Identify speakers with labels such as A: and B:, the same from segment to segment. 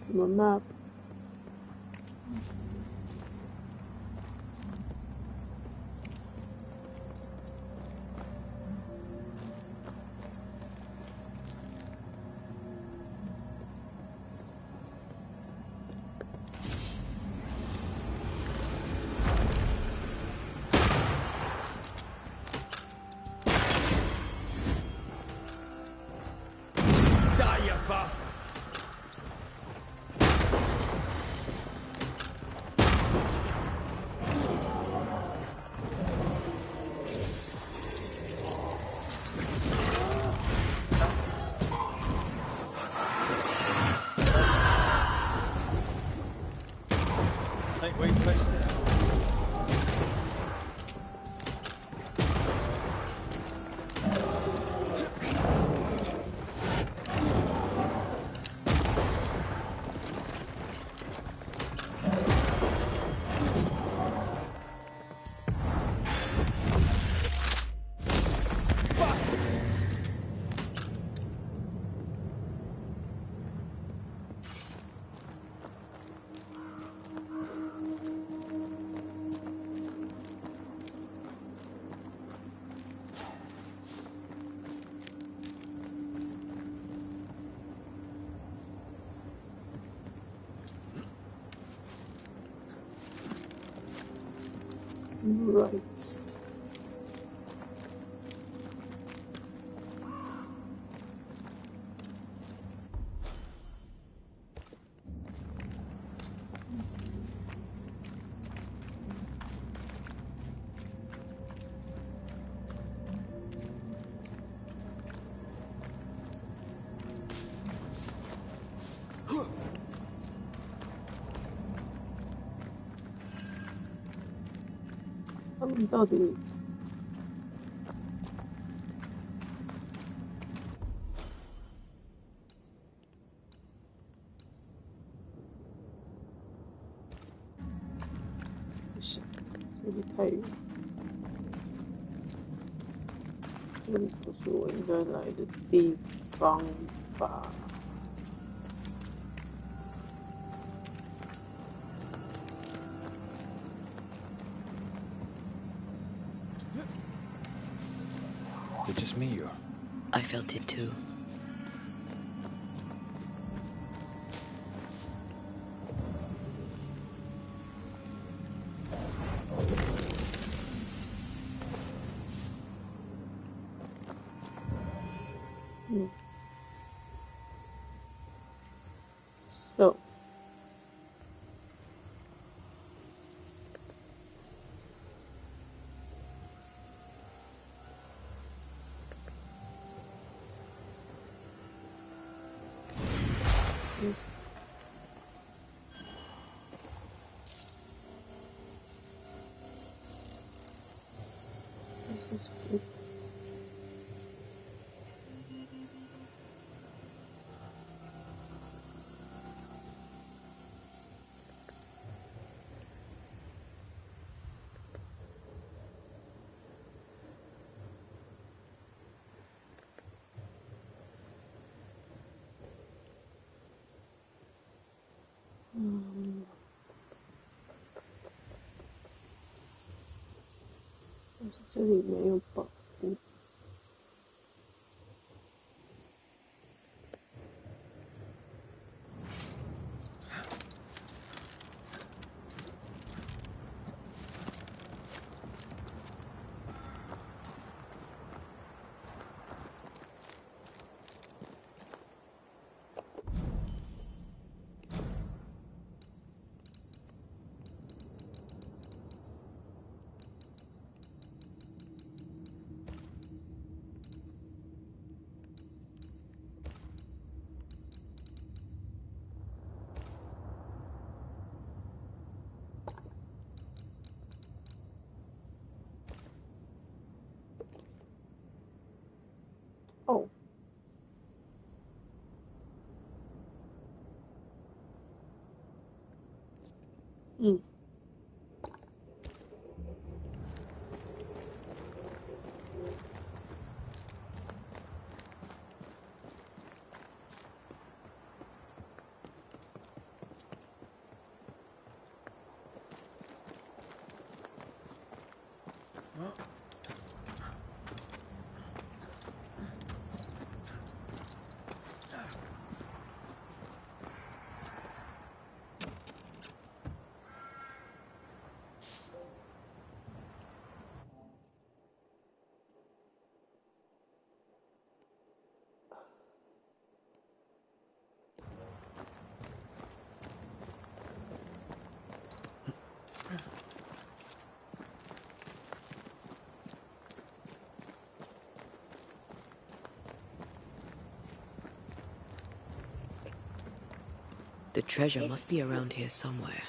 A: 什么 map？ Right.他们到底不是这里太远，这里不是我应该来的地方吧
B: ？Is it just me or?
C: I felt it too.
A: So. Yes. This is good.但是这里没有宝物。哦，
C: The treasure must be around here somewhere.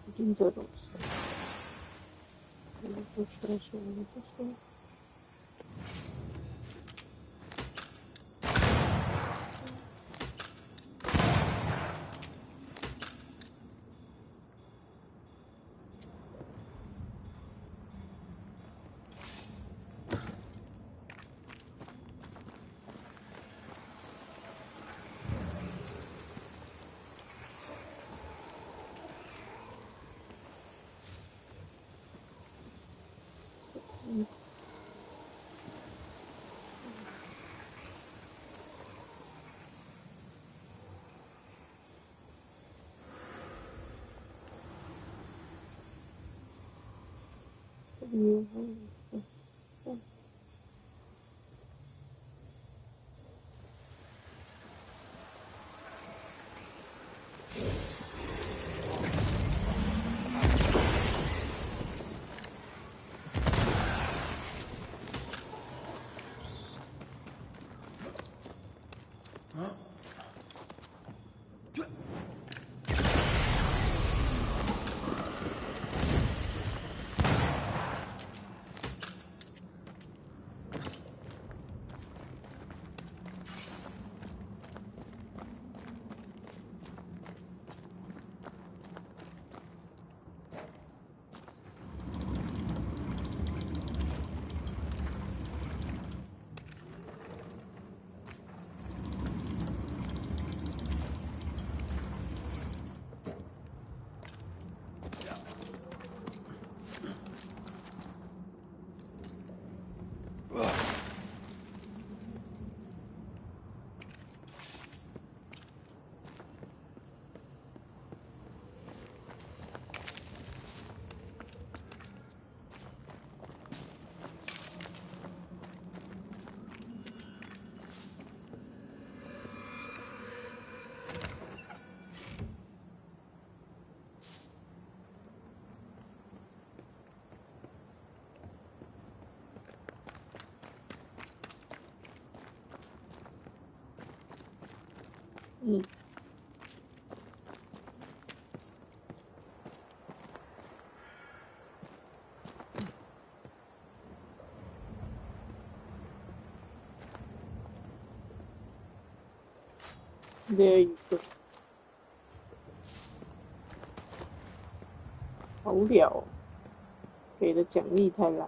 A: 一定这种事，我不说说，我就说。There you go。好无聊哦，给的奖励太烂。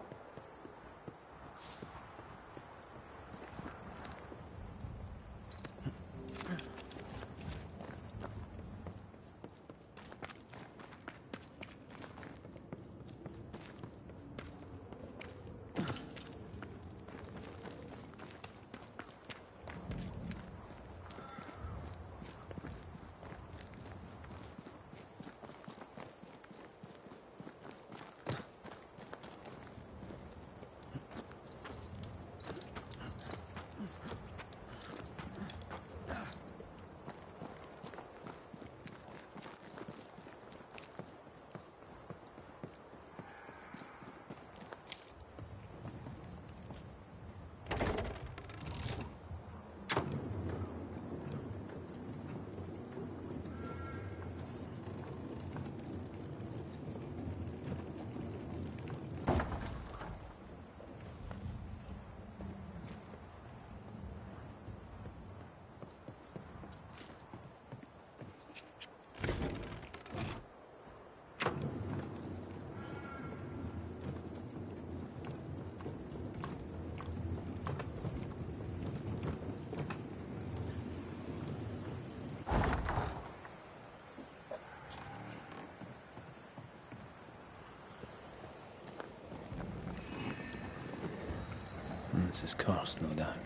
B: This is cursed, no doubt.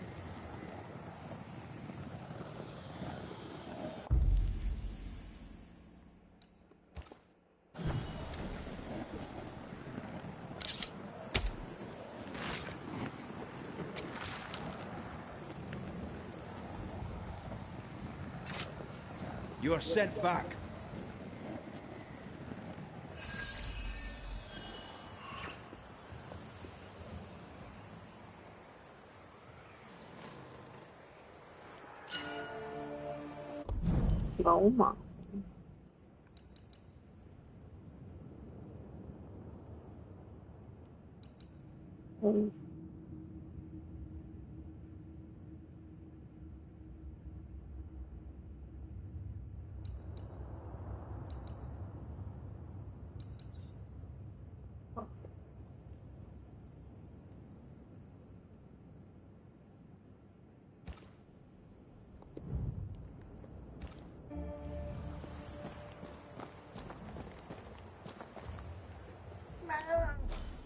D: You are sent back.
A: Trauma.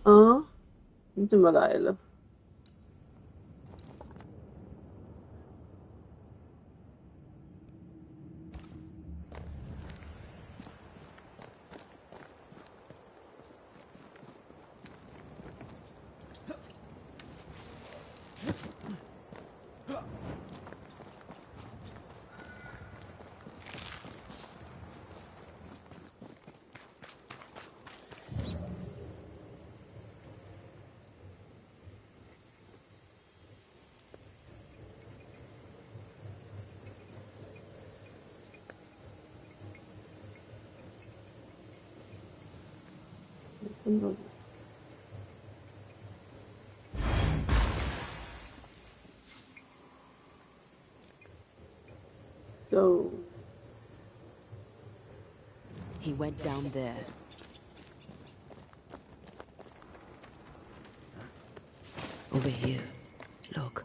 A: Ah, 你怎么来了？So
C: He went down there. Over here. Look.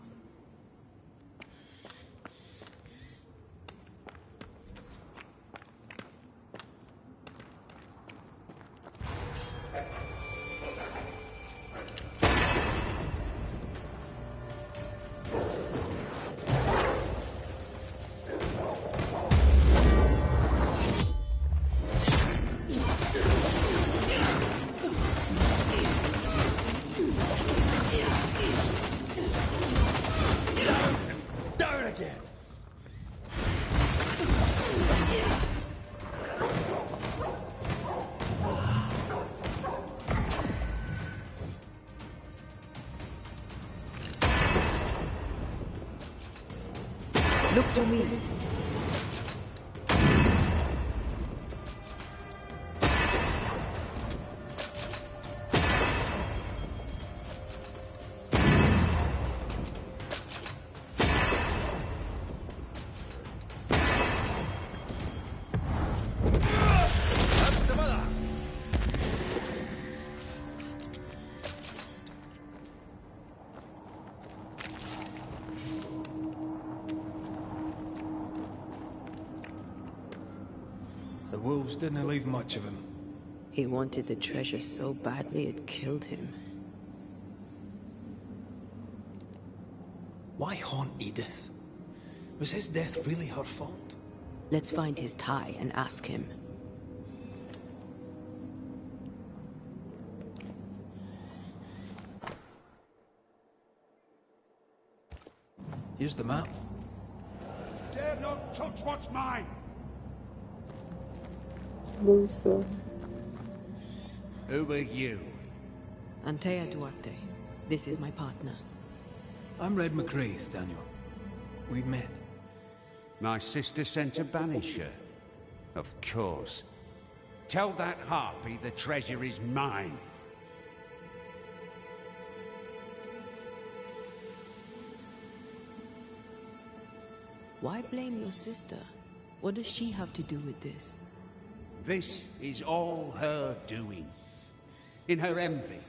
C: Look to me.
B: The wolves didn't leave much of him.
C: He wanted the treasure so badly it killed him.
B: Why haunt Edith? Was his death really her fault?
C: Let's find his tie and ask him.
B: Here's the map.
D: Dare not touch what's mine!
A: Lusa.
D: Who are you?
C: Antea Duarte. This is my partner.
B: I'm Red McCraith, Daniel. We've met.
D: My sister sent a banisher. Of course. Tell that harpy the treasure is mine.
C: Why blame your sister? What does she have to do with this?
D: This is all her doing. In her envy,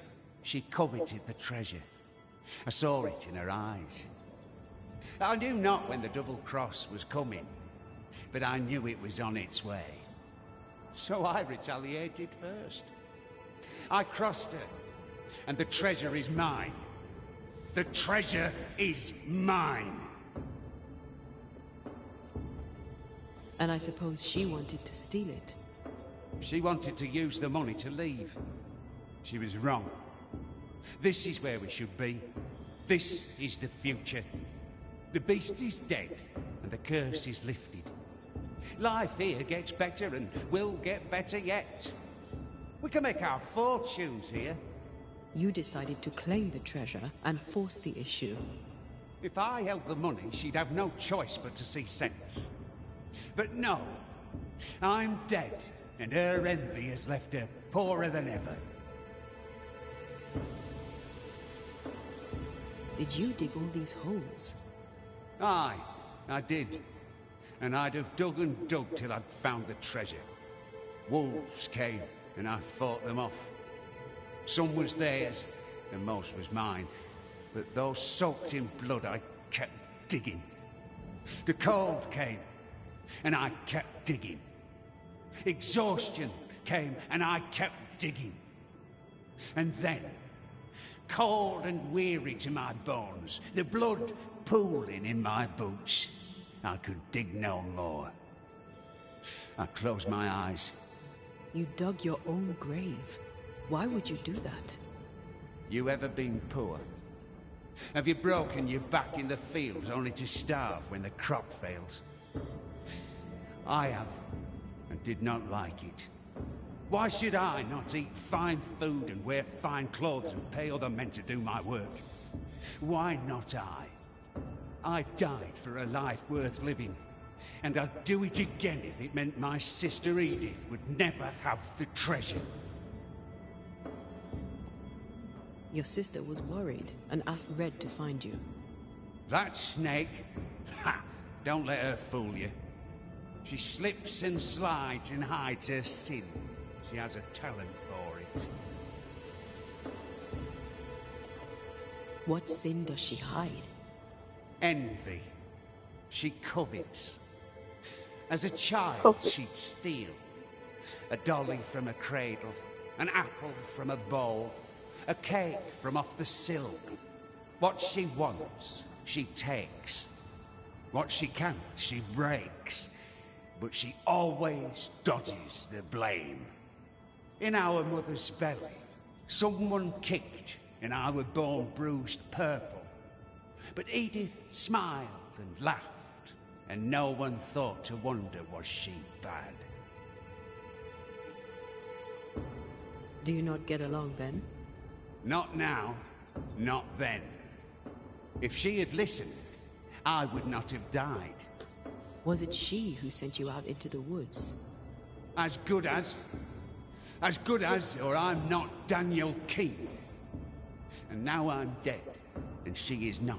D: she coveted the treasure. I saw it in her eyes. I knew not when the double cross was coming, but I knew it was on its way. So I retaliated first. I crossed her, and the treasure is mine. The treasure is mine.
C: And I suppose she wanted to steal it.
D: She wanted to use the money to leave. She was wrong. This is where we should be. This is the future. The beast is dead, and the curse is lifted. Life here gets better and will get better yet. We can make our fortunes here.
C: You decided to claim the treasure and force the issue.
D: If I held the money, she'd have no choice but to see sense. But no, I'm dead, and her envy has left her poorer than ever.
C: Did you dig all these holes?
D: Aye, I did. And I'd have dug and dug till I'd found the treasure. Wolves came, and I fought them off. Some was theirs, and most was mine. But those soaked in blood, I kept digging. The cold came, and I kept digging. Exhaustion came, and I kept digging. And then, cold and weary to my bones, the blood pooling in my boots, I could dig no more. I closed my eyes.
C: You dug your own grave. Why would you do that?
D: You ever been poor? Have you broken your back in the fields only to starve when the crop fails? I have, and did not like it. Why should I not eat fine food and wear fine clothes and pay other men to do my work? Why not I? I died for a life worth living, and I'd do it again if it meant my sister Edith would never have the treasure.
C: Your sister was worried and asked Red to find you.
D: That snake? Ha! Don't let her fool you. She slips and slides and hides her sin. She has a talent for it.
C: What sin does she hide?
D: Envy. She covets. As a child, she'd steal. A dolly from a cradle, an apple from a bowl, a cake from off the sill. What she wants, she takes. What she can't, she breaks. But she always dodges the blame. In our mother's belly, someone kicked, and I were born bruised purple. But Edith smiled and laughed, and no one thought to wonder was she bad.
C: Do you not get along then?
D: Not now, not then. If she had listened, I would not have died.
C: Was it she who sent you out into the woods?
D: As good as, or I'm not Daniel King. And now I'm dead, and she is not.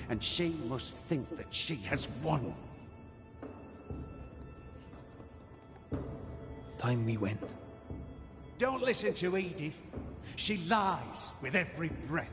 D: And she must think that she has won.
B: Time we went.
D: Don't listen to Edith. She lies with every breath.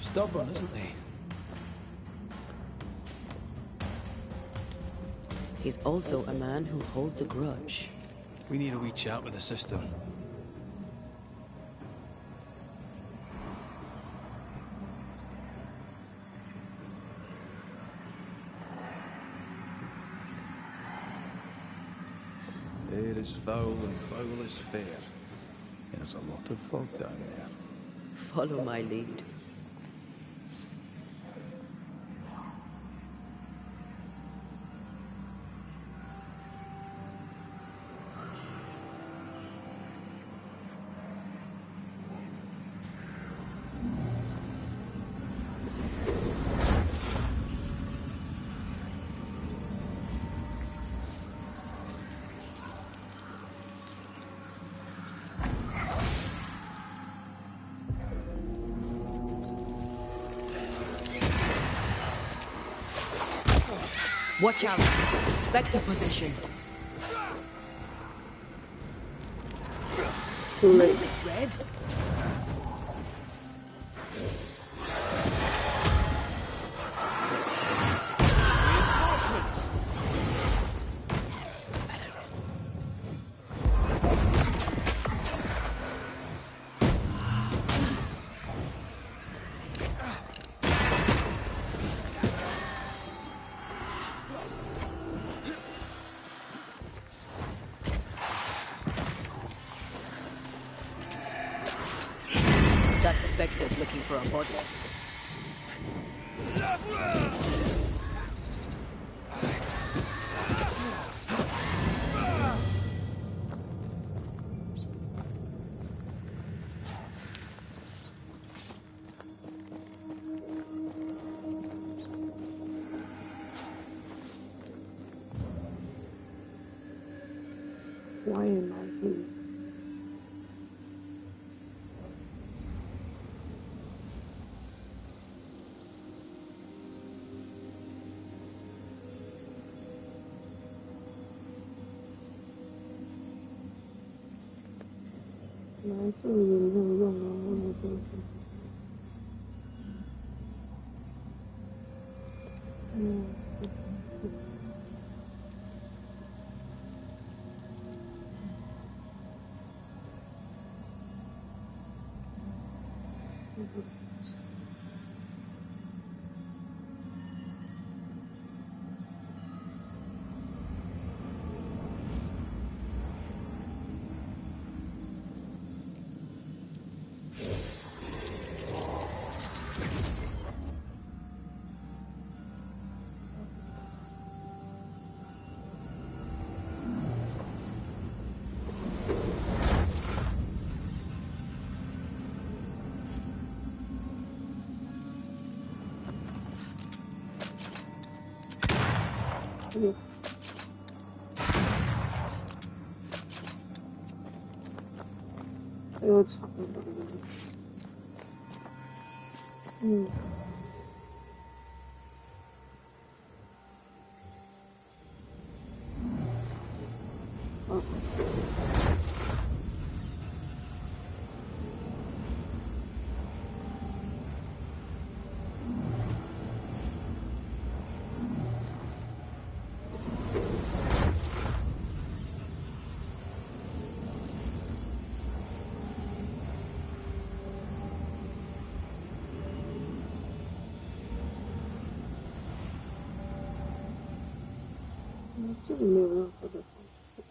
B: Stubborn, isn't he?
C: He's also a man who holds a grudge.
B: We need a wee chat with the sister. Fair is foul and foul is fair. There's a lot of fog down there.
C: Follow my lead. Watch out. Spectre possession.
A: Too late.
C: Red? That Spectre's looking for a body.
A: Why am I here?来这里也没有用啊，我没东西。还有长的，这里没有任何的方式。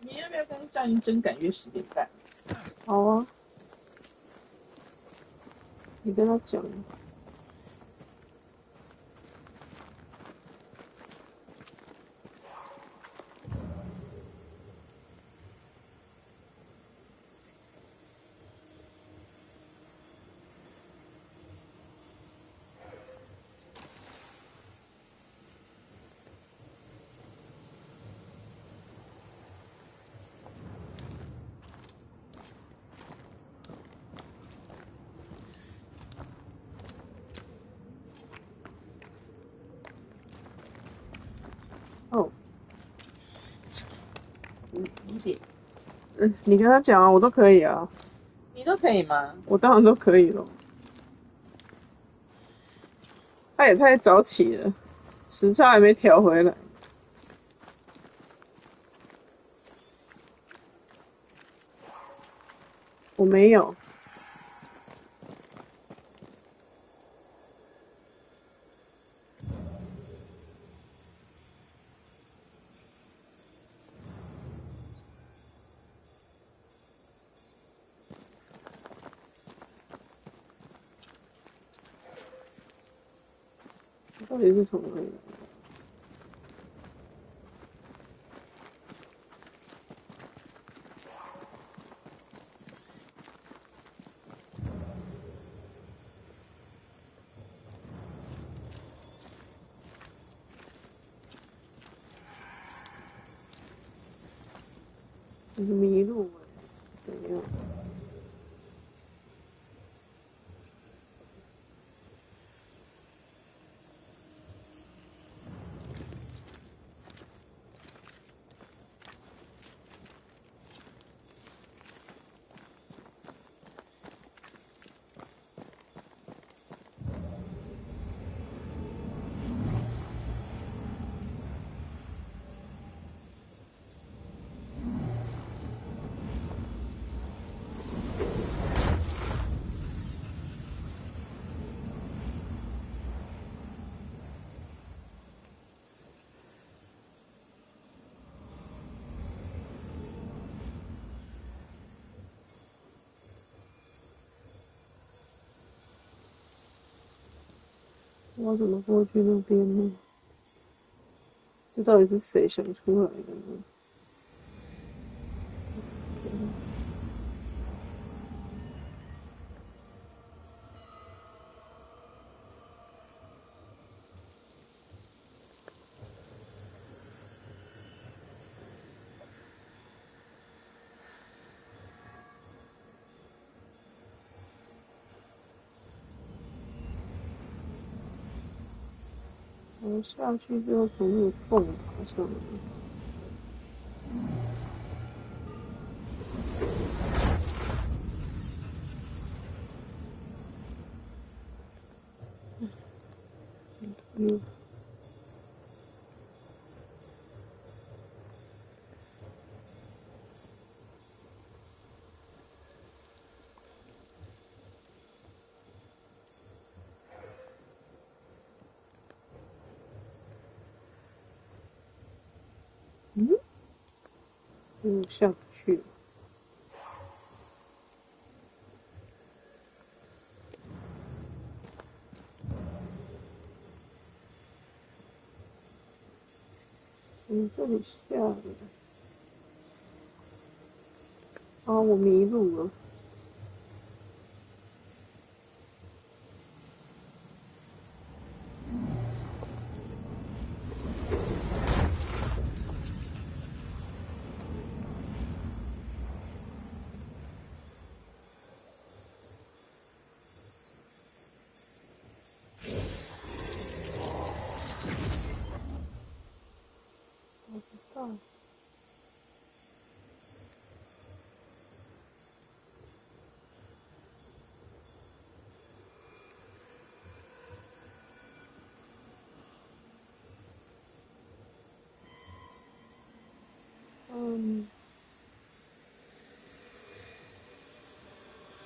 E: 你要不要跟张银珍赶约10点半？
A: 好啊，你跟他讲。你跟他讲啊，我都可以啊，
E: 你都可以吗？
A: 我当然都可以了。他也太早起了，时差还没调回来。我没有。到底是从哪里来？我迷路了，怎样？我要怎么过去那边呢？这到底是谁想出来的呢？我下去之后从那个缝爬上来。下不去了。这里下了。啊，我迷路了。我不知道。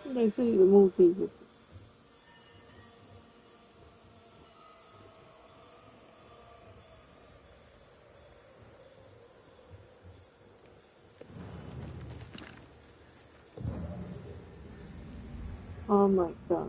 A: 现在这里的目的是什么？Oh my god！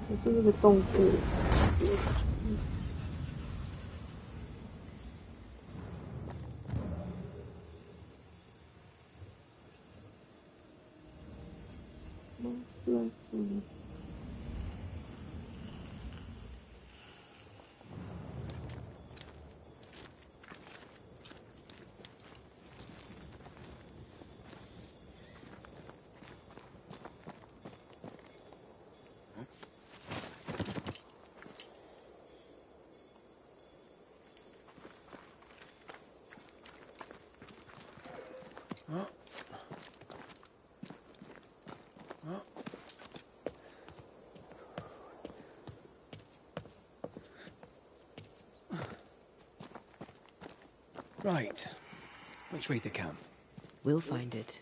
A: 可是那个动作，
B: Right. Which way to camp?
C: We'll find it.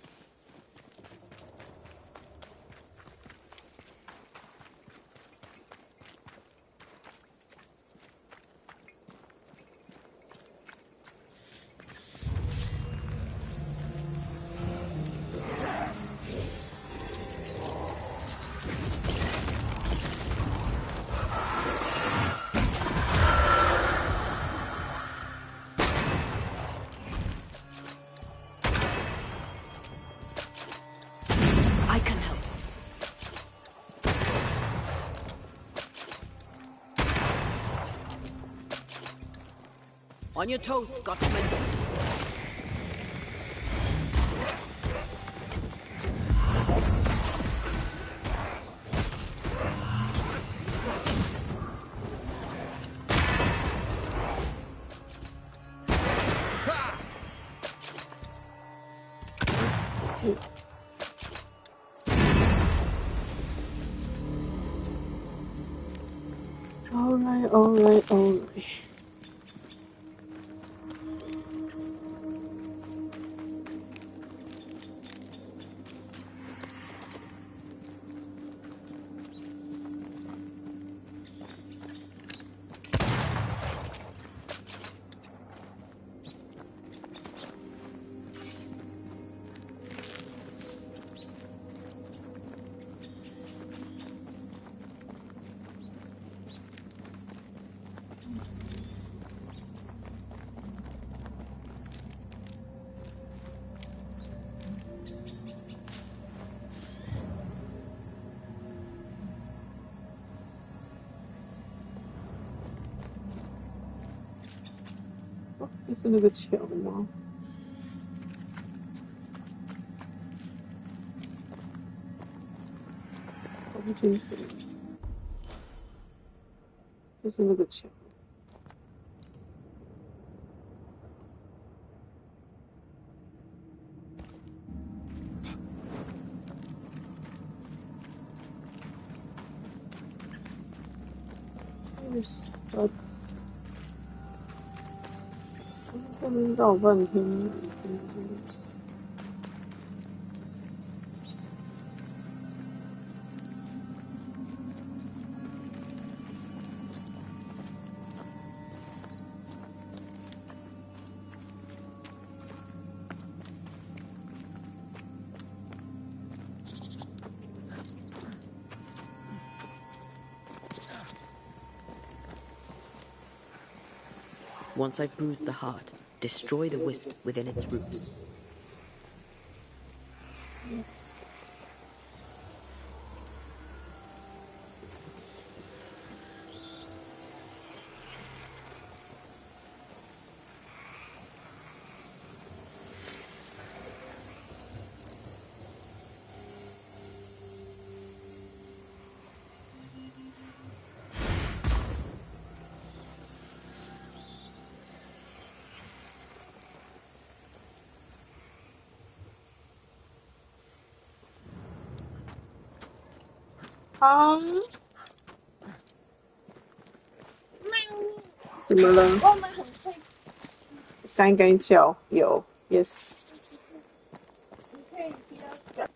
C: I can help. On your toes, Scotsman.
A: Alright. 这是那个桥吗？搞不清楚。这是那个桥。这边绕半天。
C: Once I've bruised the heart, destroy the wisps within its roots.
A: Yes.怎么了？
E: 我们很会，
A: 干干叫有 ，yes。
E: 你可以听到讲。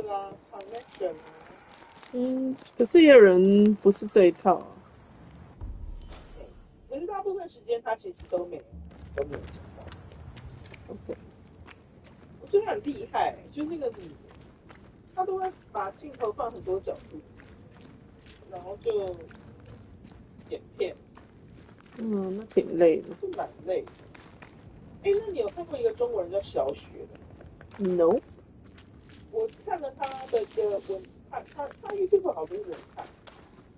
E: 啦，躺在整啊。
A: 可是也有人不是这一套啊。
E: 可是大部分时间他其实都没有讲到。
A: OK，
E: 我觉得很厉害，就那个女的，她都会把镜头放很多角度，然后就剪片。
A: 那挺累的。
E: 就蛮累的。那你有看过一个中国人叫小雪的
A: ？No。
E: 我看了他的一个文，他 YouTube 好多人看。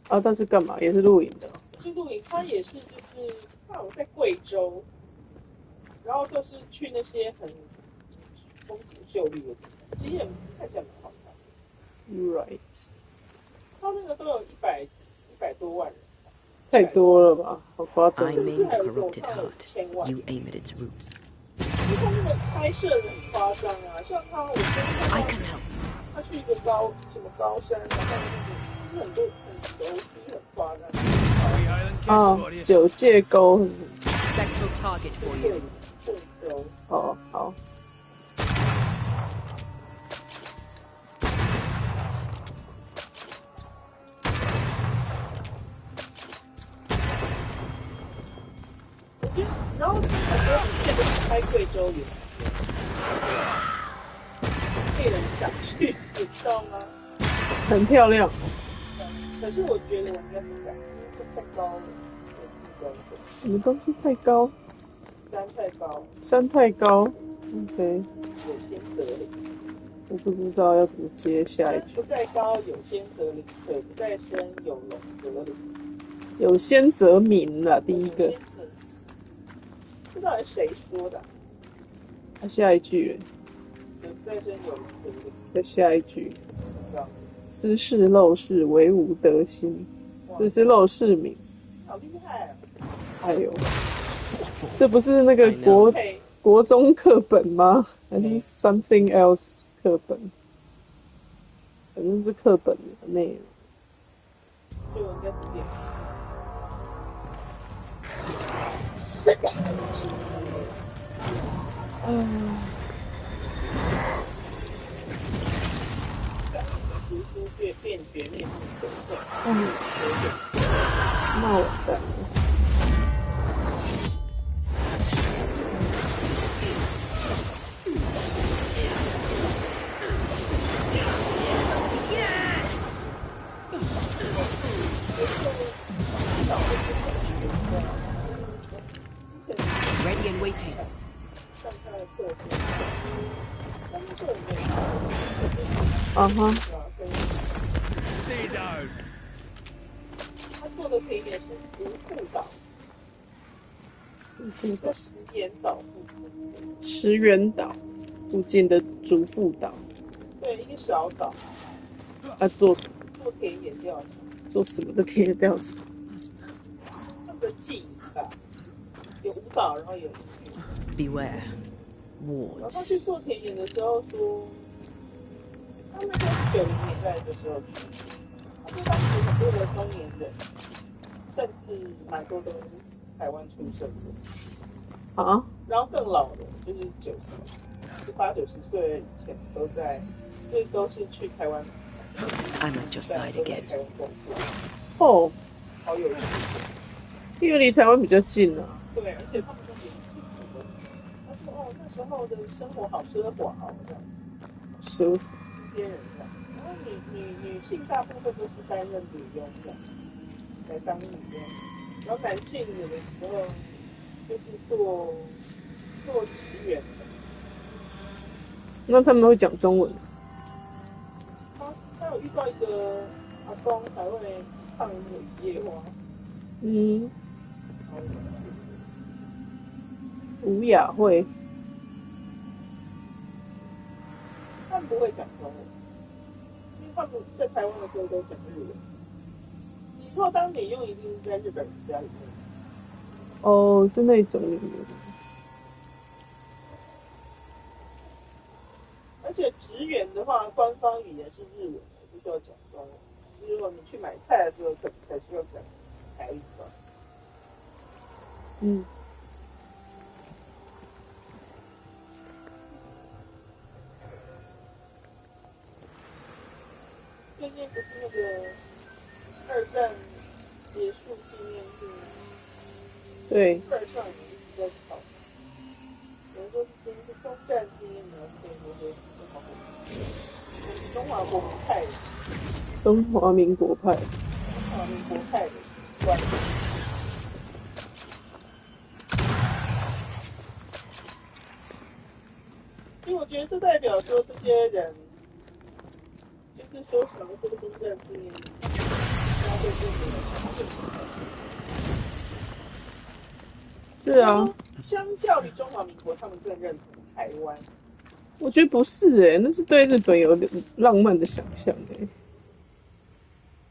A: 啊，但是干嘛？也是露营的。
E: 不是露营，他也是就是他好像在贵州，然后就是去那些很风景秀丽的地方，其实也看起来蛮好看的。
A: Right。
E: 他那个都有100多万人。
A: 太多了吧，好夸张。
C: I maim the corrupted heart. You aim at its roots.
E: 你看那个拍摄的很夸张啊，像他，我跟他
C: I can help.
E: 他去一个高山，然后那个很多很楼梯很夸张。
A: 九界沟。
C: Spectral target for you.
E: 贵州。
A: 哦，好。
E: 然后很多影片都是拍贵州演，被人想去，你知道吗？
A: 很漂亮。
E: 可是我觉得我应该不敢，因为太高了。
A: 什么东西太高？
E: 山太高。
A: OK。
E: 有仙则灵。
A: 我不知道要怎么接下一句。
E: 不在高，有仙则灵；水不在深，有龙则灵。
A: 有仙则名啦，第一个。
E: 这到底谁说的？
A: 下一句。
E: 水不在深，有龙则灵。
A: 再下一句。斯是陋室，惟吾德馨。这是陋室铭。
E: 好厉害啊！
A: 哎呦，这不是那个国中课本吗？还是 something else 课本？反正是课本的内容。
E: 就应该是点。变绝面目神会。
A: 那我干了。
C: Ready and waiting.
A: 啊哈。
B: Stay down.
E: 他做的田野是竹腹岛，在石原岛
A: 附近的竹腹岛。
E: 对，一个小岛。
A: 做什么？
E: 做田野调查。
A: 做什么的田野调查？
E: 他们的记忆吧，有舞蹈，然后有音乐。
C: Beware.
E: 然后他
C: Wards.
E: 去做田野的时候说，他们在90年代的时候去，他说当时很多的中年人，甚至蛮多都是台湾出生的。
A: 啊？
E: 然后更老的，就是80、90岁以前都是去台湾。
C: I'm at your side again.
A: 哦，
E: 好有趣。
A: 因为离台湾比较近啊。
E: 对，而且他们都年轻什么。他说那时候的生活好奢华哦，这样。
A: 奢华。
E: 一些人这样，然后女性大部分都是担任女佣这样，来当女佣，然后男性有的时候就是做职员。
A: 那他们会讲中文？
E: 他有遇到一个阿公还会唱野花。
A: 吴雅慧。
E: 他们不会讲中文，因为他们在台湾的时候都讲日文。你如果当女佣，一定是在日本人家里面。
A: 哦，是那种里面。
E: 而且职员的话，官方语言是日文，不需要讲中文。如果你去买菜的时候，可能才需要讲台语吧。复纪念日，
A: 对，
E: 基本上也一直在吵。有人说今天是中战纪念日，所以说中华国派，
A: 中华民国派，
E: 中华民国派的观点。因为我觉得这代表说这些人，就是说什么这个中战纪念日，他对这个
A: 是啊，
E: 相较于中华民国，他们更认同台湾。
A: 我觉得不是那是对日本有浪漫的想象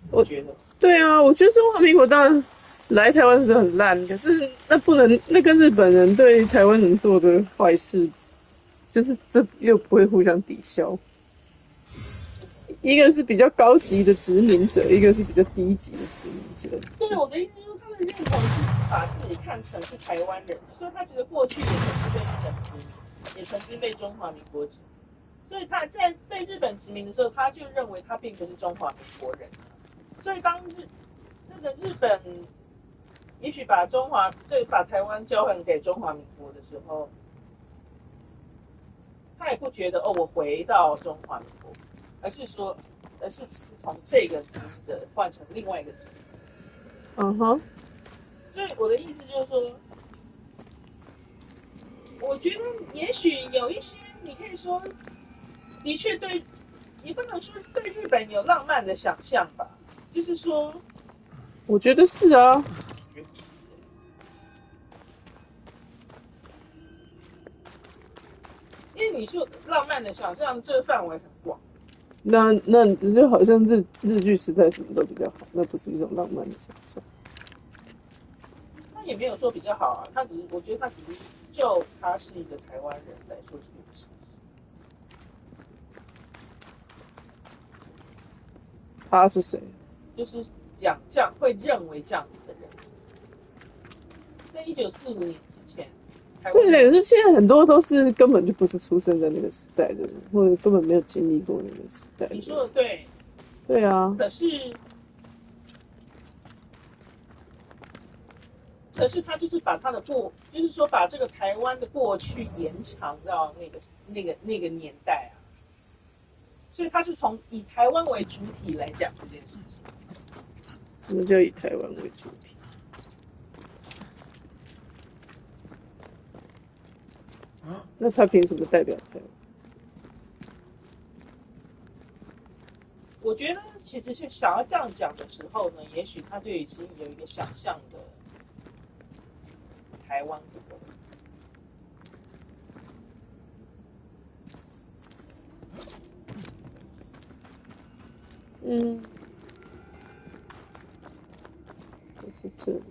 E: 我觉得，
A: 对啊，我觉得中华民国当然来台湾是很烂，可是那不能，那跟日本人对台湾人做的坏事，就是这又不会互相抵消。一个是比较高级的殖民者，一个是比较低级的殖民者。
E: 对，我的意思就是，他的认同是把自己看成是台湾人，所以他觉得过去也曾经被日本殖民，也曾经被中华民国殖民，所以他在被日本殖民的时候，他就认为他并不是中华民国人。所以当那个日本也许把台湾交还给中华民国的时候，他也不觉得我回到中华民国。而是只是从这个殖民者换成另外一个殖民者。
A: 嗯哼。
E: 所以我的意思就是说，我觉得也许有一些，你可以说，的确对，你不能说对日本有浪漫的想象吧？就是说，
A: 我觉得是啊。
E: 因为你说浪漫的想象，这个范围很广。
A: 那只是好像日剧时代什么都比较好，那不是一种浪漫的想象。
E: 他也没有说比较好啊，我觉得他只是就他是一个台湾人来说是如此。
A: 他是谁？
E: 就是讲这样会认为这样子的人，在1945年之前。
A: 对，可是现在很多都是根本就不是出生在那个时代的人，或者根本没有经历过那个时代的人。
E: 你说的对。
A: 对啊。可
E: 是他就是把他的就是说把这个台湾的过去延长到那个年代啊，所以他是从以台湾为主体来讲这件事情。
A: 什么叫以台湾为主体？那他凭什么代表台湾？
E: 我觉得其实是想要这样讲的时候呢，也许他就已经有一个想象的台湾国。
A: 就是这里。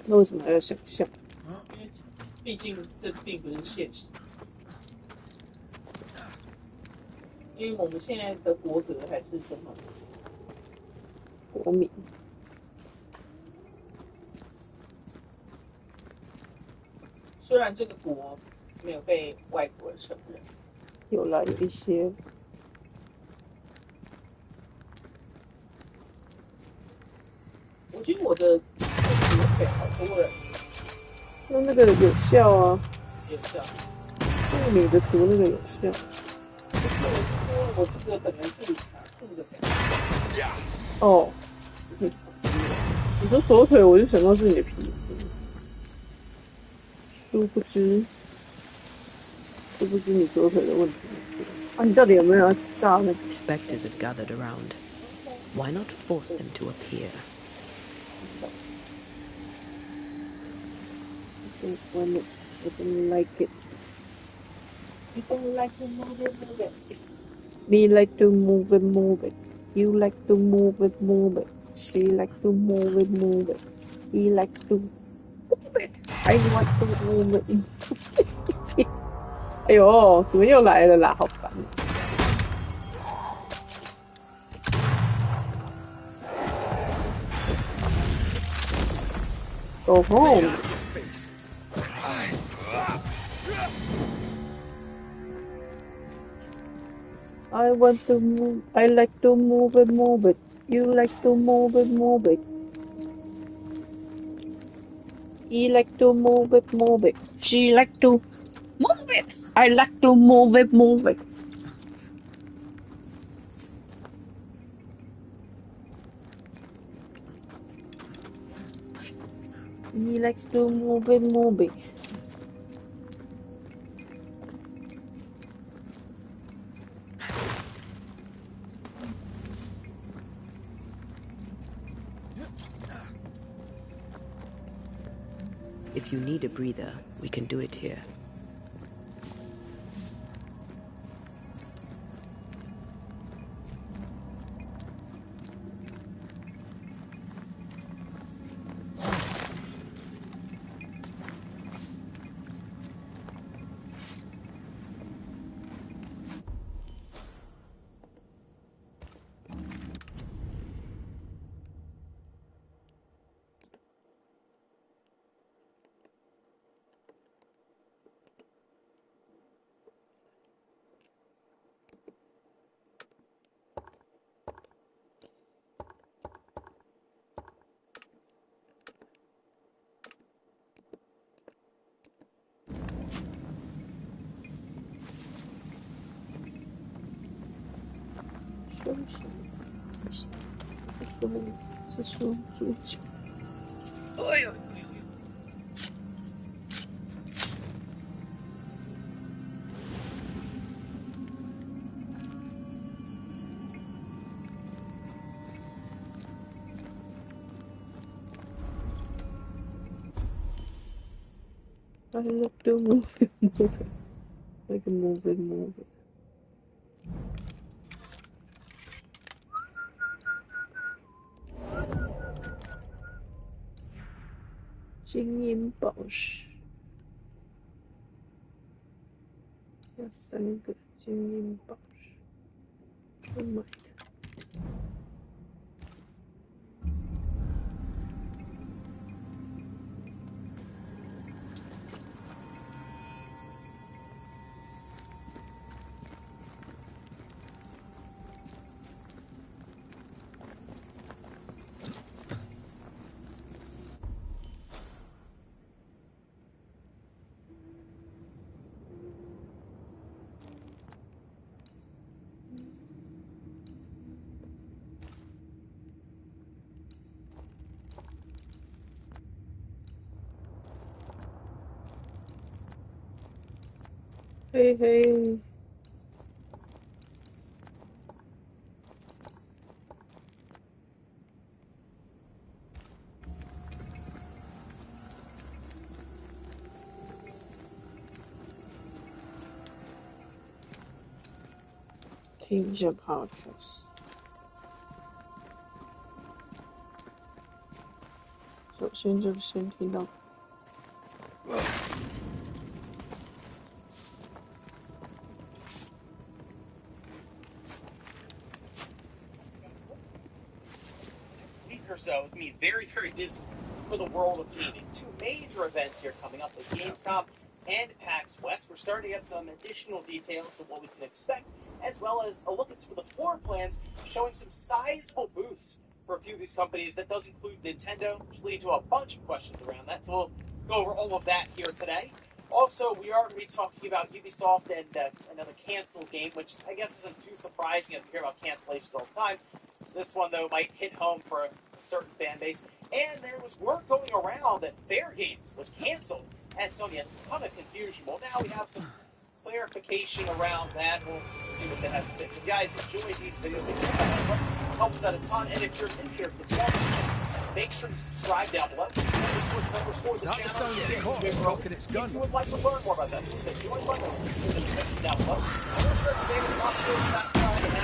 A: 那为什么还要想象？
E: 因为毕竟这并不是现实。因为我们现在的国格还是中华民国
A: 国民。
E: 虽然这个国没有被外国人承认，
A: 有一些。
E: 我觉得我的国腿好多人。
A: 那个有效啊。
E: 有效。
A: 那个你的图那个有效。
E: 不是，我这个本来是住的。
A: 哦。你说左腿，我就想到是你的皮肤。殊不知你左腿的问题啊！你到底有没有要炸那个
C: ？Specters have gathered around. Why not force them to appear?
A: I don't like it.
E: You don't like to move it.
A: Me like to move it. You like to move it. She like to move it. He likes to move it. I want to move it. 哎呦，怎么又来了啦？好烦。Go home. I want to move. I like to move it, move it. You like to move it, move it. He like to move it, move it. She like to move it. I like to move it, move it. He likes to move it, move it.
C: If you need a breather, we can do it here.
A: I like to move it, move it. I can move it, move it. Jing Yin Bao Shi. 要3个精英宝石，我买的。嘿嘿，听一下 podcast。首先就先听到。
F: So it's going to be very, very busy for the world of gaming. 2 major events here coming up with Gamescom and PAX West. We're starting to get some additional details of what we can expect, as well as a look at some of the floor plans showing some sizable booths for a few of these companies. That does include Nintendo, which leads to a bunch of questions around that. So we'll go over all of that here today. Also, we are going to be talking about Ubisoft and another canceled game, which I guess isn't too surprising as we hear about cancellations all the time. This one, though, might hit home for a certain fan base. And there was word going around that Fair Games was canceled at Sony. A ton of confusion. Well, now we have some clarification around that. We'll see what they have to say. So, guys, enjoy these videos. Make sure to help us out a ton. And if you're new here for this channel, make sure you subscribe down below. And if you're members for the channel, if you would like to learn more about that, the join button in the description down below. And we'll start today with Moscow, Sakurai, and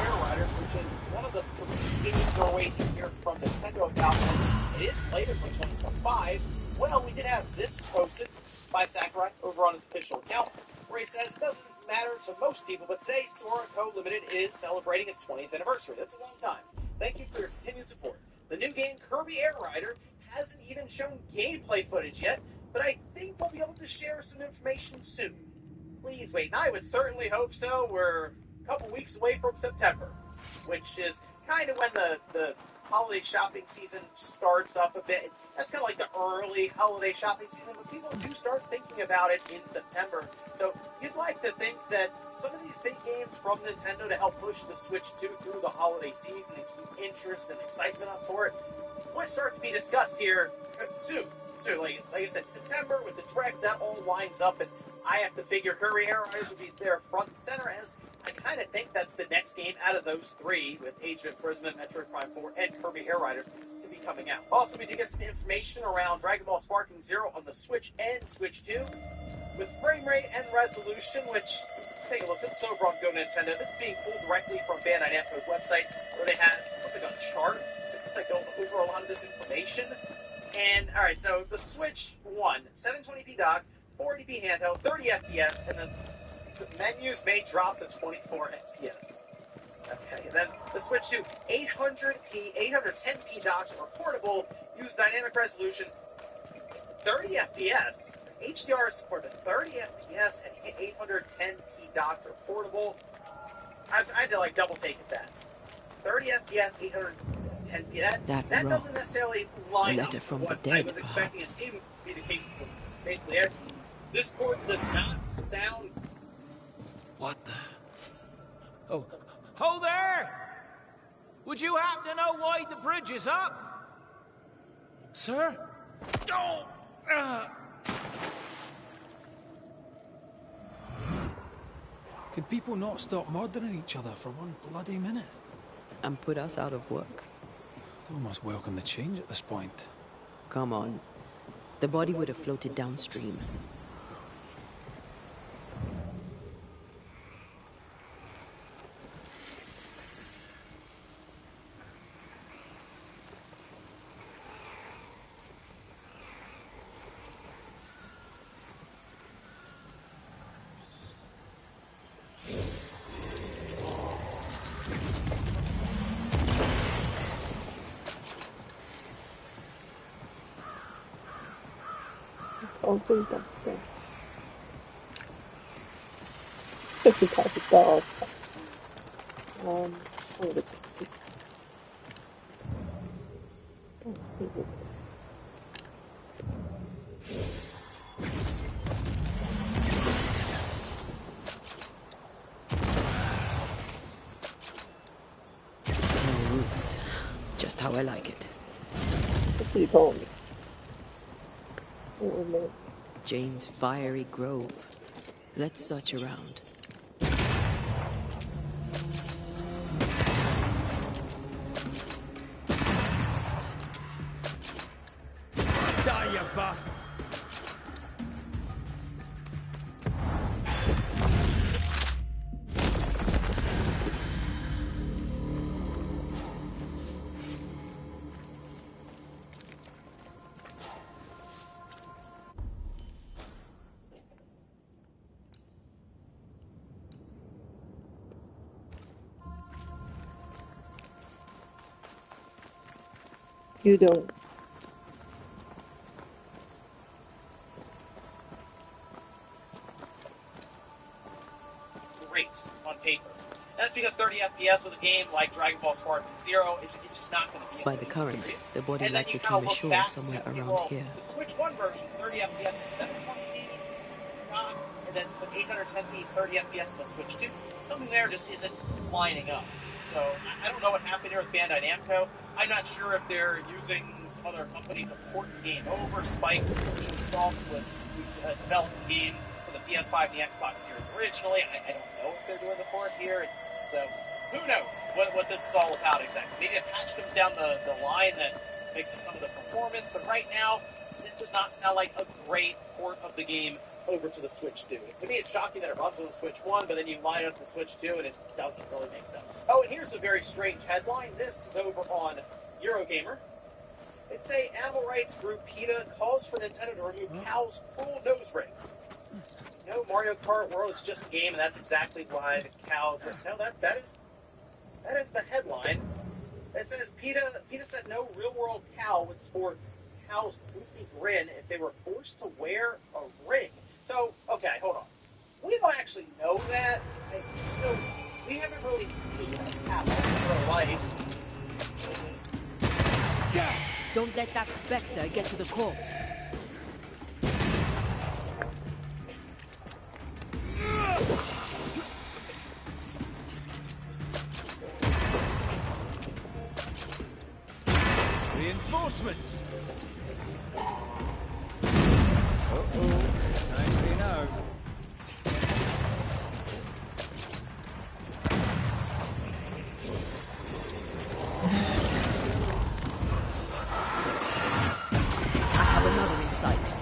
F: Air Riders, which is one of the 3 games we're waiting to hear from Nintendo about this. It is slated for 2025. Well, we did have this posted by Sakurai over on his official account, where he says it doesn't matter to most people, but today Sora Co. Limited is celebrating its 20th anniversary. That's a long time. Thank you for your continued support. The new game, Kirby Air Rider, hasn't even shown gameplay footage yet, but I think think we'll be able to share some information soon. Please wait, and I would certainly hope so. We're a couple weeks away from September, which is kind of when the holiday shopping season starts up a bit. That's kind of like the early holiday shopping season, but people do start thinking about it in September. So you'd like to think that some of these big games from Nintendo to help push the Switch 2 through the holiday season and keep interest and excitement up for it would start to be discussed here soon. So like I said, September with the Direct, that all lines up, and I have to figure Kirby Air Riders will be there front and center, as I kind of think that's the next game out of those three, with Age of Imprisonment, Metroid Prime 4, and Kirby Air Riders to be coming out. Also, we did get some information around Dragon Ball Sparking Zero on the Switch and Switch 2, with frame rate and resolution, which, let's take a look. This is over on Go Nintendo. This is being pulled directly from Bandai Namco's website, where they had, looks like a chart that goes over a lot of this information. And, alright, so the Switch 1, 720p dock, 40p handheld, 30 FPS, and then the menus may drop to 24 FPS. Okay, and then the Switch 2, 810p docks are portable, use dynamic resolution, 30 FPS, HDR is supported, 30 FPS, and 810p dock are portable. I had to, like, double take at that. 30 FPS, 810p, that doesn't necessarily line up with what I was expecting. It seems to be the case with basically everything. This port does not sound...
B: What the?
G: Oh, ho there! Would you happen to know why the bridge is up?
B: Sir?
G: Oh!
B: Can people not stop murdering each other for one bloody minute?
C: And put us out of work.
B: They almost welcome the change at this point.
C: Come on. The body would have floated downstream.
A: 哦，不懂，对，就是看不到草。我的脚步。这个。
C: No roots. Just how I like it.
A: 自己帮我们。
C: Jane's fiery grove. Let's search around.
G: Die, you bastard!
A: You don't.
F: Great on paper. That's because 30 FPS with a game like Dragon Ball Sparking Zero, it's just not going to be a
C: By the
F: good
C: current,
F: experience.
C: the body
F: And then
C: likely
F: you
C: came
F: kind of look
C: ashore
F: back
C: somewhere
F: to,
C: around
F: well,
C: here.
F: the Switch 1 version, 30 FPS and 720p docked, and then with 810p, 30 FPS on the Switch 2, something there just isn't lining up. So I don't know what happened here with Bandai Namco. I'm not sure if they're using some other company to port the game over. Spike, which Soft was developing the game for the PS5 and the Xbox Series originally. I don't know if they're doing the port here. So who knows what this is all about exactly. Maybe a patch comes down the line that fixes some of the performance, but right now, this does not sound like a great port of the game over to the Switch 2. To me, it's shocking that it runs on the Switch 1, but then you line up the Switch 2 and it doesn't really make sense. Oh, and here's a very strange headline. This is over on Eurogamer. They say animal rights group PETA calls for Nintendo to remove Cow's cruel nose ring. No Mario Kart World, it's just a game, and that's exactly why the cows... No, that is the headline. It says PETA said no real-world cow would sport Hal's goofy grin if they were forced to wear a ring. So, okay, hold on. We don't actually know that. So, we haven't really seen Hal in real life.
C: Don't let that specter get to the corpse.
G: Reinforcements! Uh-oh, it's nice we know.
C: I have another in sight.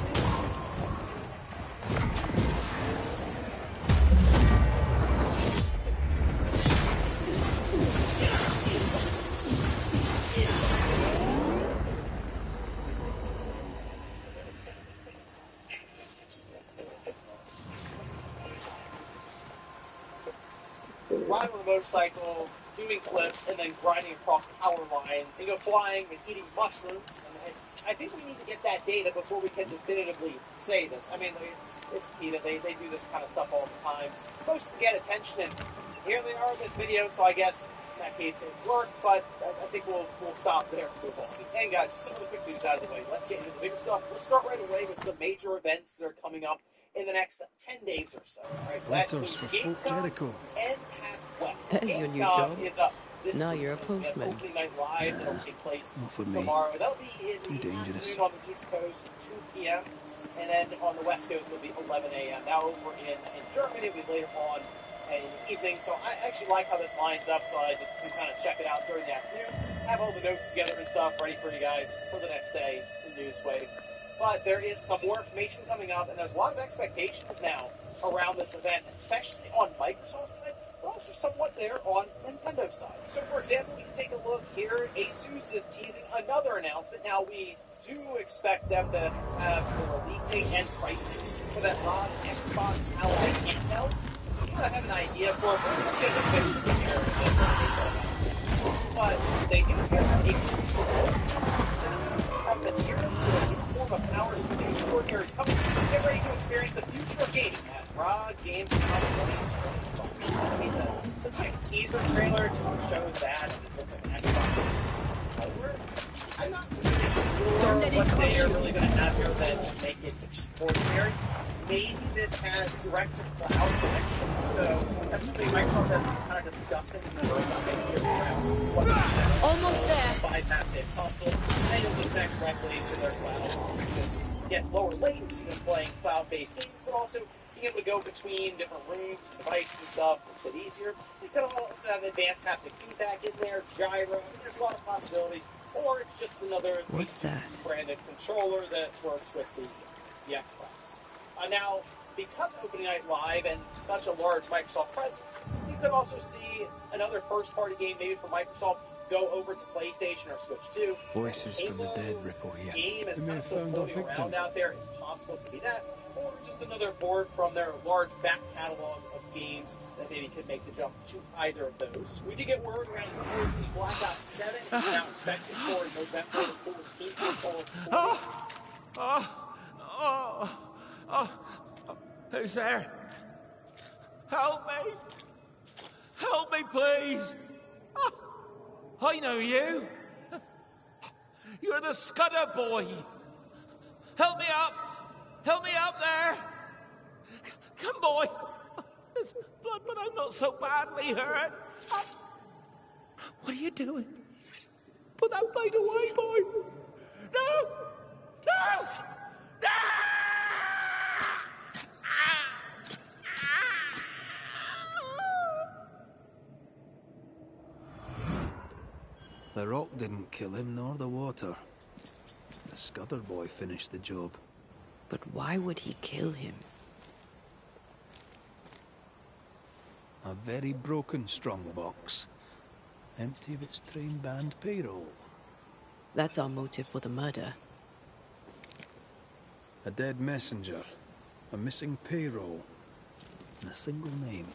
F: Riding on a motorcycle, doing flips, and then grinding across power lines, and go flying and eating mushrooms. And I think we need to get that data before we can definitively say this. I mean, it's key that they do this kind of stuff all the time. Supposed to get attention, and here they are in this video, so I guess in that case it worked, but I think we'll stop there and move on. And guys, some of the quick news out of the way. Let's get into the bigger stuff. Let's start right away with some major events that are coming up in the next 10 days or so. All right, that
B: Letters for Fort
F: GameStop
B: Jericho.
F: and PAX West.
C: There's your new
F: GameStop
C: job.
F: is up this
C: Now
F: week.
C: you're a postman.
F: Opening night live that'll take place
B: not for me.
F: tomorrow. That'll be in
B: Too
F: the
B: dangerous.
F: afternoon on the East Coast, 2 p.m. And then on the West Coast, it'll be 11 a.m. Now over in Germany, it'll be later on in the evening. So I actually like how this lines up, so I just can kind of check it out during the afternoon, have all the notes together and stuff ready for you guys for the next day in Newswave. But there is some more information coming up, and there's a lot of expectations now around this event, especially on Microsoft's side, but also somewhat there on Nintendo's side. So, for example, we can take a look here. Asus is teasing another announcement. Now, we do expect them to have the release date and pricing for that non-Xbox Ally Intel. We kind of have an idea for it, but we'll get the picture here. But they do have a control of materials in the form of powers for the extraordinaries coming. Get ready to experience the future of gaming at Raw Games 2025. I mean, the quick teaser trailer just shows that, and it looks like an Xbox controller. I'm not really sure what they are really going to have here that make it extraordinary. Maybe this has direct-to-cloud connection, so that's something Microsoft has been kind of discussing for maybe years around.
C: Almost there.
F: Bypass a console, and you'll just connect directly to their clouds. So you can get lower latency than playing cloud-based games, but also being able to go between different rooms, devices, and stuff a bit easier. You can also have advanced haptic feedback in there, gyro. I mean, there's a lot of possibilities. Or it's just another branded controller that works with the Xbox. Now, because of Opening Night Live and such a large Microsoft presence, you could also see another first-party game, maybe from Microsoft, go over to PlayStation or Switch 2.
B: Voices from the dead ripple here.
F: Game is
B: We may
F: kind of
B: have
F: still
B: found our
F: floating around
B: victim.
F: out there. It's possible it could be that. Or just another board from their large back catalog of games that maybe could make the jump to either of those. We did get word around the boards the Black Ops 7 is now expected for November the 14th.
G: Who's there? Help me! Help me, please! I know you! You're the Scudder boy! Help me up! Help me up there! Come, boy! There's blood, but I'm not so badly hurt. What are you doing? Put that blade away, boy! No! No! No!
B: The rock didn't kill him, nor the water. The Scudder boy finished the job.
C: But why would he kill him?
B: A very broken strongbox. Empty of its train band payroll.
C: That's our motive for the murder.
B: A dead messenger. A missing payroll. And a single name.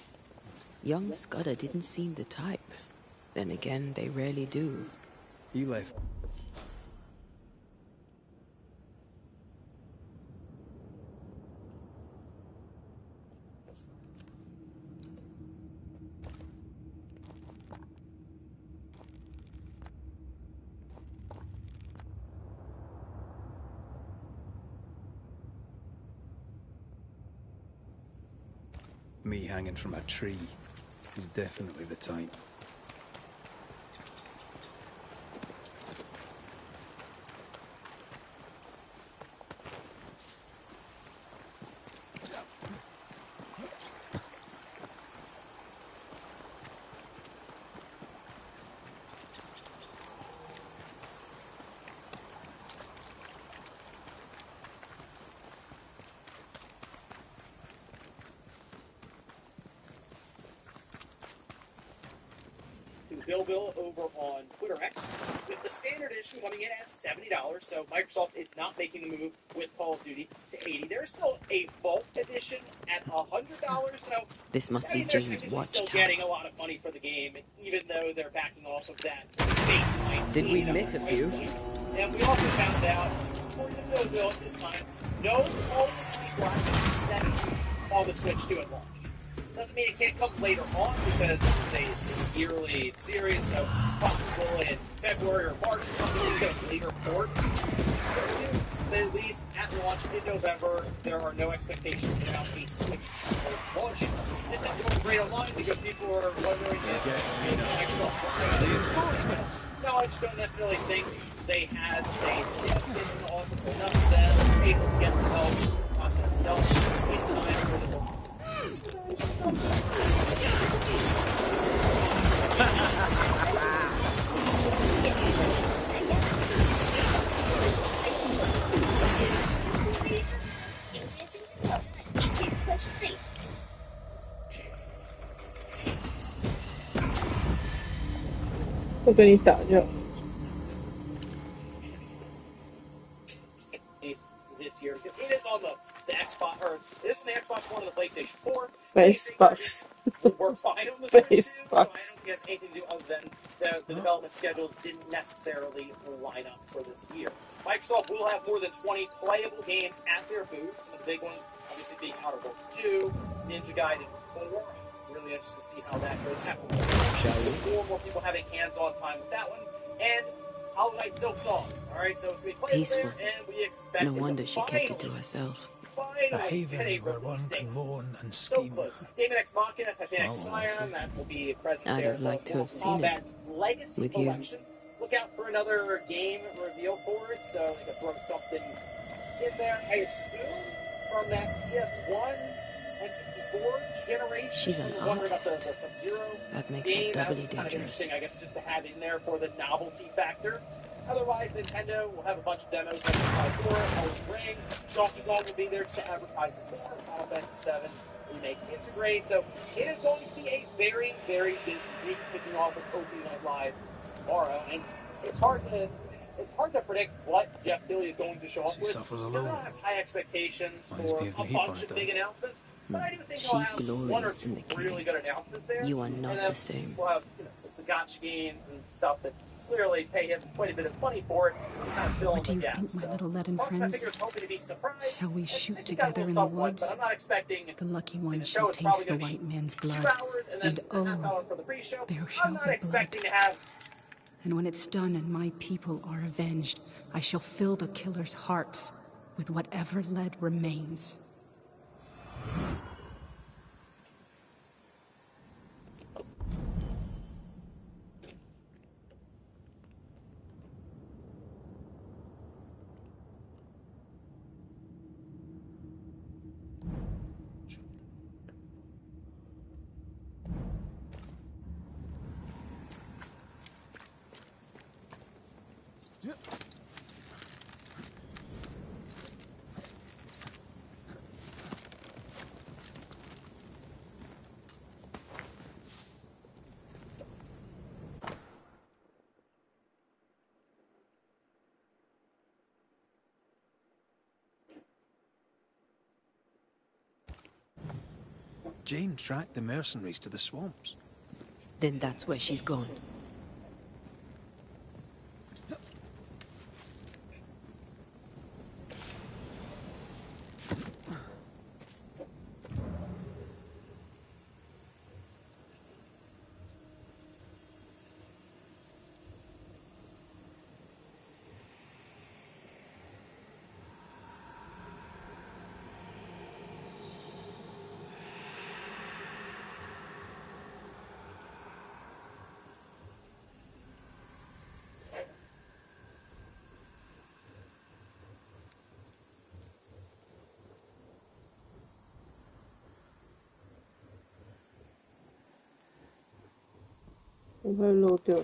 C: Young Scudder didn't seem the type. Then again, they rarely do.
B: He left. Me hanging from a tree is definitely the type.
F: Bill over on Twitter X, with the standard edition coming in at $70. So Microsoft is not making the move with Call of Duty to $80. There's still a Vault edition at $100. So
C: This must be
F: they're
C: Jane's
F: technically still
C: watchtower.
F: getting a lot of money for the game, even though they're backing off of that baseline.
C: Did we miss a few?
F: And we also found out, according to Bill at this time, no Call of Duty Black Ops 7 on the Switch 2 at launch. Doesn't mean it can't come later on, because this is a yearly series, so it's possible in February or March something is going to later port. But at least at launch in November, there are no expectations about a Switch 2 launching. This is going great online because people are wondering if Microsoft
G: The enforcements!
F: No, I just don't necessarily think they had, say, kids in the office, enough of them able to get the development process done in time for the launch.
A: 会跟你打架。
F: This year, it is on the Xbox, or it is on the Xbox One and the PlayStation 4.
A: Xbox.
F: We're fine on the Switch 2, so I don't
A: Xbox.
F: think it has anything to do other than the development schedules didn't necessarily line up for this year. Microsoft will have more than 20 playable games at their booth. Some of the big ones, obviously, being Outer Worlds 2, Ninja Gaiden 4. Really interested to see how that goes. More and more people having hands-on time with that one. And Hollow Knight Silk Song. Alright, so it's going to be playable
C: Peaceful.
F: there, and we expect
C: No wonder she kept it to
F: finally
C: herself.
B: A haven where one can mourn and
F: So
B: scheme.
F: close. Daemon X Machina, Titanic
B: Well,
F: Scion, that will be present
C: I'd
F: there.
C: have liked to have seen
F: Combat
C: it
F: Legacy
C: with you.
F: Collection. Look out for another game reveal for it, so they can throw something in there. I assume from that PS1 and 64 generation.
C: She's an
F: Someone wondered about
C: artist.
F: the Sub-Zero
C: That makes her
F: game. That
C: doubly
F: would be kind of
C: dangerous.
F: interesting, I guess, just to have in there for the novelty factor. Otherwise, Nintendo will have a bunch of demos like Final Four, Elden Ring. Donkey Kong will be there just to advertise it more. Final Fantasy VII Remake Integrate. So it is going to be a very, very busy week, kicking off with Opening Night Live tomorrow. And it's hard to predict what Jeff Keighley is going to show up
B: She
F: with.
B: suffers
F: I
B: alone.
F: don't have high expectations
B: Reminds
F: for
B: me of
F: a
B: me
F: bunch
B: back
F: of big
B: then.
F: announcements, but I do think
C: She
F: he'll have one or
C: glories
F: two
C: in the
F: really
C: killing.
F: good announcements there.
C: You are not
F: and then
C: the same.
F: We'll have the gotcha games and stuff that clearly pay him quite a bit of money for it, kind of fill in
H: What do
F: the
H: you
F: gaps.
H: think, my
F: So,
H: little leaden
F: most of my
H: friends?
F: fingers hoping to be surprised.
H: Shall we
F: and
H: shoot
F: I think I
H: together
F: will
H: in the
F: somewhat,
H: woods?
F: But I'm not expecting
H: The lucky
F: the
H: one
F: show
H: shall
F: is probably
H: taste the
F: going to be
H: white man's
F: 2
H: blood,
F: hours and then
H: and
F: a half
H: oh,
F: hour for the pre-show.
H: there shall
F: I'm not
H: be
F: expecting
H: blood.
F: to have
H: And when it's done and my people are avenged, I shall fill the killer's hearts with whatever lead remains.
B: Jane tracked the mercenaries to the swamps.
C: Then that's where she's gone.
A: 我会漏掉。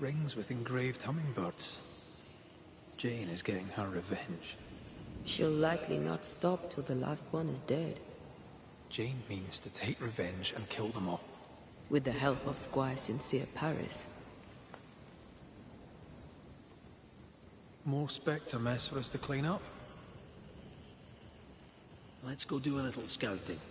B: Rings with engraved hummingbirds. Jane is getting her revenge.
C: She'll likely not stop till the last one is dead.
B: Jane means to take revenge and kill them all.
C: With the help of Squire Sincere Paris.
B: More Spectre mess for us to clean up?
I: Let's go do a little scouting.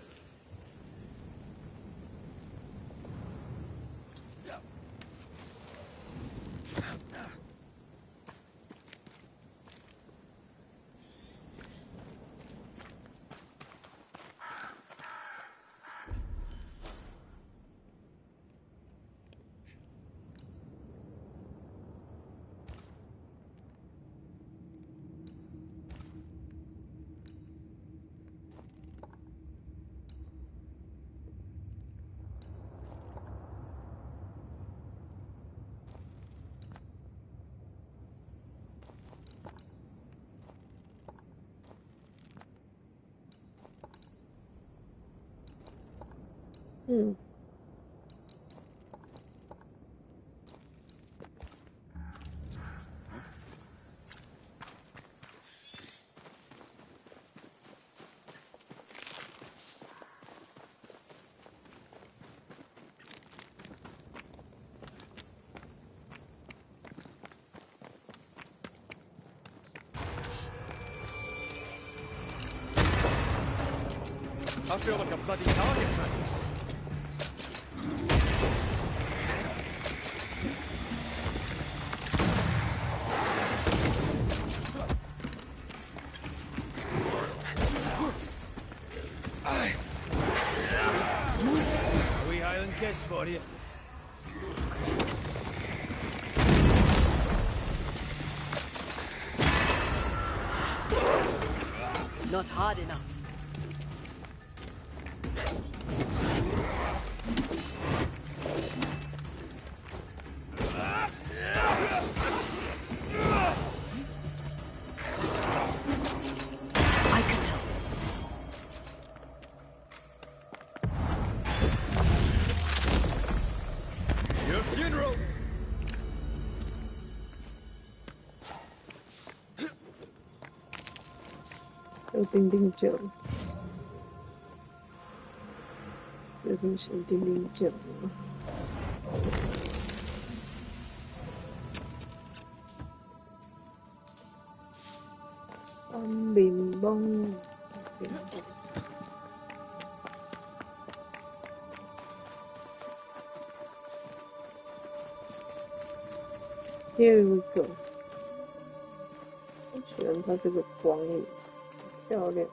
G: I feel like a bloody target practice. A wee Highland kiss for you.
C: Not hard enough.
A: 有丁丁酱，有点像丁丁酱吗？柠檬，Here we go。我喜欢它这个光影。漂亮。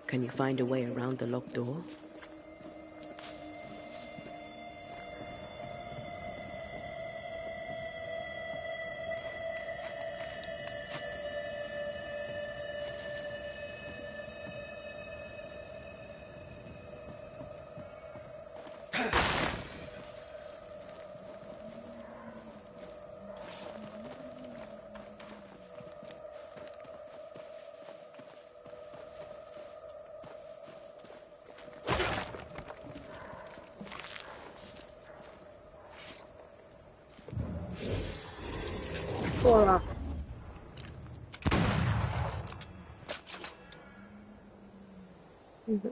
C: Can you find a way around the locked door?
A: 过了。这个。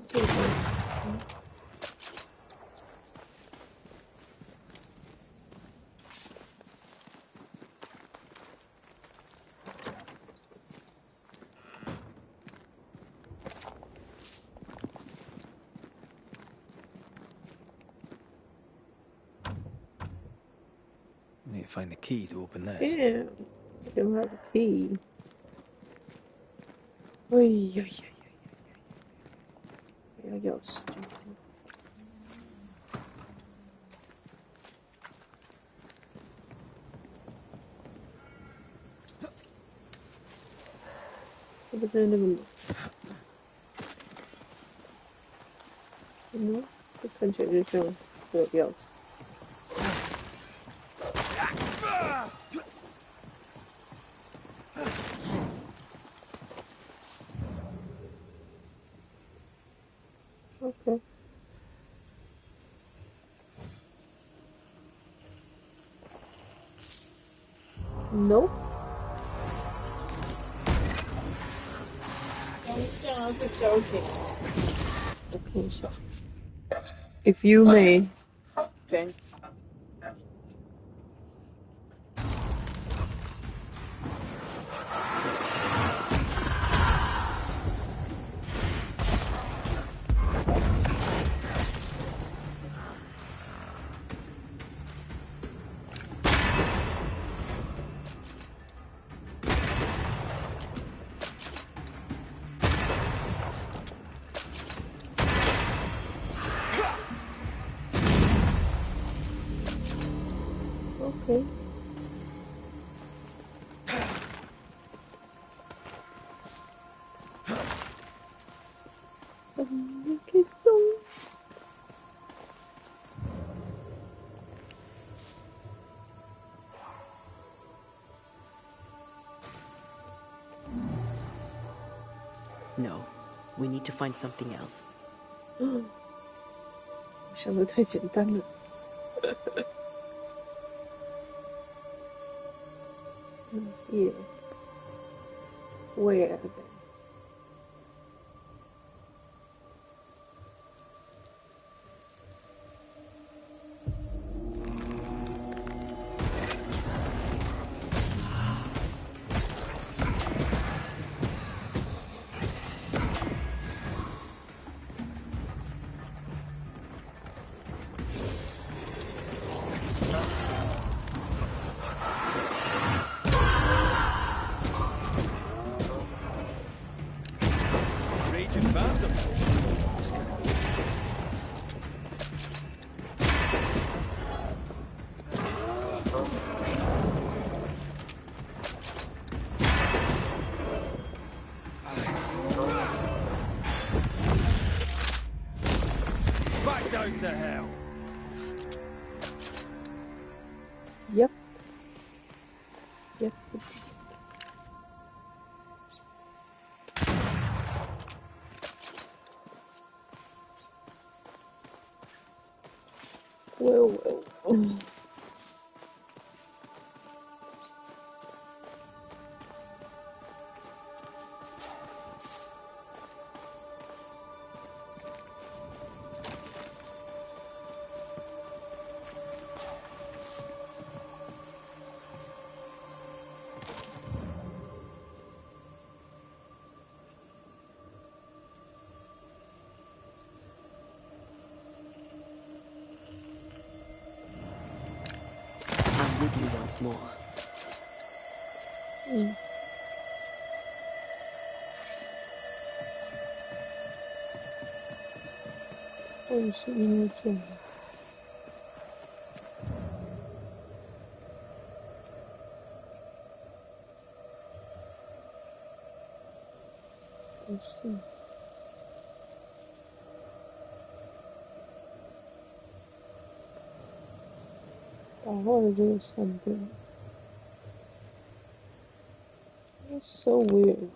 B: We need to find the key to open this.
A: Yeah. don't have a key. 哎呀呀呀！要钥匙就好。会不会那个门？这看起来就像有钥匙。Okay. Nope.
E: 这样是交警。
A: 我看一下。If you may.
E: Thank you.
A: Okay.
C: No, we need to find something else.
A: 想的太简单了。Yeah. Where then?
G: To hell.
A: Yep. Yep. Well.
C: I'm with you once more.
A: 到底是因为这样？不是。打坏了这个闪电。It's so weird.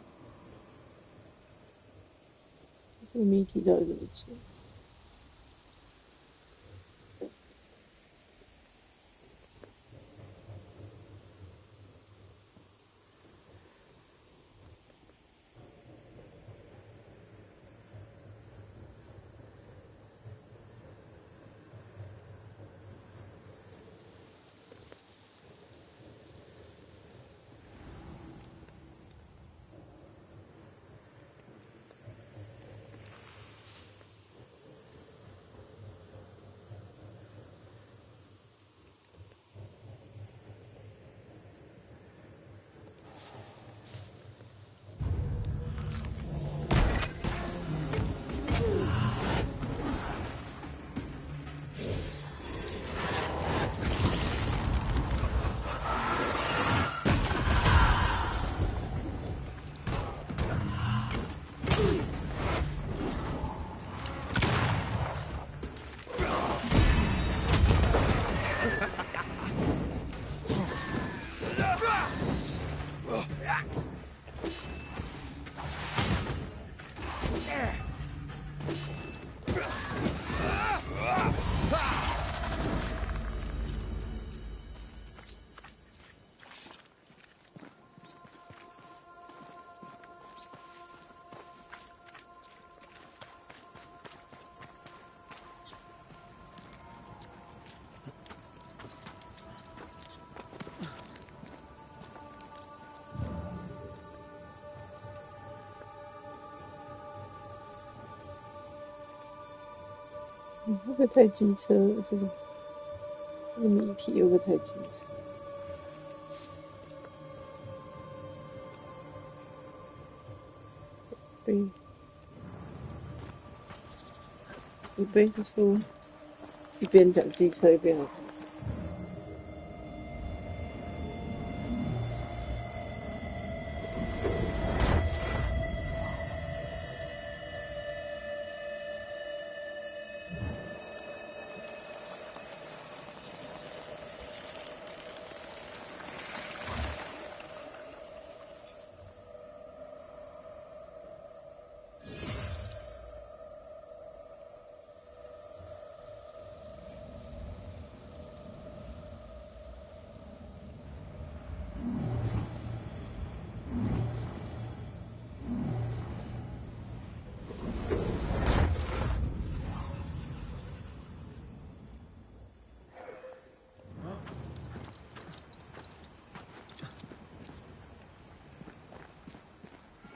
A: 这个谜题到底怎么解？会不会太机车了？这个谜题会不会太机车？对，一杯就说一边讲机车一边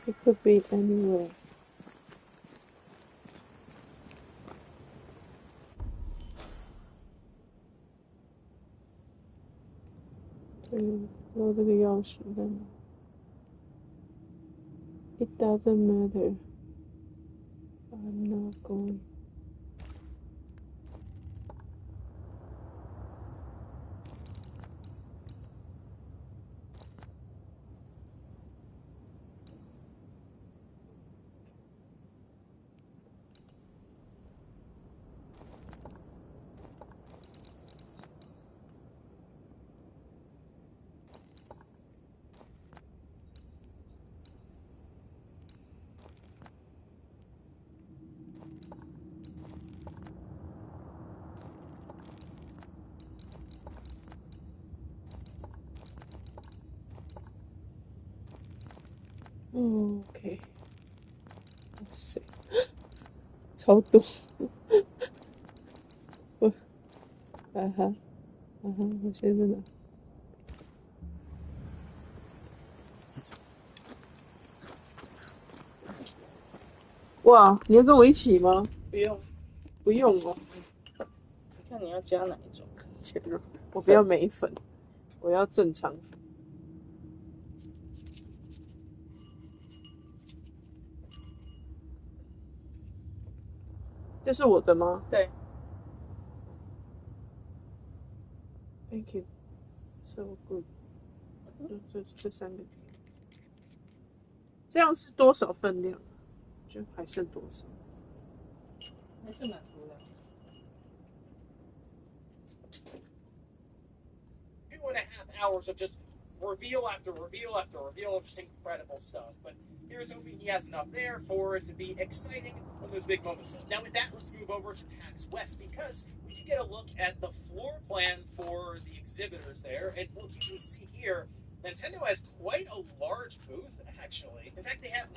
A: It could be anywhere.对，然后这个钥匙在哪 ？It doesn't matter. I'm not going. OK， 哇塞，超多！我，我现在在哪？哇，你要跟我一起吗？
E: 不用，
A: 不用哦。
E: 看你要加哪一种
A: 切肉，我不要梅粉，我要正常粉。这是我的吗？
E: 对。
A: Thank you, so good。这三个，这样是多少分量？就还剩多少？
E: 还是蛮多的。
F: 2.5 hours of just reveal after reveal after reveal of just incredible stuff. But here's hoping he has enough there for it to be exciting when those big moments. Now with that, let's move over to PAX West because we can get a look at the floor plan for the exhibitors there. And look, you can see here, Nintendo has quite a large booth, actually. In fact, they have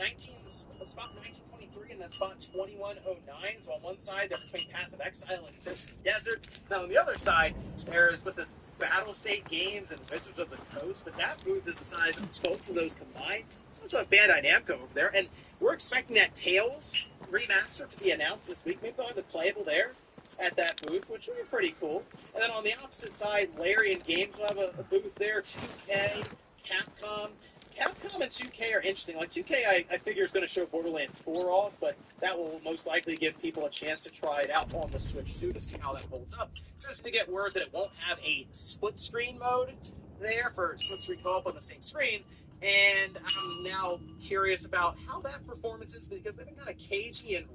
F: spot 1923 and then spot 2109. So on one side, they're between Path of Exile and Tips Desert. Now on the other side, there's what's this? Battle State Games and Wizards of the Coast, but that booth is the size of both of those combined. Also have Bandai Namco over there, and we're expecting that Tales remaster to be announced this week. Maybe they'll have it playable there at that booth, which would be pretty cool. And then on the opposite side, Larian Games will have a booth there. 2K, Capcom. Capcom and 2K are interesting. Like 2K, I figure is going to show Borderlands 4 off, but that will most likely give people a chance to try it out on the Switch too to see how that holds up. So to get word that it won't have a split screen mode there for split screen co-op on the same screen. And I'm now curious about how that performance is because they've been kind of cagey and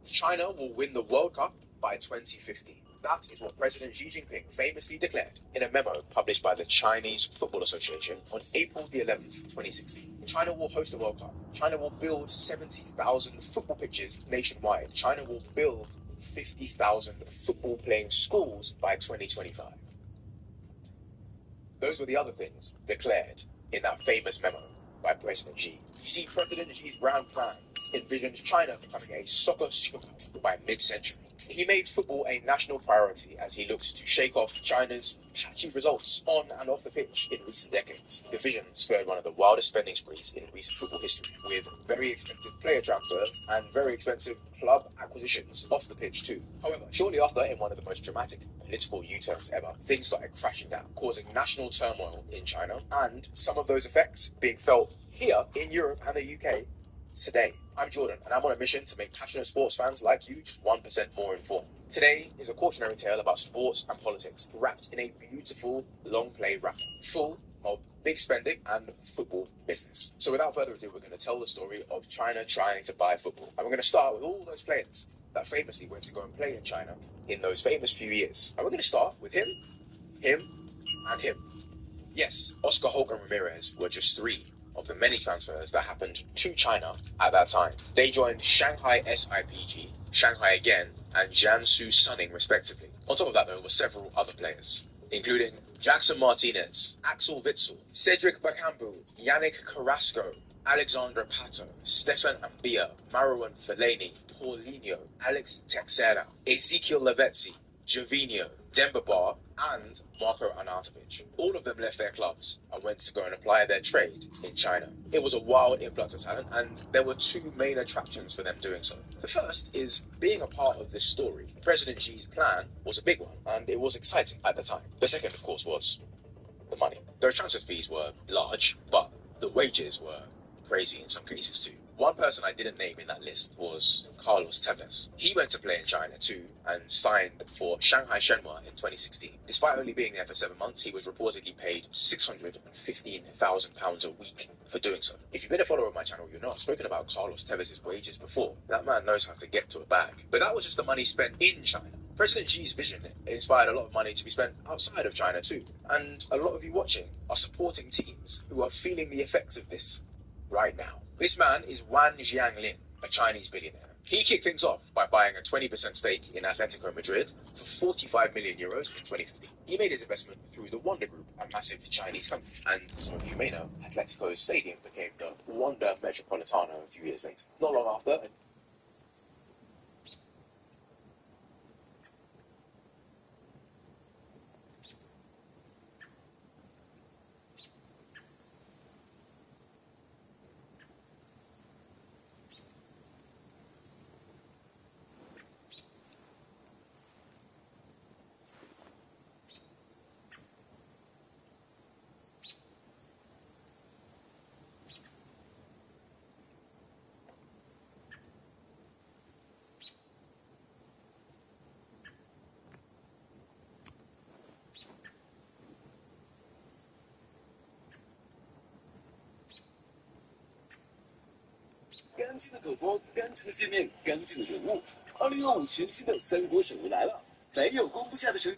J: China will win the World Cup by 2050. That is what President Xi Jinping famously declared in a memo published by the Chinese Football Association on April the 11th, 2016. China will host the World Cup. China will build 70,000 football pitches nationwide. China will build 50,000 football-playing schools by 2025. Those were the other things declared in that famous memo. by President Xi. You see, President Xi's grand plan envisioned China becoming a soccer superpower by mid-century. He made football a national priority as he looked to shake off China's patchy results on and off the pitch in recent decades. The vision spurred one of the wildest spending sprees in recent football history, with very expensive player transfers and very expensive club acquisitions off the pitch too. However, shortly after, in one of the most dramatic political U-turns ever, things started crashing down, causing national turmoil in China, and some of those effects being felt here in Europe and the UK today. I'm Jordan, and I'm on a mission to make passionate sports fans like you just 1% more informed. Today is a cautionary tale about sports and politics, wrapped in a beautiful long play wrapper, full of big spending and football business. So without further ado, we're going to tell the story of China trying to buy football. And we're going to start with all those players that famously went to go and play in China in those famous few years. And we're going to start with him, and him. Yes, Oscar Holt and Ramirez were just three of the many transfers that happened to China at that time. They joined Shanghai SIPG, Shanghai again, and Jiangsu Suning respectively. On top of that, there were several other players, including Jackson Martinez, Axel Witsel, Cedric Bakambu, Yannick Carrasco, Alexandra Pato, Stefan Ambia, Marouane Fellaini, Paulinho, Alex Teixeira, Ezekiel Lavezzi, Jovinho, Demba Ba, and Marco Arnautovic. All of them left their clubs and went to go and apply their trade in China. It was a wild influx of talent, and there were two main attractions for them doing so. The first is being a part of this story. President Xi's plan was a big one, and it was exciting at the time. The second, of course, was the money. Their transfer fees were large, but the wages were crazy in some cases too. One person I didn't name in that list was Carlos Tevez. He went to play in China too and signed for Shanghai Shenhua in 2016. Despite only being there for 7 months, he was reportedly paid £615,000 a week for doing so. If you've been a follower of my channel, you know I've spoken about Carlos Tevez's wages before. That man knows how to get to a bag. But that was just the money spent in China. President Xi's vision inspired a lot of money to be spent outside of China too. And a lot of you watching are supporting teams who are feeling the effects of this right now. This man is Wang Jianlin, a Chinese billionaire. He kicked things off by buying a 20% stake in Atletico Madrid for €45 million in 2015. He made his investment through the Wanda Group, a massive Chinese company. And some of you may know, Atletico's stadium became the Wanda Metropolitano a few years later. Not long after,
K: 干净的狗狗，干净的界面，干净的人物。2025全新的三国首日来了，没有攻不下的神。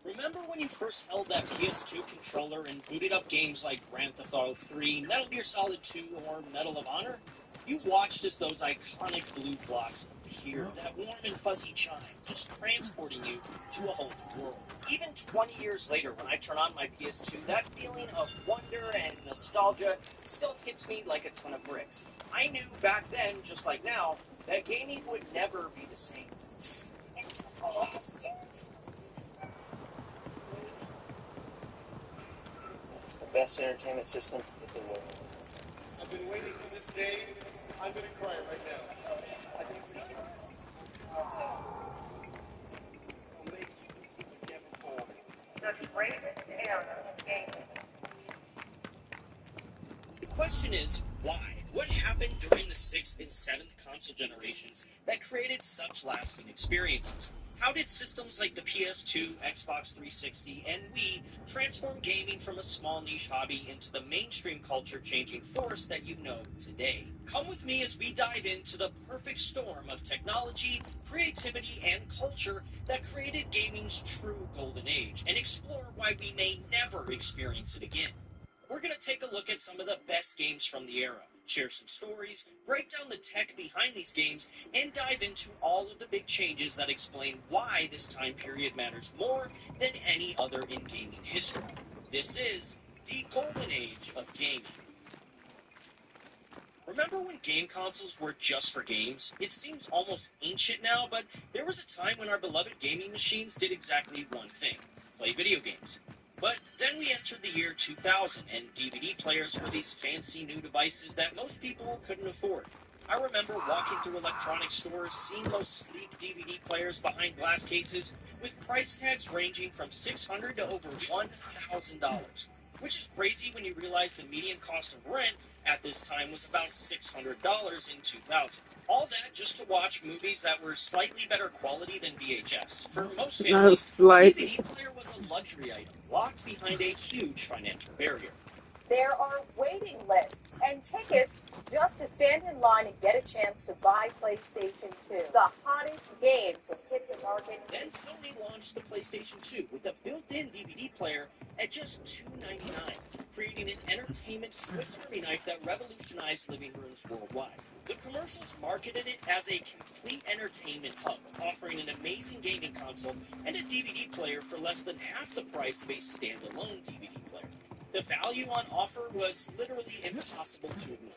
F: Remember when you first held that PS2 controller and booted up games like Grand Theft Auto 3, Metal Gear Solid 2, or Medal of Honor? You watched as those iconic blue blocks appeared, that warm and fuzzy chime, just transporting you to a whole new world. Even 20 years later, when I turn on my PS2, that feeling of wonder and nostalgia still hits me like a ton of bricks. I knew back then, just like now, that gaming would never be the same. It's
K: the best entertainment system in the world.
L: I've been waiting for this day. I'm gonna cry right now. I can see it.
F: The question is, why? What happened during the 6th and 7th console generations that created such lasting experiences? How did systems like the PS2, Xbox 360, and Wii transform gaming from a small niche hobby into the mainstream culture-changing force that you know today? Come with me as we dive into the perfect storm of technology, creativity, and culture that created gaming's true golden age, and explore why we may never experience it again. We're going to take a look at some of the best games from the era, share some stories, break down the tech behind these games, and dive into all of the big changes that explain why this time period matters more than any other in gaming history. This is the golden age of gaming. Remember when game consoles were just for games? It seems almost ancient now, but there was a time when our beloved gaming machines did exactly one thing: play video games. But then we entered the year 2000, and DVD players were these fancy new devices that most people couldn't afford. I remember walking through electronic stores, seeing those sleek DVD players behind glass cases with price tags ranging from $600 to over $1,000, which is crazy when you realize the median cost of rent at this time was about $600 in 2000. All that just to watch movies that were slightly better quality than VHS. For most families, DVD player was a luxury item, locked behind a huge financial barrier.
M: There are waiting lists and tickets just to stand in line and get a chance to buy PlayStation 2, the hottest game to hit the market.
F: Then Sony launched the PlayStation 2 with a built-in DVD player at just $2.99, creating an entertainment Swiss Army knife that revolutionized living rooms worldwide. The commercials marketed it as a complete entertainment hub, offering an amazing gaming console and a DVD player for less than half the price of a standalone DVD player. The value on offer was literally impossible to ignore.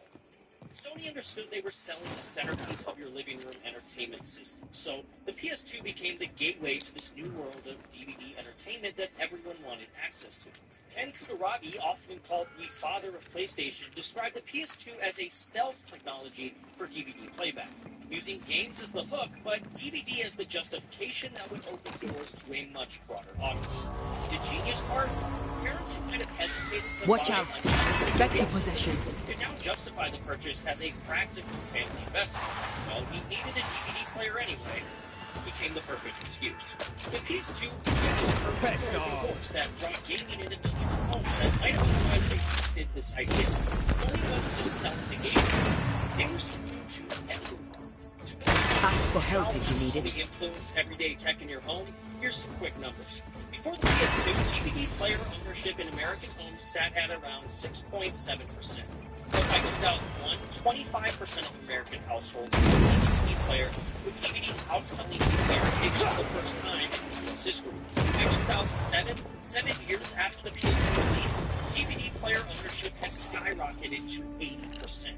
F: Sony understood they were selling the centerpiece of your living room entertainment system, so the PS2 became the gateway to this new world of DVD entertainment that everyone wanted access to. Ken Kutaragi, often called the father of PlayStation, described the PS2 as a stealth technology for DVD playback, using games as the hook, but DVD as the justification that would open doors to a much broader audience. The genius part? Parents who might have hesitated to
C: Watch out! Spectre possession.
F: Could now justify the purchase as a practical family investment. Well, he needed a DVD player anyway. Became the perfect excuse. The PS2 became this perfect force that brought gaming into millions of homes that might have otherwise resisted this idea. Sony wasn't just selling the game; they were selling to everyone.
C: Ask for help if you need it.
F: To influence everyday tech in your home, here's some quick numbers. Before the PS2, DVD player ownership in American homes sat at around 6.7%. But by 2001, 25% of American households owned a DVD player, with DVDs outselling VCR tapes for the first time in U.S. history. By 2007, 7 years after the PS2 release, DVD player ownership had skyrocketed to 80%.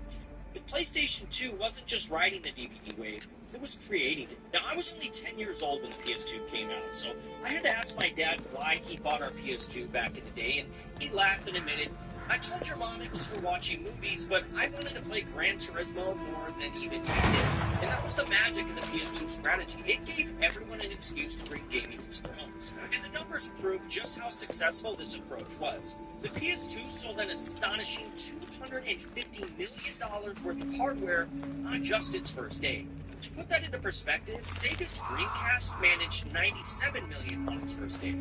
F: The PlayStation 2 wasn't just riding the DVD wave, it was creating it. Now, I was only 10 years old when the PS2 came out, so I had to ask my dad why he bought our PS2 back in the day, and he laughed and admitted, "I told your mom it was for watching movies, but I wanted to play Gran Turismo more than even you did." And that was the magic of the PS2 strategy. It gave everyone an excuse to bring gaming into their homes. And the numbers prove just how successful this approach was. The PS2 sold an astonishing $250 million worth of hardware on just its first day. To put that into perspective, Sega's Dreamcast managed $97 million on its first day.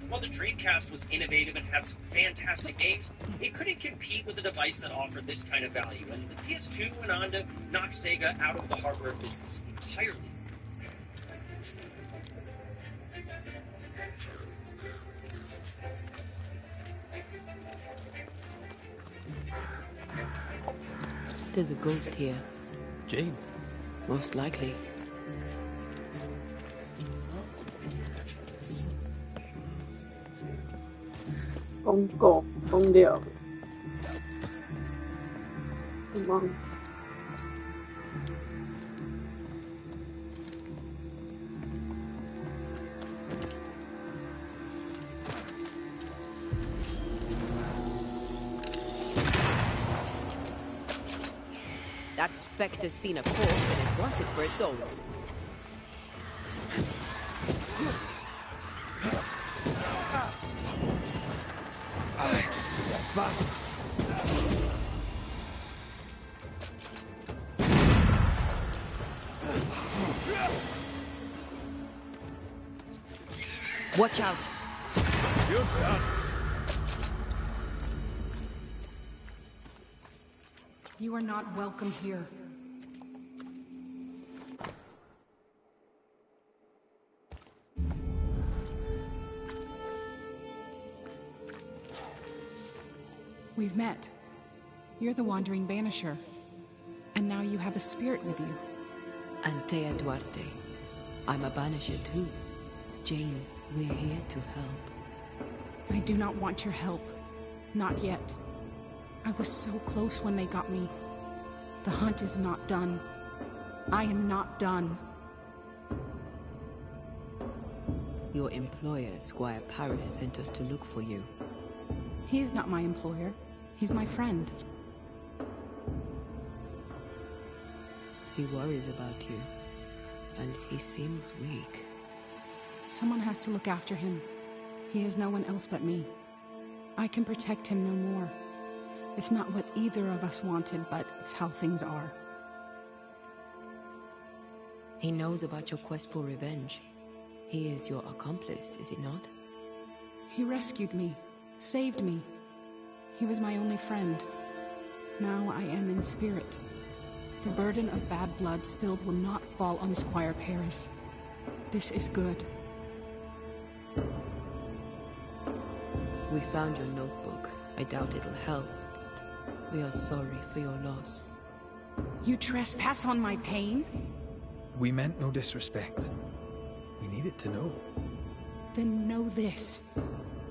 F: While the Dreamcast was innovative and had some fantastic games, it couldn't compete with a device that offered this kind of value, and the PS2 went on to knock Sega out of the hardware business entirely.
C: There's a ghost here.
B: Jane?
C: Most likely.
A: 疯狗疯掉了，什么？That
C: specter's seen a corpse and it wants it for its own. Watch out!
G: You're done.
H: You are not welcome here. We've met. You're the wandering Banisher. And now you have a spirit with you.
C: Antea Duarte. I'm a Banisher too. Jane, we're here to help.
H: I do not want your help. Not yet. I was so close when they got me. The hunt is not done. I am not done.
C: Your employer, Squire Paris, sent us to look for you.
H: He is not my employer. He's my friend.
C: He worries about you, and he seems weak.
H: Someone has to look after him. He has no one else but me. I can protect him no more. It's not what either of us wanted, but it's how things are.
C: He knows about your quest for revenge. He is your accomplice, is he not?
H: He rescued me, saved me. He was my only friend. Now I am in spirit. The burden of bad blood spilled will not fall on Squire Paris. This is good.
C: We found your notebook. I doubt it'll help, but we are sorry for your loss.
H: You trespass on my pain?
B: We meant no disrespect. We needed to know.
H: Then know this.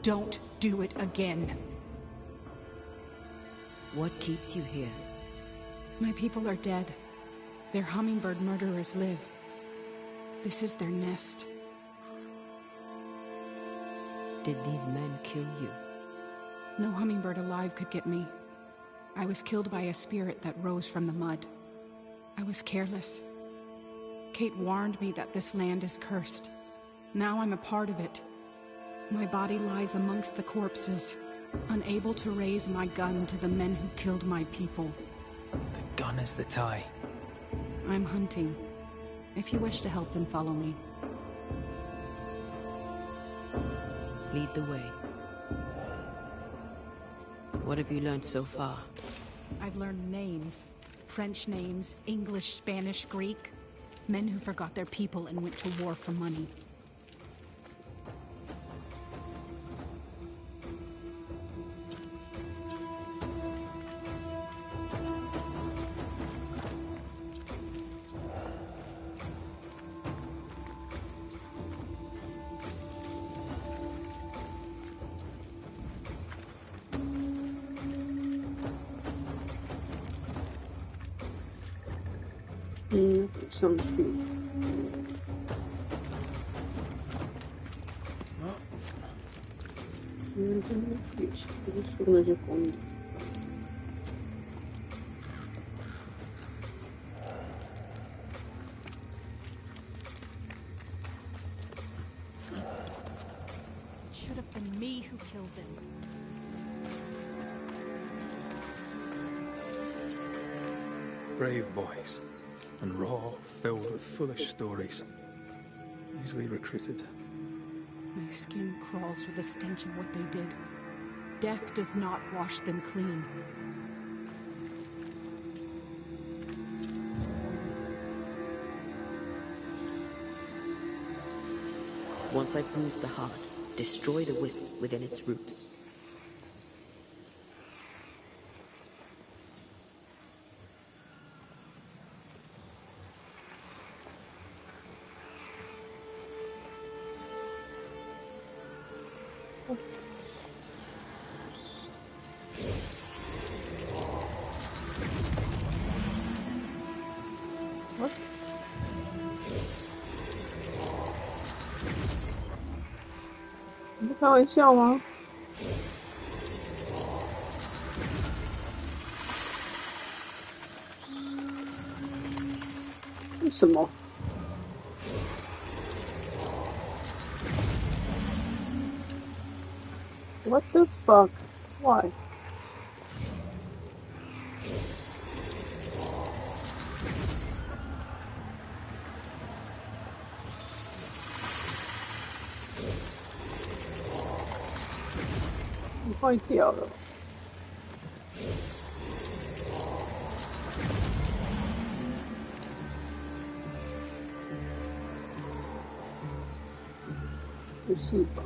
H: Don't do it again.
C: What keeps you here?
H: My people are dead. Their hummingbird murderers live. This is their nest.
C: Did these men kill you?
H: No hummingbird alive could get me. I was killed by a spirit that rose from the mud. I was careless. Kate warned me that this land is cursed. Now I'm a part of it. My body lies amongst the corpses, unable to raise my gun to the men who killed my people.
B: The gun is the tie.
H: I'm hunting. If you wish to help, then follow me.
C: Lead the way. What have you learned so far?
H: I've learned names. French names, English, Spanish, Greek. Men who forgot their people and went to war for money.
A: 上去。说那些公理。
H: It should have been me who killed them.
B: Brave boys. And raw, filled with foolish stories. Easily recruited.
H: My skin crawls with the stench of what they did. Death does not wash them clean.
C: Once I've bruised the heart, destroy the wisps within its roots.
A: What? 你在开玩笑吗？为什么？ What the fuck? Why? You 坏掉了。不是吧？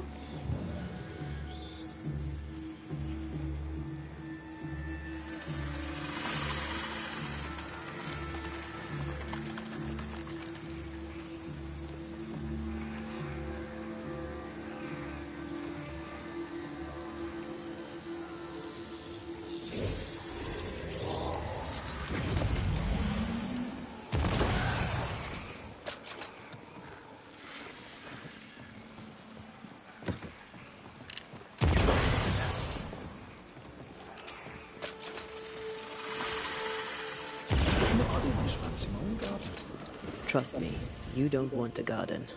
B: I'd almost fancy my own garden.
C: Trust me, you don't want a garden.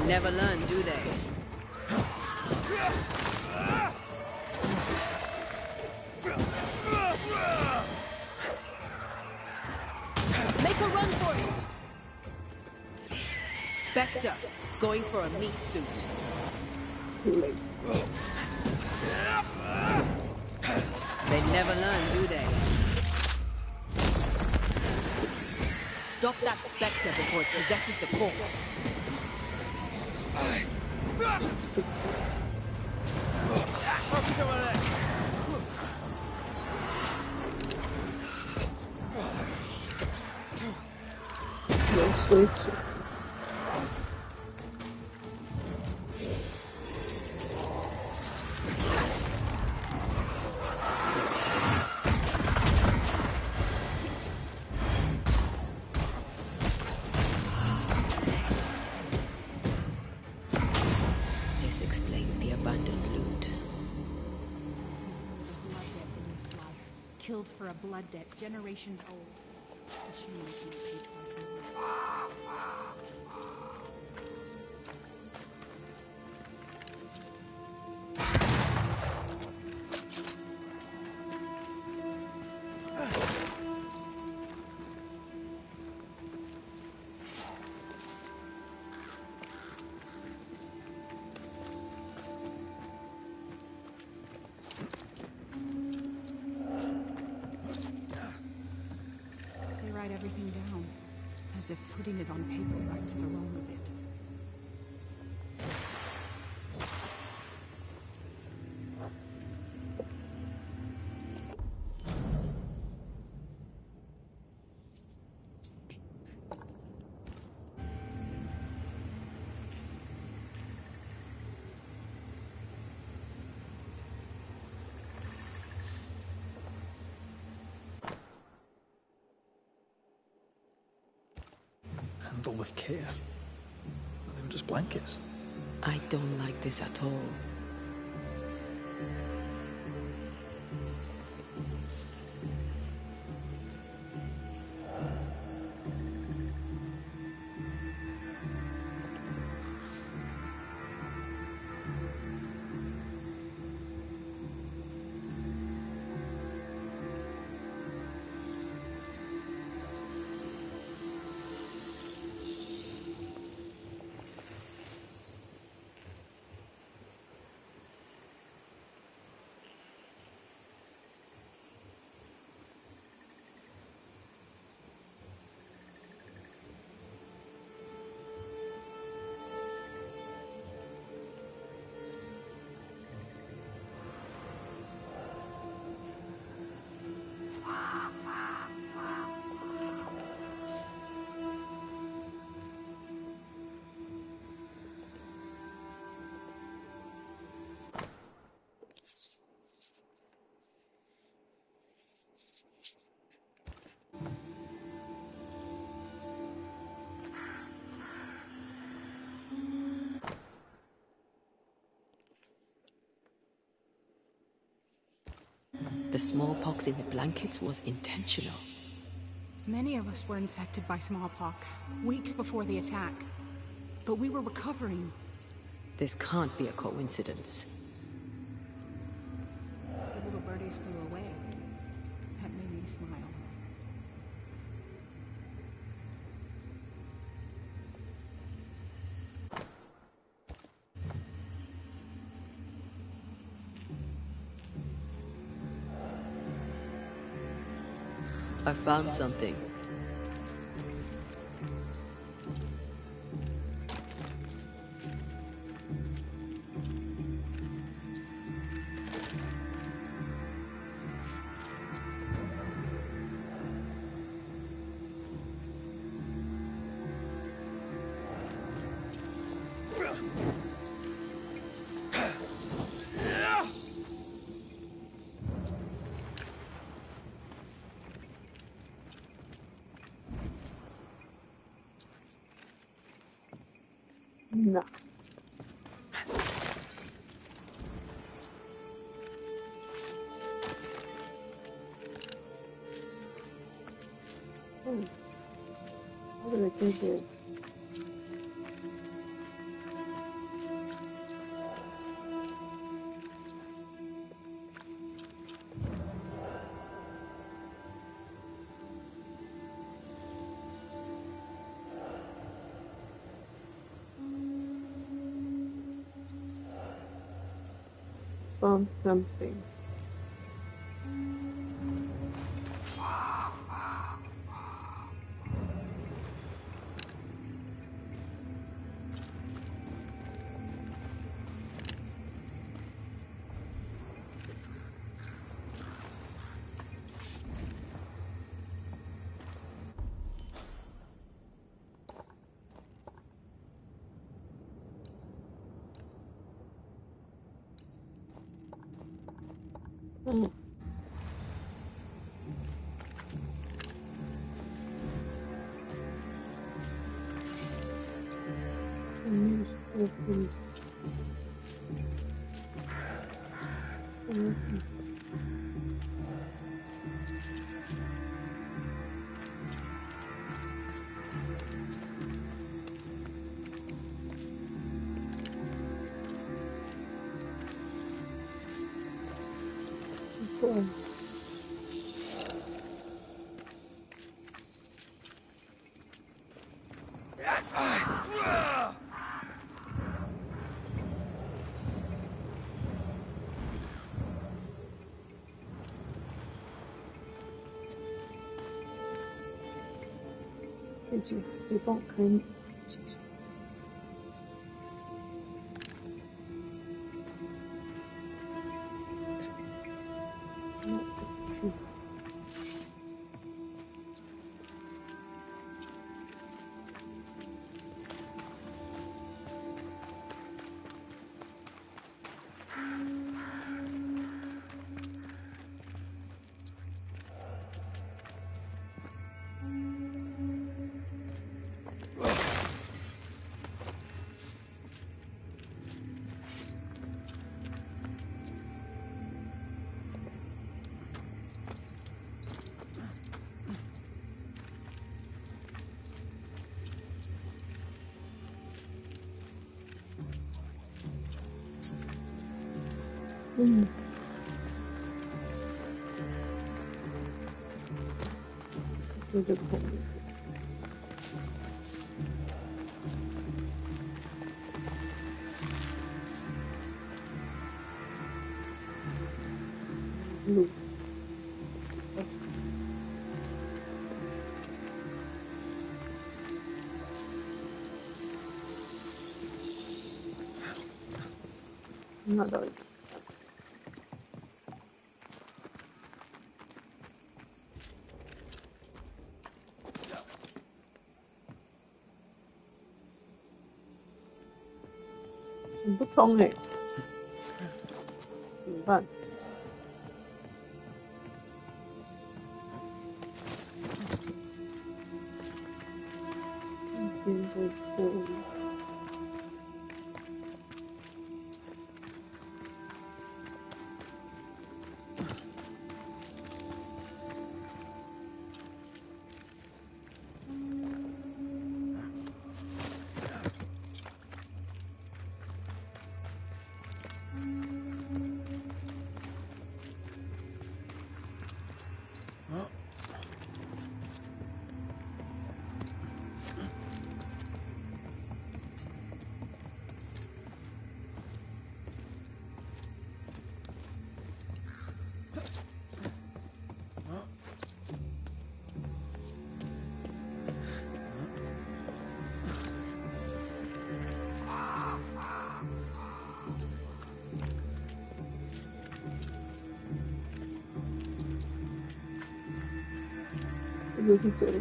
C: Never learn, do they? Make a run for it! Spectre, going for a meat suit. They never learn, do they? Stop that Spectre before it possesses the corpse.
G: Have some of this.
C: This explains the abandoned loot.
H: Killed for a blood debt generations old. A shame I can't see twice over. Everything down, as if putting it on paper rights the wrong of it.
B: Handle with care. They were just blankets.
C: I don't like this at all. The smallpox in the blankets was intentional.
H: Many of us were infected by smallpox, weeks before the attack. But we were recovering.
C: This can't be a coincidence.
H: always flew away. That made me smile.
C: I found something.
A: No. What do I do here? Found something. Okay. 谢谢，可以帮我开门，谢谢。这就可以。那倒也。很不通哎，怎么办？这边在这里。就是这样。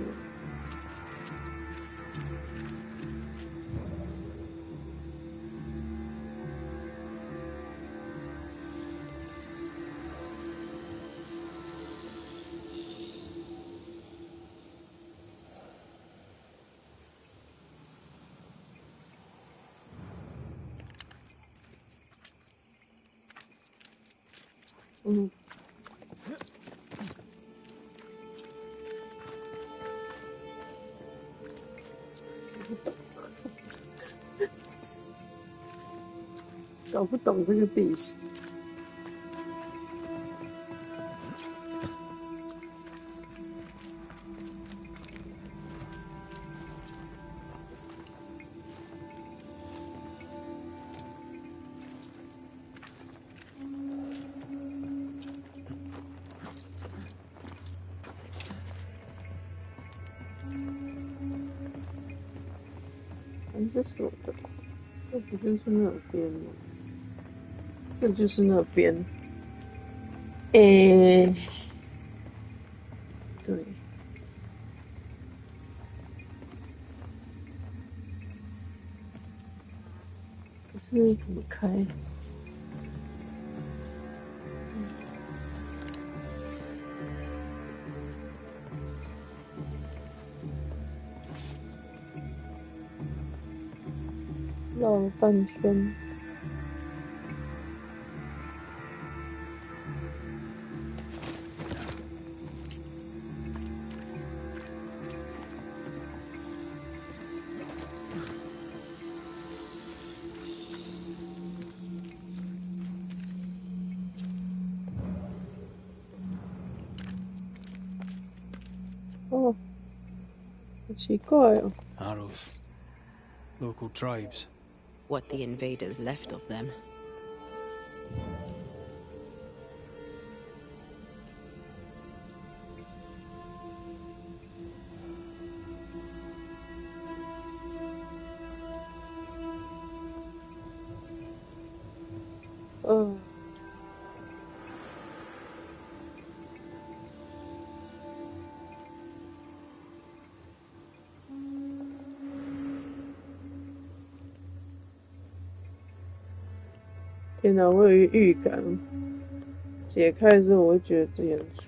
A: 嗯。搞不懂这个地形。这是我的，这不就是那边吗？这就是那边。对。可是怎么开？绕了半圈。哦，好奇怪哦。
B: Arrows. Local tribes.
C: What the invaders left of them.
A: Oh. 天哪，我有一个预感，解开之后我会觉得这样子。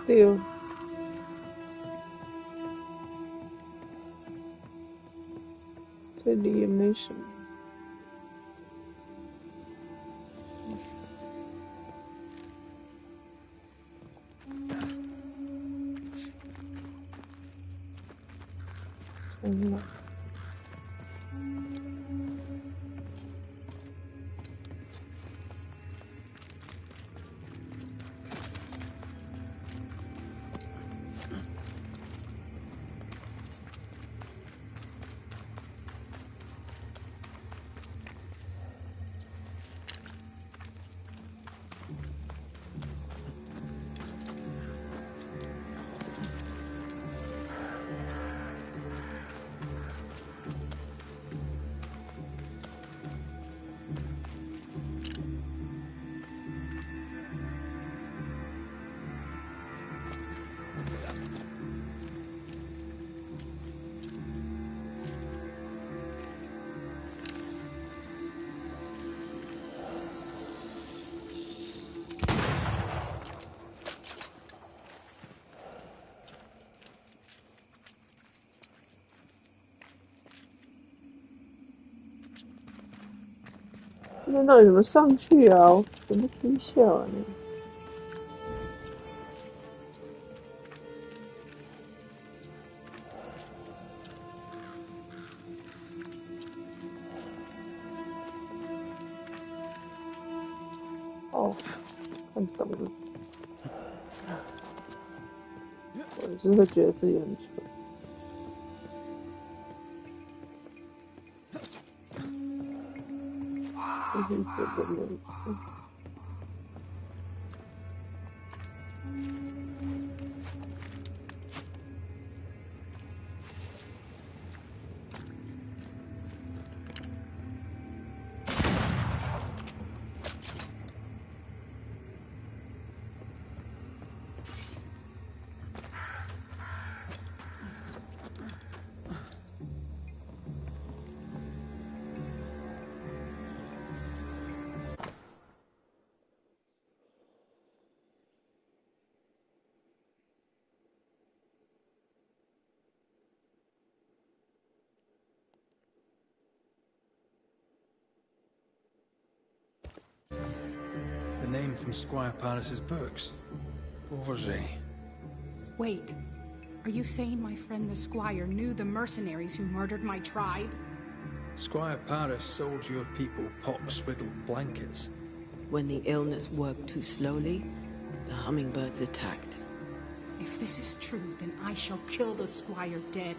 A: 对哦，这里也没什么。那到底怎么上去啊？怎么踢笑啊？哦，看懂了。我是会觉得自己很蠢。就是觉得没错。
B: The name from Squire Paris's books. Beauverger.
H: Wait, are you saying my friend the Squire knew the mercenaries who murdered my tribe?
B: Squire Paris sold your people pox-riddled blankets.
C: When the illness worked too slowly, the hummingbirds attacked.
H: If this is true, then I shall kill the Squire dead.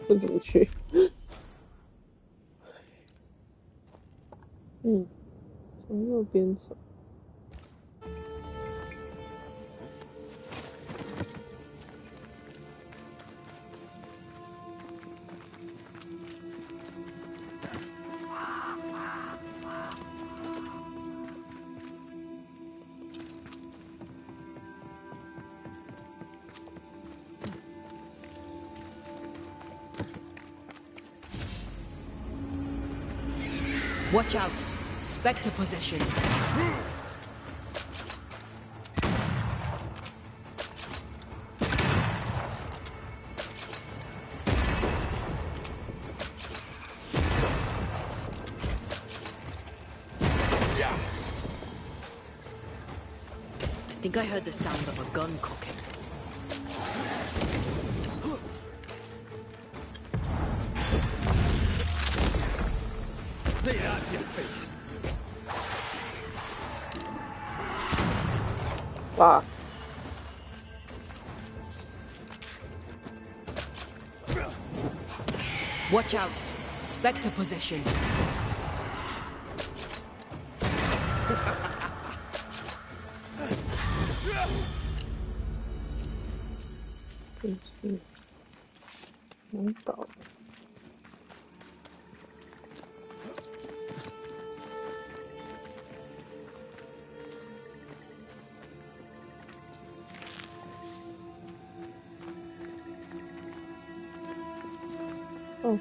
A: 这怎么去？从右边走。
C: Watch out! Spectre possession. I think I heard the sound of a gun cocking.
G: Say that to your face.
A: Wow.
C: Watch out! Spectre possession.
A: 真是难搞。哦。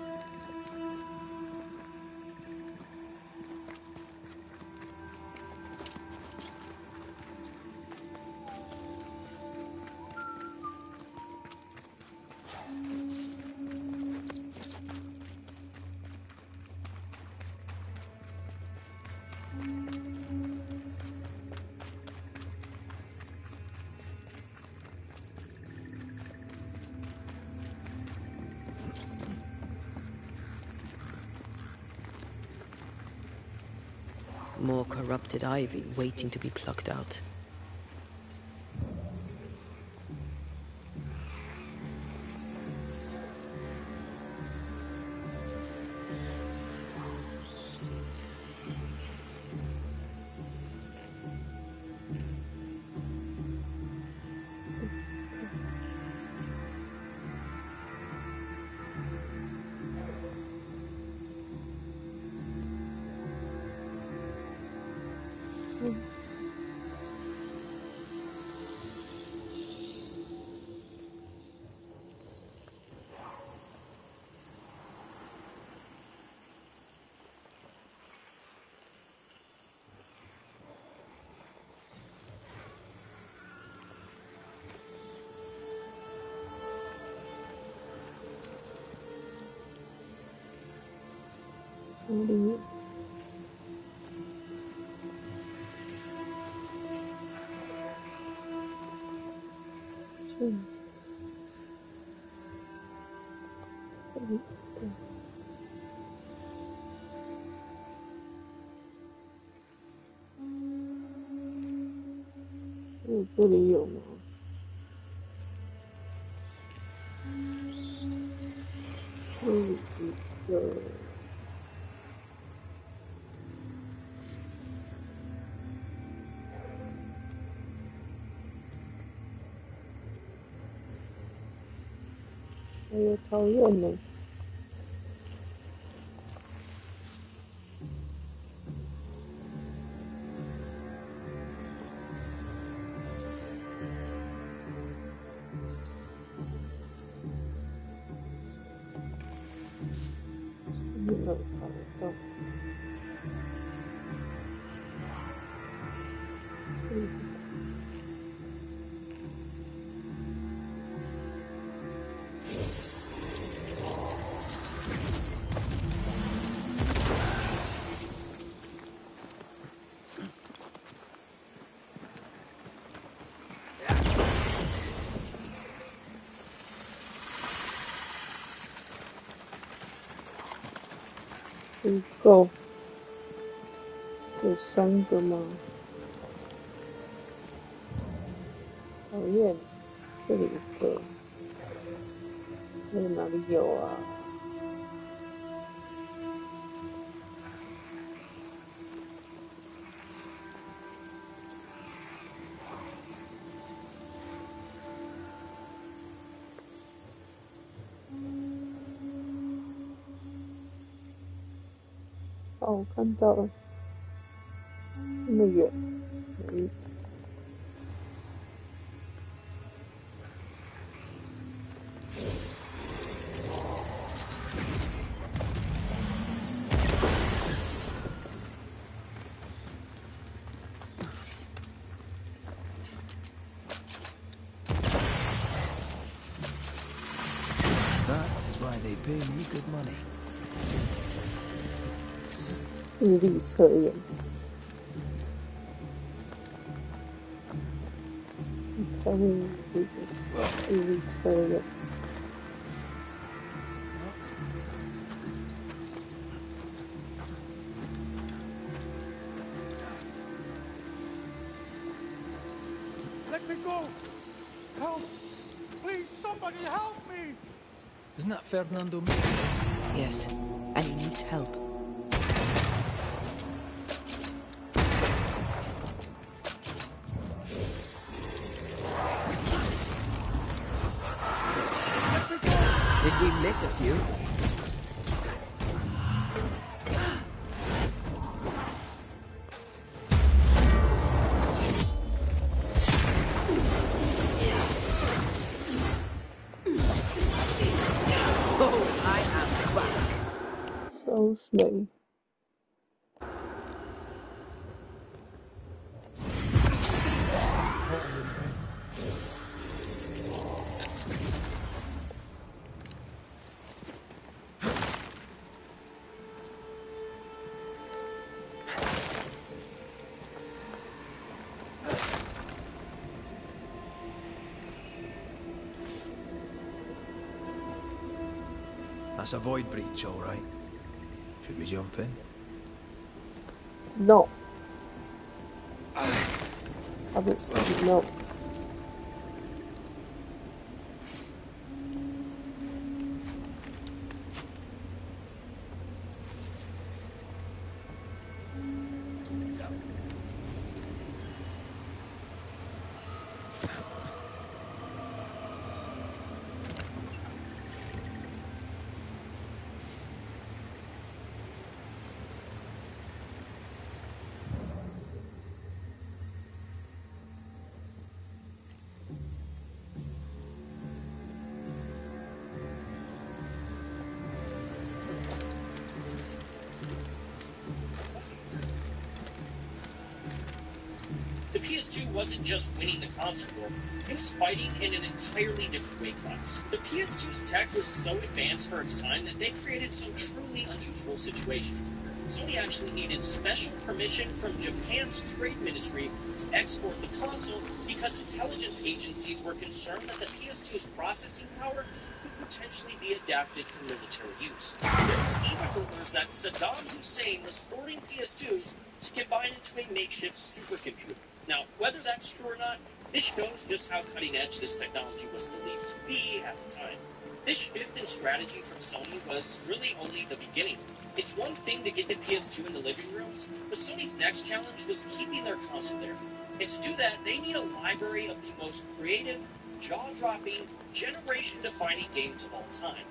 C: More corrupted ivy waiting to be plucked out.
A: 哪里有？这里，这里有吗？这里有。哎呀，讨厌呢！没有跑到。不够，有3个吗？讨厌，这里1个，还有哪里有啊？哦，我看到了，那么远，没意思。
I: That is why they pay me good money.
A: 视力测验，它会有一个视力测验。
L: Let me go! Help! Please, somebody help me!
I: Isn't that Fernando?
C: Yes, and he needs help. Did we miss a few? Oh, I am back.
A: So slow.
I: That's a void breach, all right. Should we jump in?
A: No. Obviously, no.
F: PS2 wasn't just winning the console war, it was fighting in an entirely different weight class. The PS2's tech was so advanced for its time that they created some truly unusual situations. Sony actually needed special permission from Japan's trade ministry to export the console because intelligence agencies were concerned that the PS2's processing power could potentially be adapted for military use. There were even rumors that Saddam Hussein was hoarding PS2s to combine into a makeshift supercomputer. Now, whether that's true or not, this shows just how cutting edge this technology was believed to be at the time. This shift in strategy from Sony was really only the beginning. It's one thing to get the PS2 in the living rooms, but Sony's next challenge was keeping their console there. And to do that, they need a library of the most creative, jaw-dropping, generation-defining games of all time.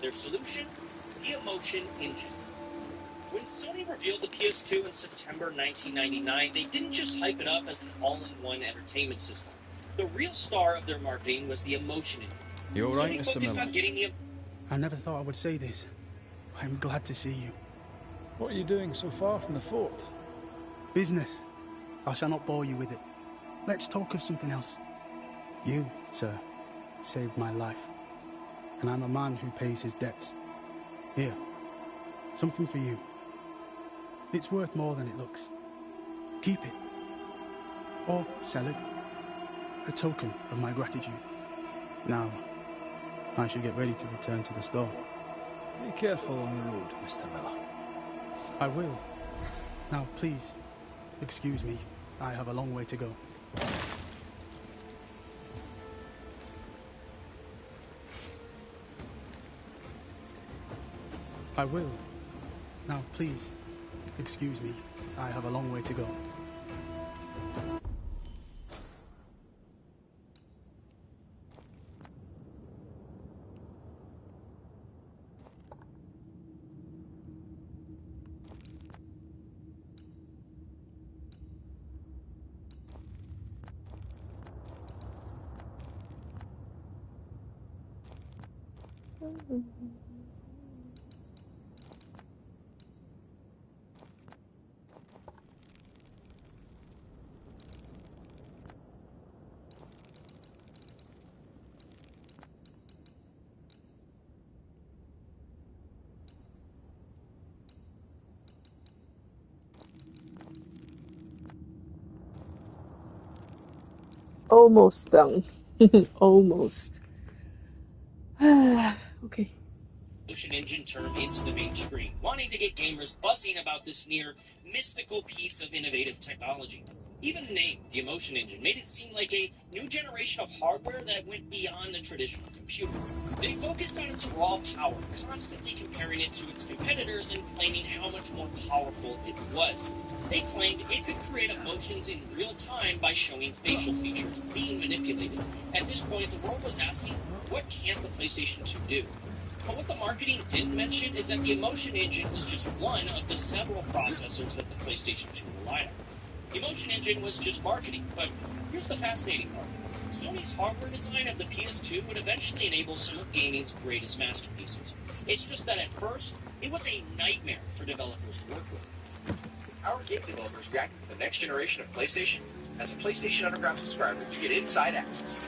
F: Their solution? The Emotion Engine. When Sony revealed the PS2 in September 1999, they didn't just hype it up as an all-in-one entertainment system. The real star of their marketing was the Emotion Engine.
I: You all right, Mr. Miller?
N: I never thought I would say this. I'm glad to see you.
I: What are you doing so far from the fort?
N: Business. I shall not bore you with it. Let's talk of something else. You, sir, saved my life. And I'm a man who pays his debts. Here, something for you. It's worth more than it looks. Keep it. Or sell it. A token of my gratitude. Now, I should get ready to return to the store.
I: Be careful on the road, Mr. Miller.
N: I will. Now, please, excuse me. I have a long way to go. I will. Now, please, excuse me. I have a long way to go.
A: Almost done. Almost. Okay.
F: Emotion Engine turned into the mainstream, wanting to get gamers buzzing about this near mystical piece of innovative technology. Even the name, the Emotion Engine, made it seem like a new generation of hardware that went beyond the traditional computer. They focused on its raw power, constantly comparing it to its competitors and claiming how much more powerful it was. They claimed it could create emotions in real time by showing facial features being manipulated. At this point, the world was asking, what can't the PlayStation 2 do? But what the marketing didn't mention is that the Emotion Engine was just one of the several processors that the PlayStation 2 relied on. The Emotion Engine was just marketing, but here's the fascinating part. Sony's hardware design of the PS2 would eventually enable some of gaming's greatest masterpieces. It's just that at first, it was a nightmare for developers to work with.
J: Our game developers reacting to the next generation of PlayStation. As a PlayStation Underground subscriber, you get inside access.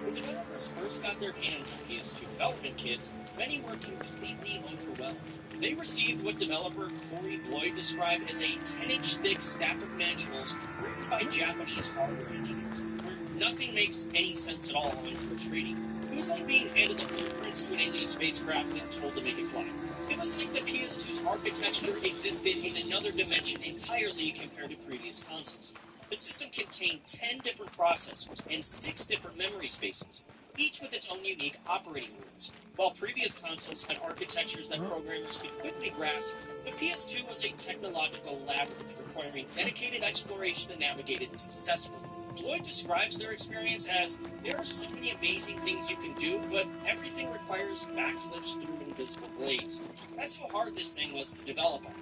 F: When developers first got their hands on PS2 development kits, many were completely overwhelmed. They received what developer Corey Bloyd described as a 10-inch thick stack of manuals written by Japanese hardware engineers, where nothing makes any sense at all on first reading. It was like being handed the blueprints to an alien spacecraft and told to make it fly. It was like the PS2's architecture existed in another dimension entirely compared to previous consoles. The system contained 10 different processors and 6 different memory spaces, each with its own unique operating rules. While previous consoles had architectures that programmers could quickly grasp, the PS2 was a technological labyrinth requiring dedicated exploration to navigate it successfully. Lloyd describes their experience as, there are so many amazing things you can do, but everything requires backflips through invisible blades. That's how hard this thing was to develop on.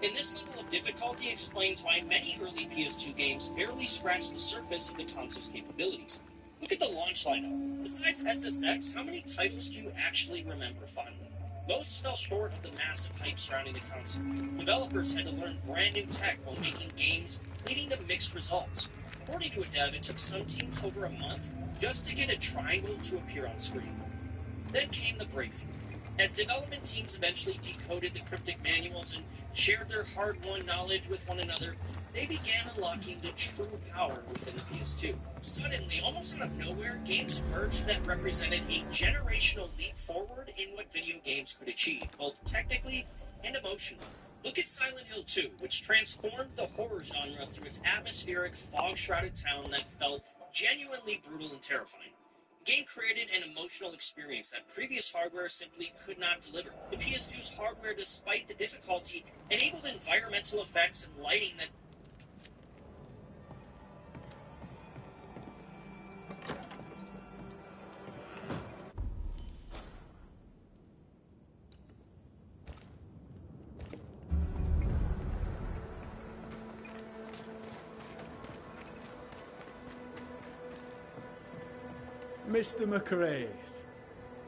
F: And this level of difficulty explains why many early PS2 games barely scratched the surface of the console's capabilities. Look at the launch lineup. Besides SSX, how many titles do you actually remember fondly? Most fell short of the massive hype surrounding the console. Developers had to learn brand new tech while making games, leading to mixed results. According to a dev, it took some teams over a month just to get a triangle to appear on screen. Then came the breakthrough. As development teams eventually decoded the cryptic manuals and shared their hard-won knowledge with one another, they began unlocking the true power within the PS2. Suddenly, almost out of nowhere, games emerged that represented a generational leap forward in what video games could achieve, both technically and emotionally. Look at Silent Hill 2, which transformed the horror genre through its atmospheric, fog-shrouded town that felt genuinely brutal and terrifying. The game created an emotional experience that previous hardware simply could not deliver. The PS2's hardware, despite the difficulty, enabled environmental effects and lighting that
O: Mr. McRae,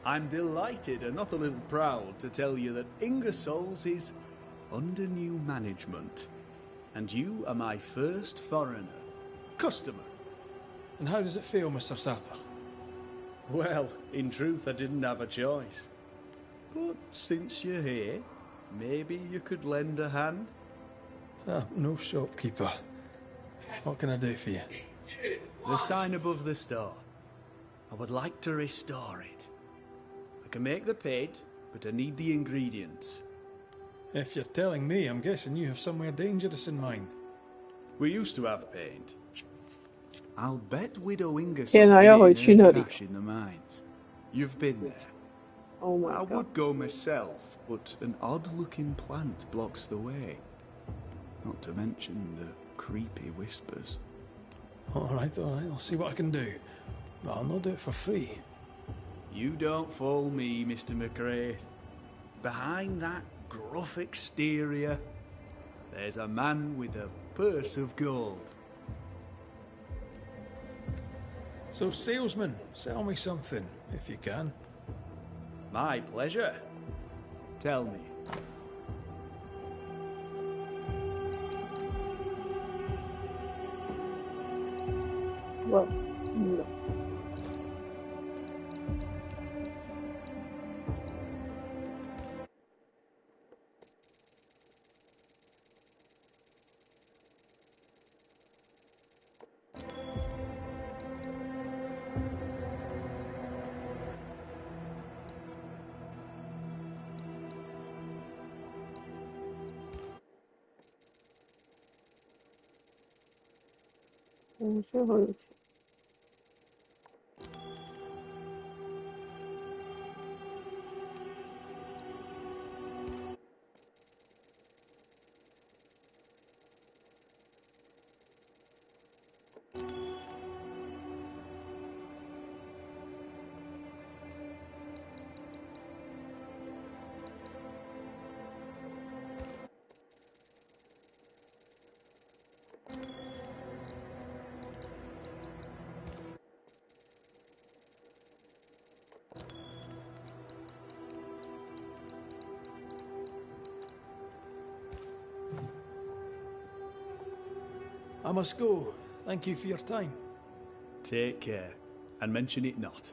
O: I'm delighted and not a little proud to tell you that Ingersoll's is under new management. And you are my first foreigner. Customer.
I: And how does it feel, Mr. Sather?
O: Well, in truth, I didn't have a choice. But since you're here, maybe you could lend a hand?
I: No shopkeeper. What can I do for you?
O: The sign above the store. I would like to restore it. I can make the paint, but I need the ingredients.
I: If you're telling me, I'm guessing you have somewhere dangerous in mind.
O: We used to have paint. I'll bet Widow Ingersoll
A: 天啊，要回去那里。
O: cash in the mines. You've been there.
A: Oh my
O: I
A: god.
O: would go myself, but an odd-looking plant blocks the way. Not to mention the creepy whispers.
I: All right, I'll see what I can do. But I'll not do it for free.
O: You don't fool me, Mr. McRae. Behind that gruff exterior, there's a man with a purse of gold.
I: So, salesman, sell me something, if you can.
O: My pleasure. Tell me.
A: Well, no. Oh, 这好有趣。
I: I must go. Thank you for your time.
O: Take care, and mention it not.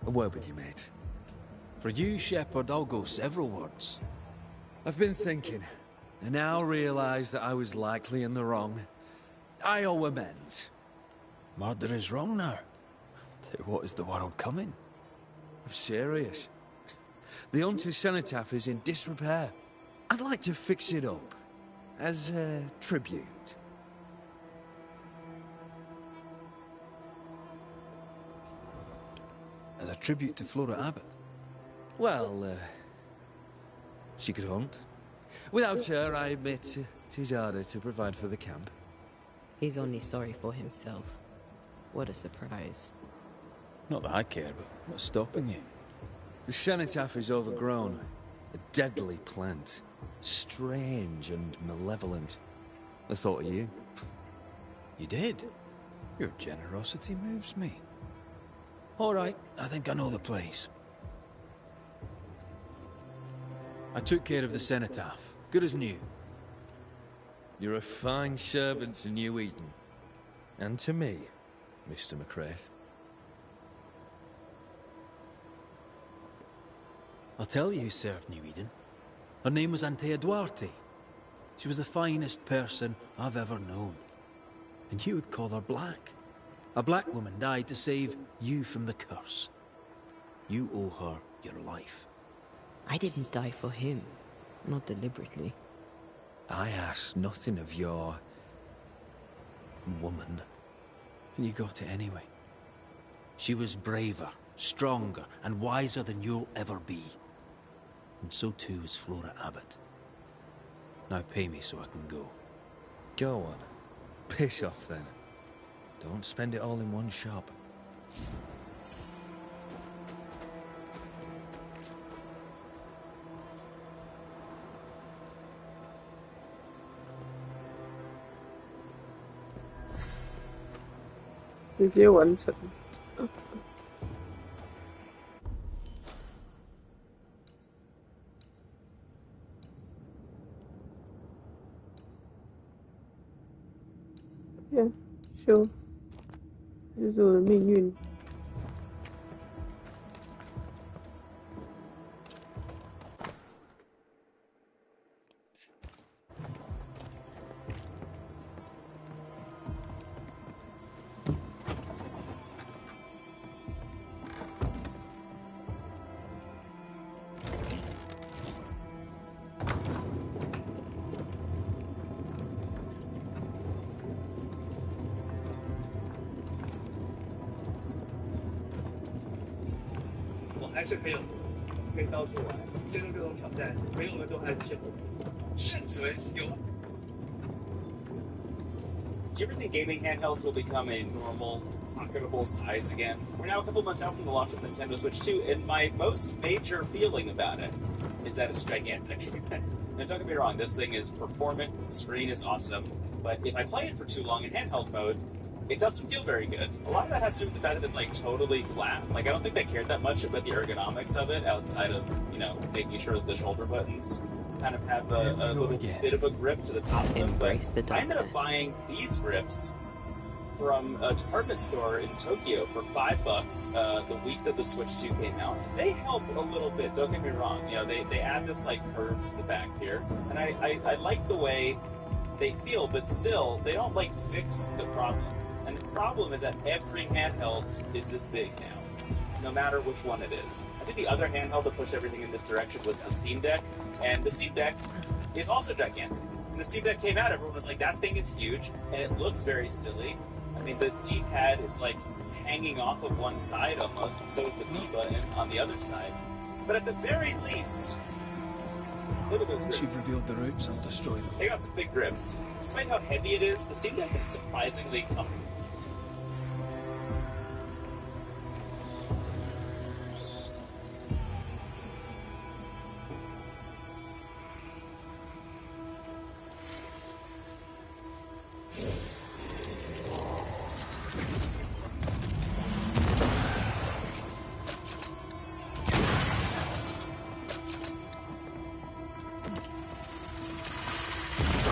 G: A word with you, mate. For you, Shepherd, I'll go several words. I've been thinking, and now realise that I was likely in the wrong. I owe amends. Murder is wrong now. To what is the world coming? I'm serious. The haunted cenotaph is in disrepair. I'd like to fix it up, as a tribute. As a tribute to Flora Abbott? Well, she could hunt. Without her, I admit, 'tis harder to provide for the camp.
C: He's only sorry for himself. What a surprise.
I: Not that I care, but what's stopping you?
G: The cenotaph is overgrown. A deadly plant. Strange and malevolent. I thought of you.
I: You did? Your generosity moves me. All right, I think I know the place. I took care of the cenotaph. Good as new.
G: You're a fine servant to New Eden.
I: And to me, Mr. McCraith. I'll tell you who served New Eden. Her name was Antea Duarte. She was the finest person I've ever known. And you would call her black. A black woman died to save you from the curse. You owe her your life.
C: I didn't die for him. Not deliberately.
I: I asked nothing of your... woman. And you got it anyway. She was braver, stronger, and wiser than you'll ever be. And so too is Flora Abbott. Now pay me so I can go.
G: Go on. Piss off then.
I: Don't spend it all in one shop.
A: 直接完成。修，这就是我的命运。
L: 还是可以到处玩，接受各种挑战，朋友们都很久，生存有。
F: Do you ever think gaming handhelds will become a normal, pocketable size again? We're now a couple months out from the launch of Nintendo Switch 2, and my most major feeling about it is that it's gigantic. Now, don't get me wrong, this thing is performant, the screen is awesome, but if I play it for too long in handheld mode, it doesn't feel very good. A lot of that has to do with the fact that it's like totally flat. Like, I don't think they cared that much about the ergonomics of it outside of, you know, making sure that the shoulder buttons kind of have a little bit of a grip to the top of them. But I ended up buying these grips from a department store in Tokyo for $5 the week that the Switch 2 came out. They help a little bit, don't get me wrong. You know, they add this like curve to the back here. And I like the way they feel, but still, they don't like fix the problem. And the problem is that every handheld is this big now, no matter which one it is. I think the other handheld that pushed everything in this direction was the Steam Deck, and the Steam Deck is also gigantic. When the Steam Deck came out, everyone was like, that thing is huge, and it looks very silly. I mean, the D-pad is like hanging off of one side almost, and so is the B button on the other side. But at the very least, look at those grips.
I: Once you've revealed the roots, I'll destroy them.
F: They got some big grips. Despite how heavy it is, the Steam Deck is surprisingly comfortable.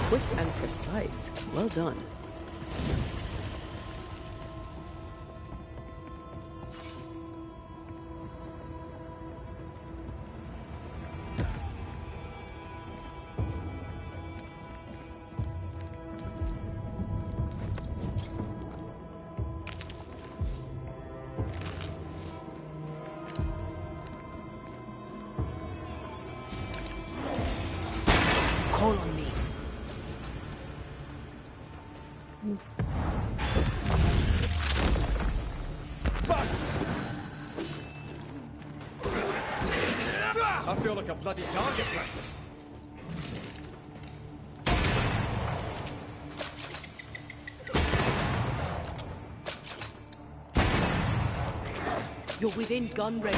C: Quick and precise. Well done. Call on me.
O: I feel like a bloody target practice.
C: You're within gun range.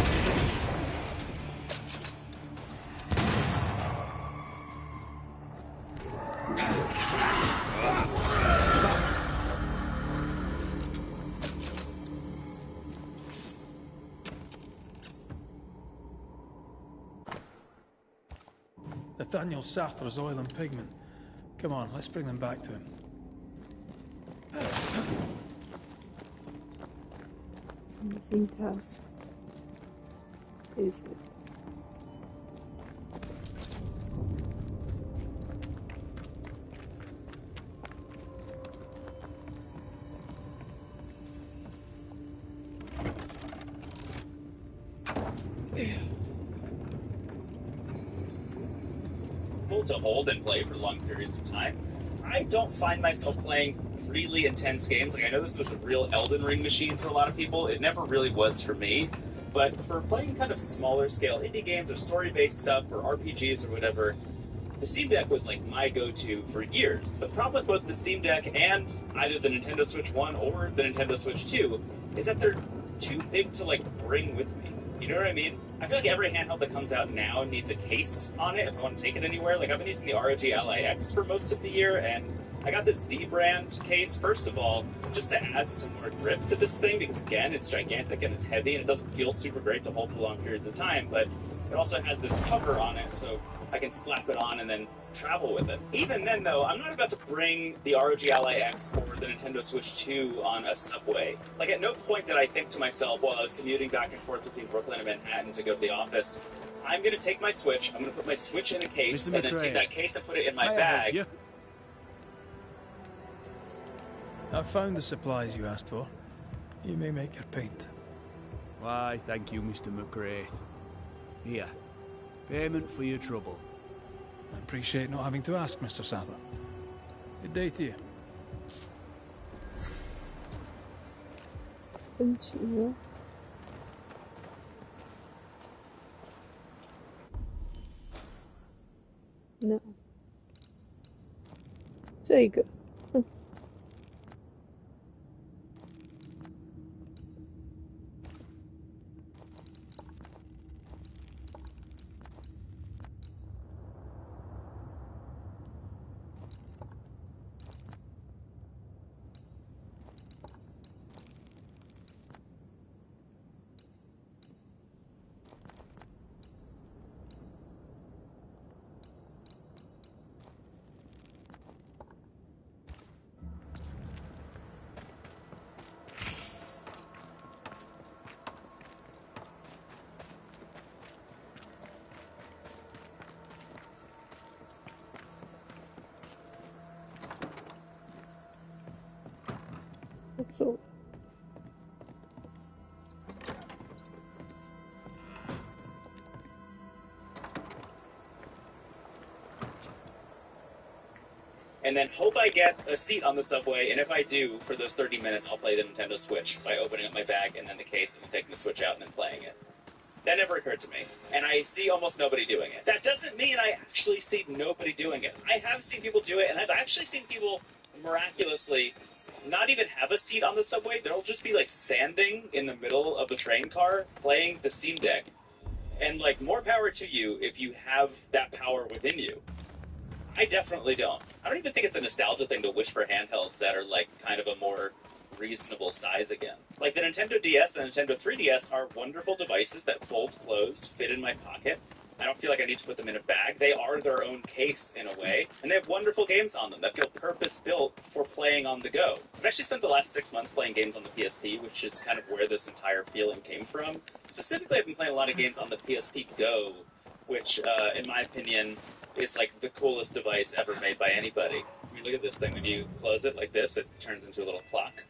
I: Nathaniel Sartre's oil and pigment. Come on, let's bring them back to him.
A: Missing task. Is it?
F: To hold and play for long periods of time. I don't find myself playing really intense games. Like, I know this was a real Elden Ring machine for a lot of people. It never really was for me. But for playing kind of smaller scale indie games or story-based stuff or RPGs or whatever, the Steam Deck was like my go-to for years. The problem with both the Steam Deck and either the Nintendo Switch 1 or the Nintendo Switch 2 is that they're too big to like bring with me. You know what I mean? I feel like every handheld that comes out now needs a case on it if I want to take it anywhere. Like, I've been using the ROG Ally X for most of the year, and I got this D-brand case, first of all, just to add some more grip to this thing, because, again, it's gigantic and it's heavy, and it doesn't feel super great to hold for long periods of time, but it also has this cover on it, so I can slap it on and then travel with it. Even then, though, I'm not about to bring the ROG Ally X or the Nintendo Switch 2 on a subway. Like, at no point did I think to myself while I was commuting back and forth between Brooklyn and Manhattan to go to the office, I'm going to take my Switch, I'm going to put my Switch in a case, and then take that case and put it in my bag.
I: I've found the supplies you asked for. You may make your paint.
O: Why, thank you, Mr. McGrath. Here, payment for your trouble.
I: I appreciate not having to ask, Mr. Sather. Good day to you.
A: Thank you. No. 这个。So.
F: And then hope I get a seat on the subway, and if I do, for those 30 minutes, I'll play the Nintendo Switch by opening up my bag and then the case and then taking the Switch out and then playing it. That never occurred to me, and I see almost nobody doing it. That doesn't mean I actually see nobody doing it. I have seen people do it, and I've actually seen people miraculously not even have a seat on the subway. They'll just be like standing in the middle of the train car playing the Steam Deck. And like, more power to you if you have that power within you. I definitely don't. I don't even think it's a nostalgia thing to wish for handhelds that are like kind of a more reasonable size again. Like the Nintendo DS and Nintendo 3DS are wonderful devices that fold closed, fit in my pocket. I don't feel like I need to put them in a bag. They are their own case in a way, and they have wonderful games on them that feel purpose-built for playing on the go. I've actually spent the last 6 months playing games on the PSP, which is kind of where this entire feeling came from. Specifically, I've been playing a lot of games on the PSP Go, which, in my opinion, is like the coolest device ever made by anybody. I mean, look at this thing. When you close it like this, it turns into a little clock.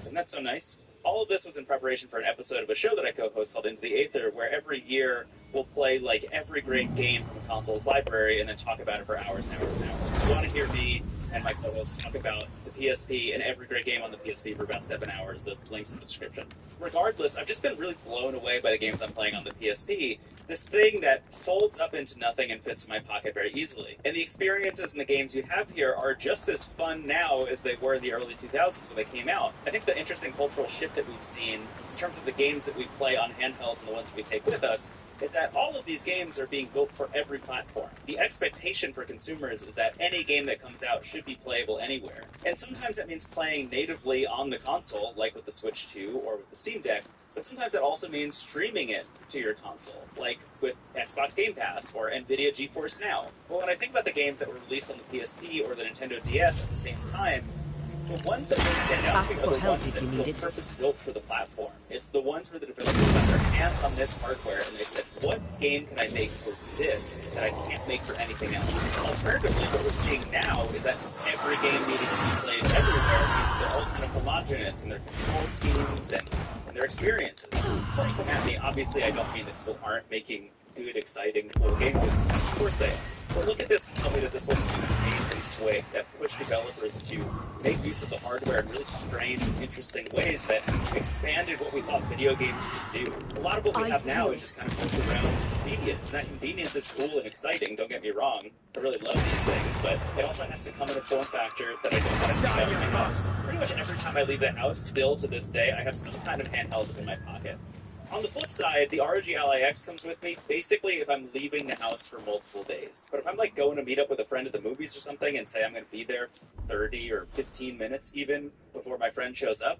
F: Isn't that so nice? All of this was in preparation for an episode of a show that I co-host called Into the Aether, where every year we'll play like every great game from a console's library and then talk about it for hours and hours and hours. If you want to hear me and my co-host talk about the PSP and every great game on the PSP for about 7 hours. The link's in the description. Regardless, I've just been really blown away by the games I'm playing on the PSP. This thing that folds up into nothing and fits in my pocket very easily. And the experiences and the games you have here are just as fun now as they were in the early 2000s when they came out. I think the interesting cultural shift that we've seen in terms of the games that we play on handhelds and the ones that we take with us is that all of these games are being built for every platform. The expectation for consumers is that any game that comes out should be playable anywhere. And sometimes that means playing natively on the console, like with the Switch 2 or with the Steam Deck, but sometimes that also means streaming it to your console, like with Xbox Game Pass or NVIDIA GeForce Now. Well, when I think about the games that were released on the PSP or the Nintendo DS at the same time, the ones that really stand out to me are the ones that feel purpose-built for the platform. It's the ones where the developers got their hands on this hardware and they said, what game can I make for this that I can't make for anything else? Alternatively, what we're seeing now is that every game needing to be played everywhere means they're all kind of homogenous in their control schemes and their experiences. Before you come at me, obviously I don't mean that people aren't making good, exciting, cool games. Of course they are. But look at this and tell me that this wasn't an amazing swing that pushed developers to make use of the hardware in really strange, interesting ways that expanded what we thought video games could do. A lot of what we have now is just kind of built around convenience, and that convenience is cool and exciting, don't get me wrong. I really love these things, but it also has to come in a form factor that I don't want to take out of my house. Pretty much every time I leave the house, still to this day, I have some kind of handheld in my pocket. On the flip side, the ROG Ally X comes with me basically if I'm leaving the house for multiple days. But if I'm like going to meet up with a friend at the movies or something and say I'm going to be there 30 or 15 minutes even before my friend shows up,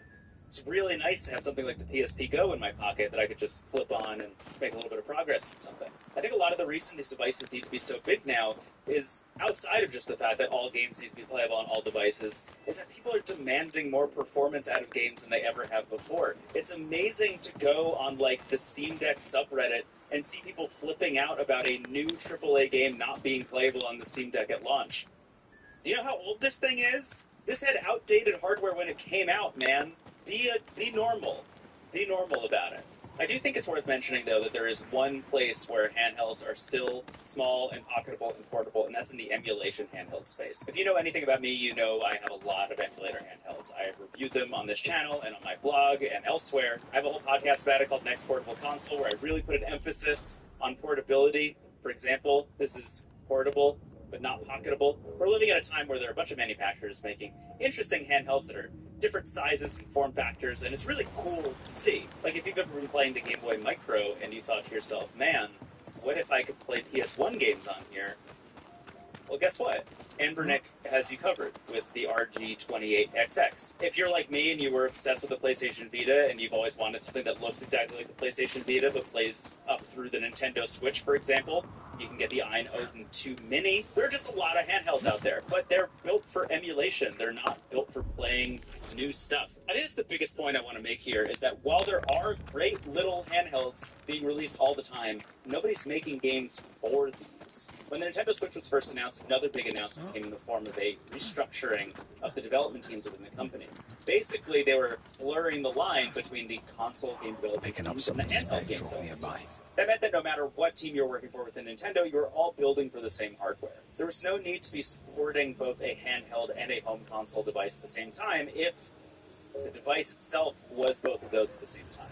F: it's really nice to have something like the PSP Go in my pocket that I could just flip on and make a little bit of progress in something. I think a lot of the reason these devices need to be so big now is outside of just the fact that all games need to be playable on all devices, is that people are demanding more performance out of games than they ever have before. It's amazing to go on like the Steam Deck subreddit and see people flipping out about a new AAA game not being playable on the Steam Deck at launch. Do you know how old this thing is? This had outdated hardware when it came out, man. Be normal. Be normal about it. I do think it's worth mentioning, though, that there is one place where handhelds are still small and pocketable and portable, and that's in the emulation handheld space. If you know anything about me, you know I have a lot of emulator handhelds. I have reviewed them on this channel and on my blog and elsewhere. I have a whole podcast about it called Next Portable Console, where I really put an emphasis on portability. For example, this is portable, but not pocketable. We're living at a time where there are a bunch of manufacturers making interesting handhelds that are different sizes and form factors, and it's really cool to see. Like, if you've ever been playing the Game Boy Micro and you thought to yourself, man, what if I could play PS1 games on here? Well, guess what? Anbernic has you covered with the RG28XX. If you're like me and you were obsessed with the PlayStation Vita and you've always wanted something that looks exactly like the PlayStation Vita but plays up through the Nintendo Switch, for example, you can get the Ein Odin 2 Mini. There are just a lot of handhelds out there, but they're built for emulation. They're not built for playing new stuff. I think that's the biggest point I want to make here, is that while there are great little handhelds being released all the time, nobody's making games for these. When the Nintendo Switch was first announced, another big announcement came in the form of a restructuring of the development teams within the company. Basically, they were blurring the line between the console game development teams and the handheld game development teams. That meant that no matter what team you were working for within Nintendo, you were all building for the same hardware. There was no need to be supporting both a handheld and a home console device at the same time if the device itself was both of those at the same time.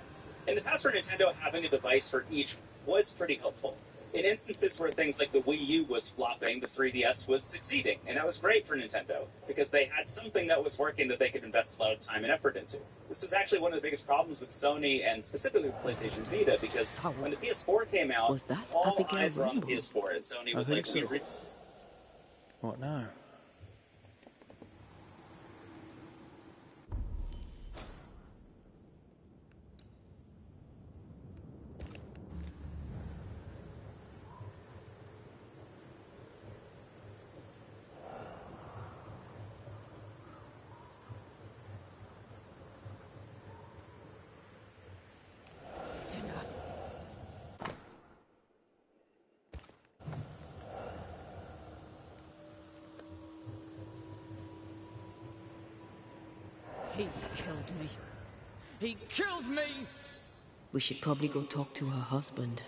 F: In the past for Nintendo, having a device for each was pretty helpful. In instances where things like the Wii U was flopping, the 3DS was succeeding, and that was great for Nintendo, because they had something that was working that they could invest a lot of time and effort into. This was actually one of the biggest problems with Sony, and specifically with PlayStation Vita, because when the PS4 came out, all eyes were on the PS4, and Sony was like,
I: What now?
C: He killed me.
G: He killed me!
C: We should probably go talk to her husband.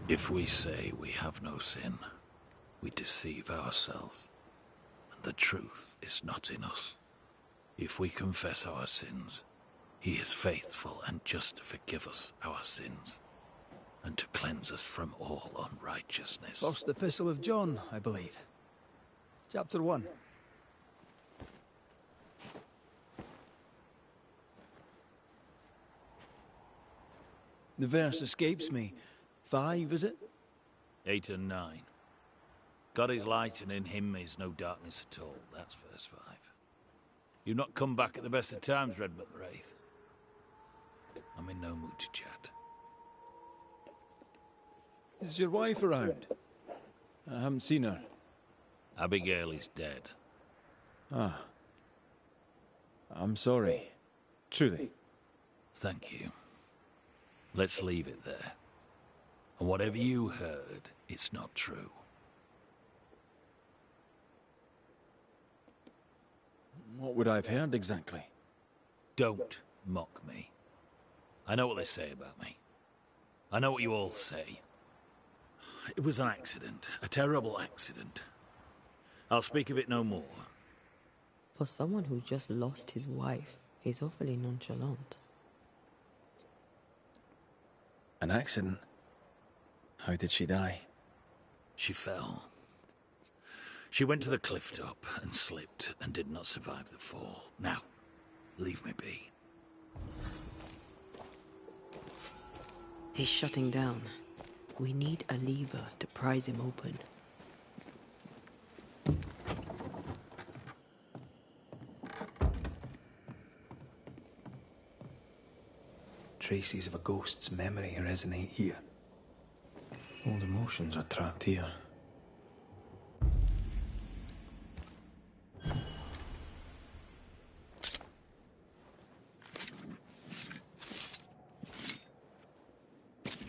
P: If we say we have no sin,
G: we deceive ourselves, and the truth is not in us. If we confess our sins, he is faithful and just to forgive us our sins, and to cleanse us from all unrighteousness.
I: First Epistle of John, I believe. Chapter 1. The verse escapes me. 5, is it?
G: 8 and 9. God is light, and in him is no darkness at all. That's verse 5. You've not come back at the best of times, Redmond Wraith. I'm in no mood to chat.
I: Is your wife around? I haven't seen her.
G: Abigail is dead.
I: Ah. I'm sorry. Truly.
G: Thank you. Let's leave it there. And whatever you heard, it's not true.
I: What would I have heard exactly?
G: Don't mock me. I know what they say about me. I know what you all say. It was an accident, a terrible accident. I'll speak of it no more.
C: For someone who just lost his wife, he's awfully nonchalant.
I: An accident? How did she die?
G: She fell. She went to the cliff top and slipped and did not survive the fall. Now, leave me be.
C: He's shutting down. We need a lever to prise him open.
I: Traces of a ghost's memory resonate here. Old emotions are trapped here.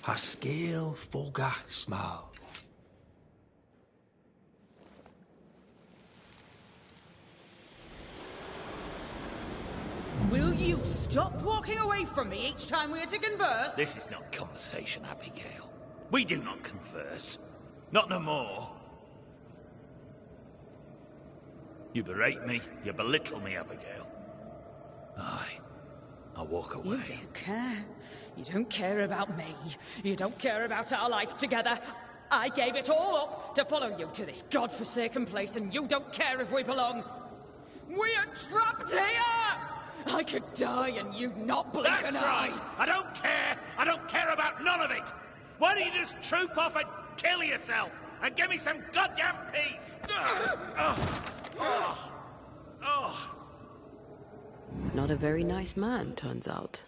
I: Pascal Fogasmal.
P: Will you stop walking away from me each time we are to converse?
G: This is not conversation, Abigail. We do not converse. Not no more. You berate me, you belittle me, Abigail. Aye. I'll walk away.
P: You don't care. You don't care about me. You don't care about our life together. I gave it all up to follow you to this godforsaken place, and you don't care if we belong. We are trapped here! I could die and you'd not blink
G: That's
P: an eye.
G: right! I don't care! I don't care about none of it! Why don't you just troop off and kill yourself and give me some goddamn peace?
C: Not a very nice man, turns out.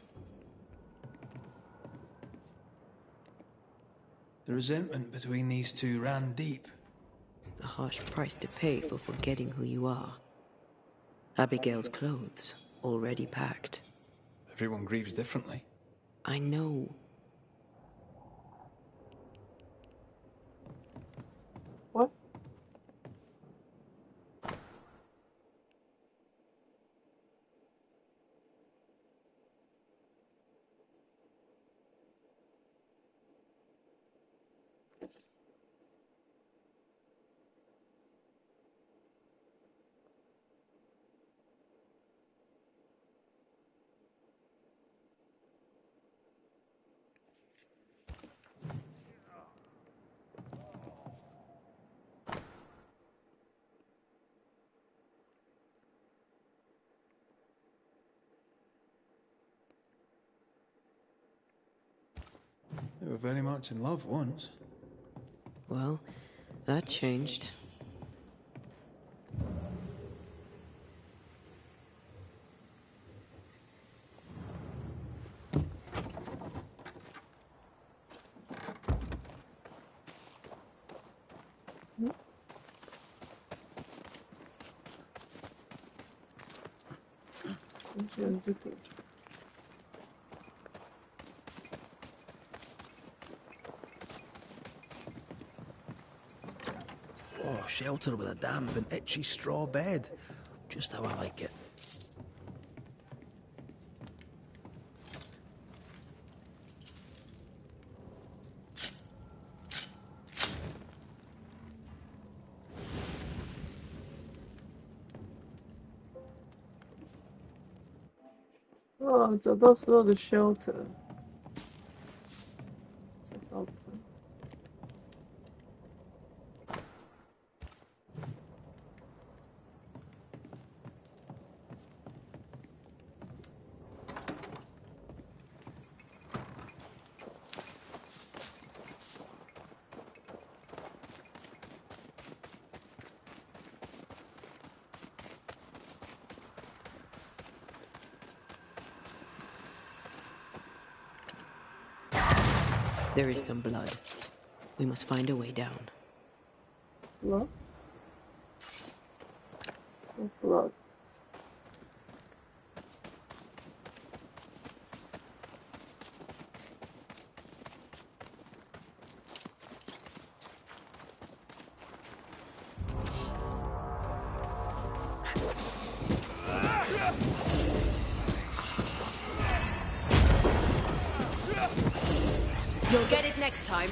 I: The resentment between these two ran deep.
C: A harsh price to pay for forgetting who you are. Abigail's clothes, already packed.
I: Everyone grieves differently.
C: I know.
A: What?
I: They were very much in love once.
C: Well, that changed.
I: Oh, shelter with a damp and itchy straw bed. Just how I like it.
A: 哦，找到所有的 shelter， 找到了。
C: There is some blood. We must find a way down.
A: Blood? Blood.
C: You'll get it next time.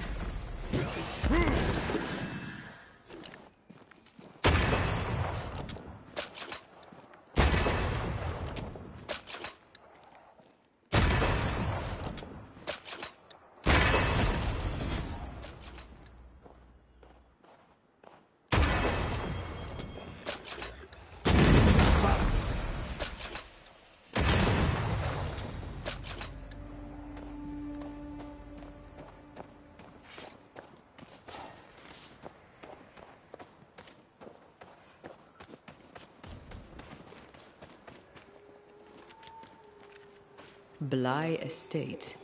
C: Bly Estate.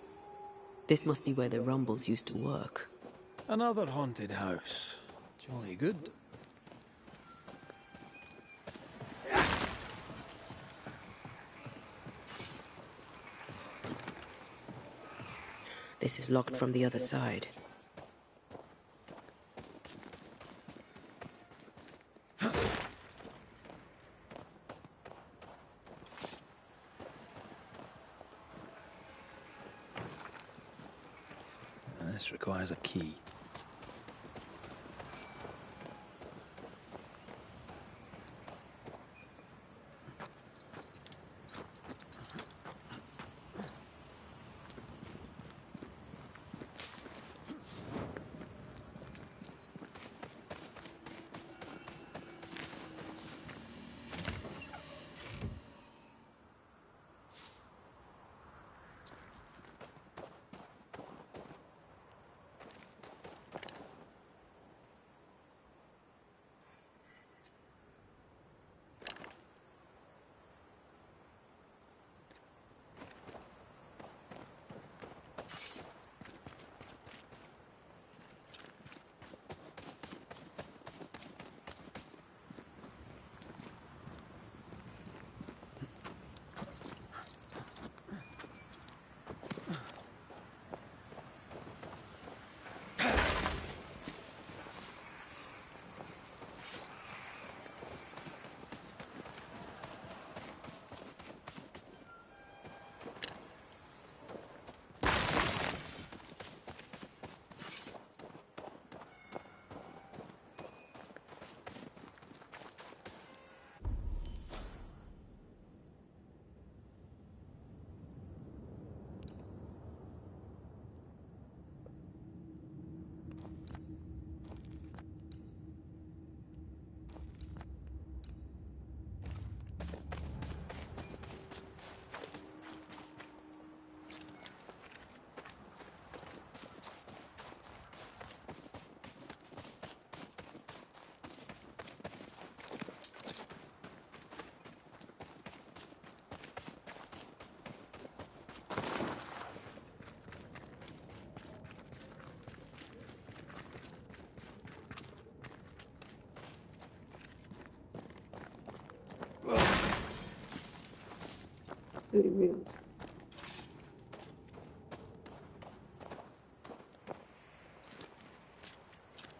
C: This must be where the Rumbles used to work.
I: Another haunted house. Jolly good.
C: This is locked from the other side.
I: This requires a key.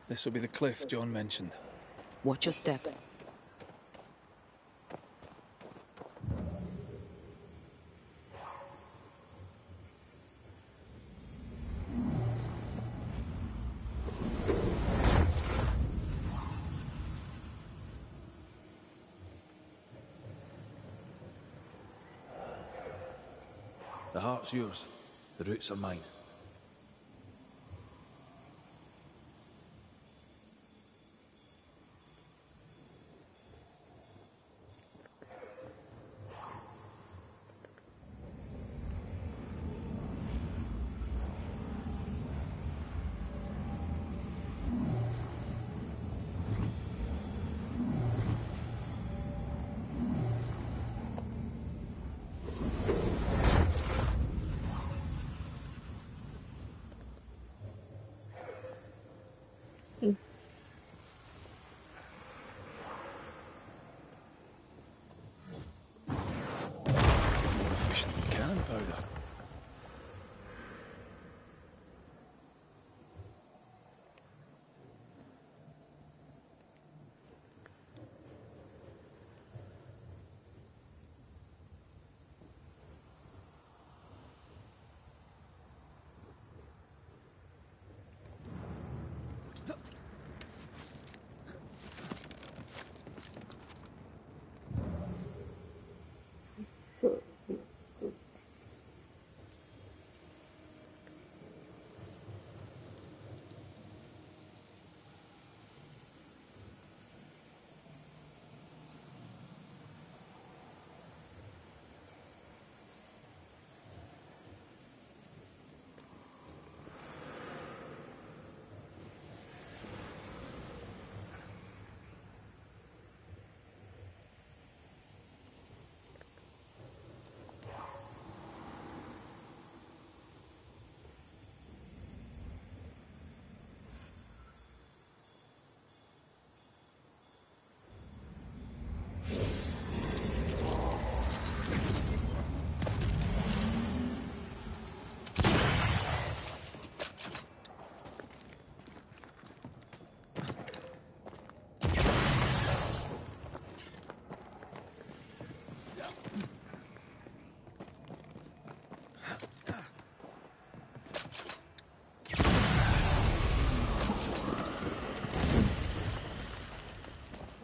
I: This will be the cliff John mentioned.
C: Watch your step.
I: The heart's yours. The roots are mine. Powder.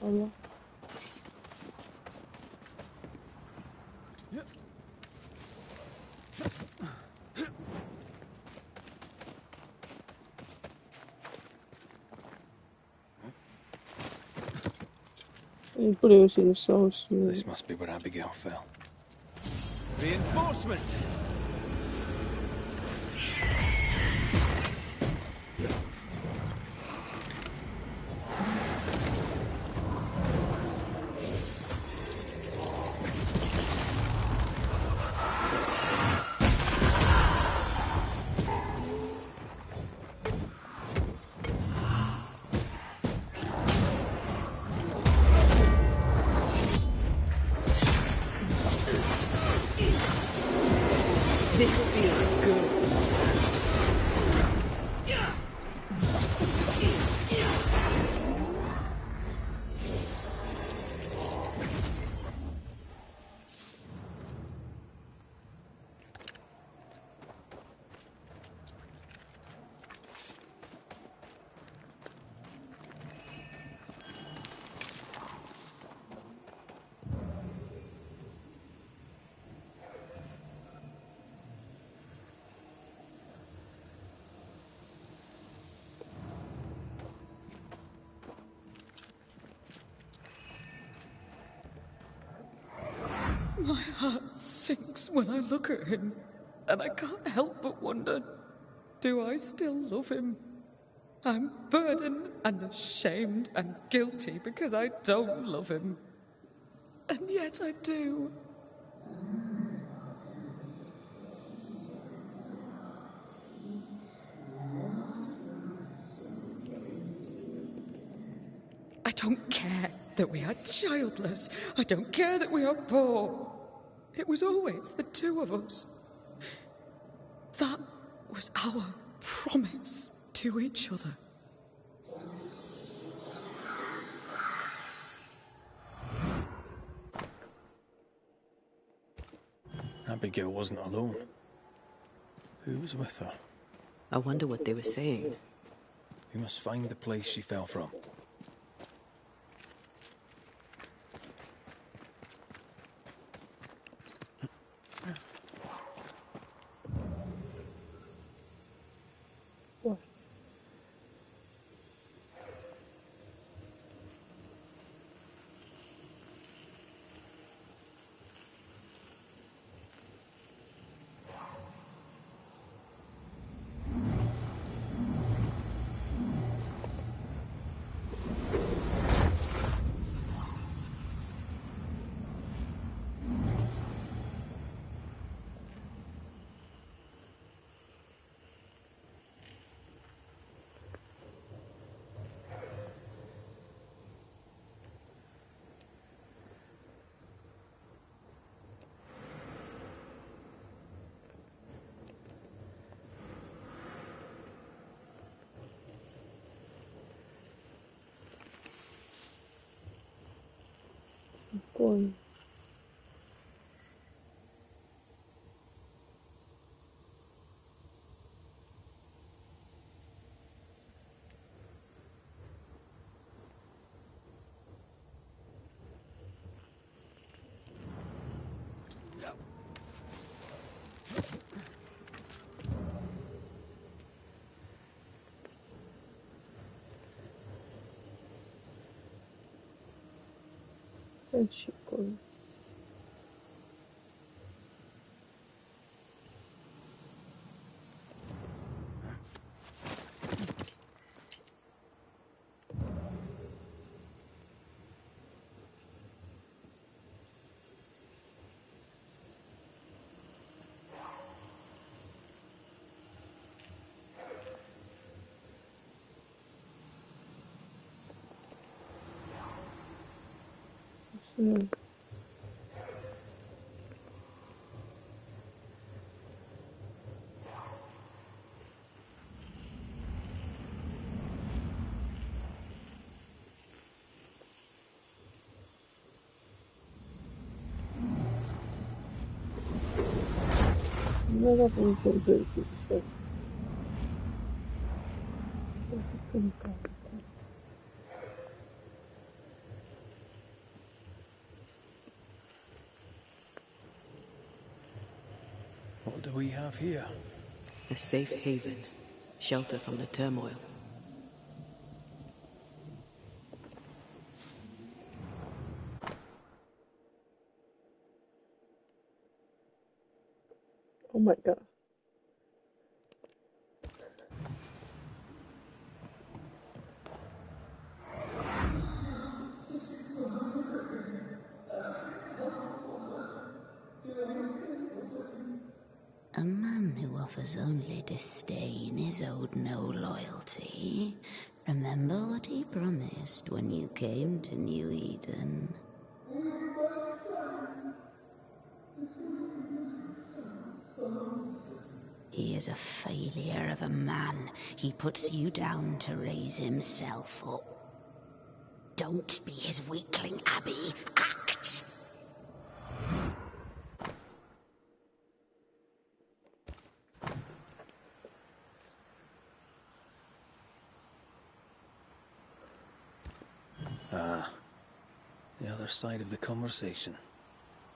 A: Allah.
I: This must be where Abigail fell. Reinforcements!
P: My heart sinks when I look at him, and I can't help but wonder, do I still love him? I'm burdened and ashamed and guilty because I don't love him. And yet I do. I don't care that we are childless. I don't care that we are poor. It was always the two of us. That was our promise to each other.
I: Abigail wasn't alone. Who was with her?
C: I wonder what they were saying.
I: We must find the place she fell from.
A: 怪。太奇怪了。是。那个不是最底下，这是更高的。
I: What do we have here?
C: A safe haven, shelter from the turmoil.
A: Oh my god.
Q: A man who offers only disdain is owed no loyalty. Remember what he promised when you came to New Eden. He is a failure of a man. He puts you down to raise himself up. Don't be his weakling, Abby. Act!
I: Ah, the other side of the conversation.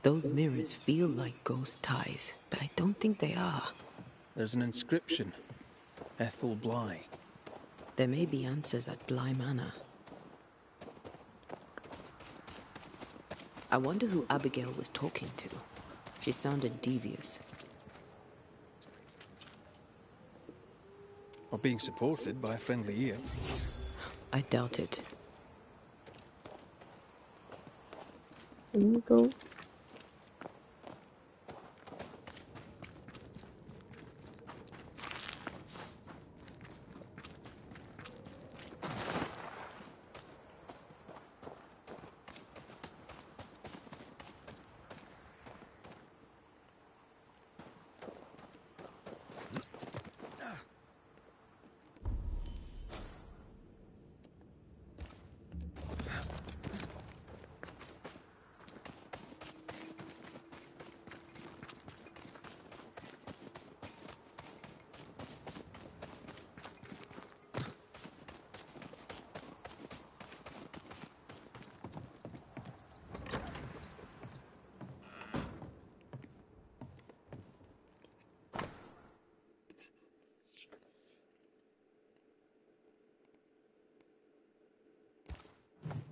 C: Those mirrors feel like ghost ties, but I don't think they are.
I: There's an inscription. Ethel Bly.
C: There may be answers at Bly Manor. I wonder who Abigail was talking to. She sounded devious.
I: Or being supported by a friendly ear.
C: I doubt it.
A: There you go.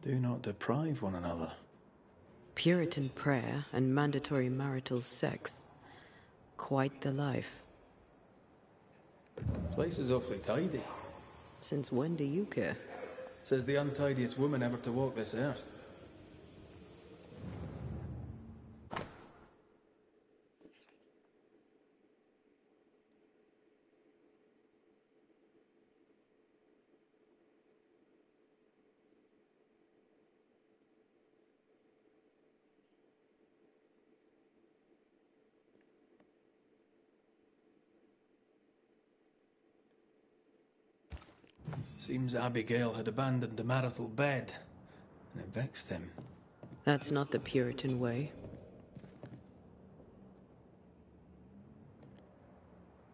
I: Do not deprive one another.
C: Puritan prayer and mandatory marital sex. Quite the life.
I: Place is awfully tidy.
C: Since when do you care?
I: Says the untidiest woman ever to walk this earth. Seems Abigail had abandoned the marital bed, and it vexed him.
C: That's not the Puritan way.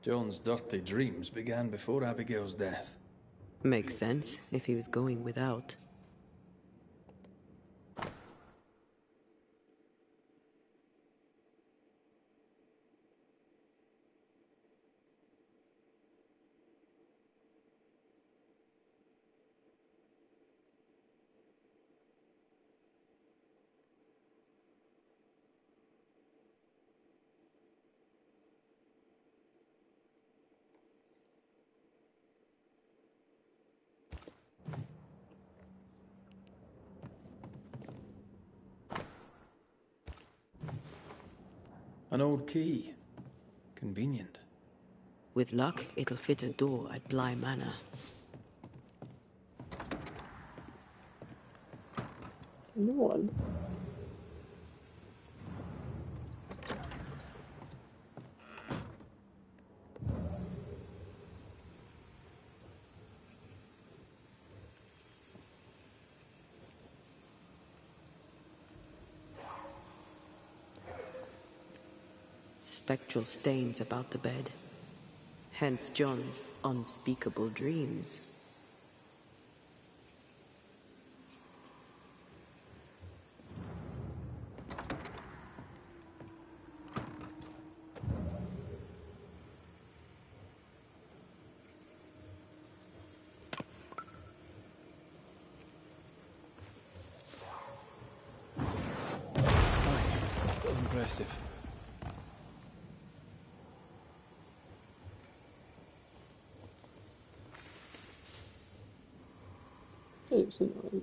I: John's dirty dreams began before Abigail's death.
C: Makes sense if he was going without.
I: An old key. Convenient.
C: With luck, it'll fit a door at Bly Manor.
A: No one.
C: Spectral stains about the bed. Hence John's unspeakable dreams.
I: Still impressive.
A: It's annoying.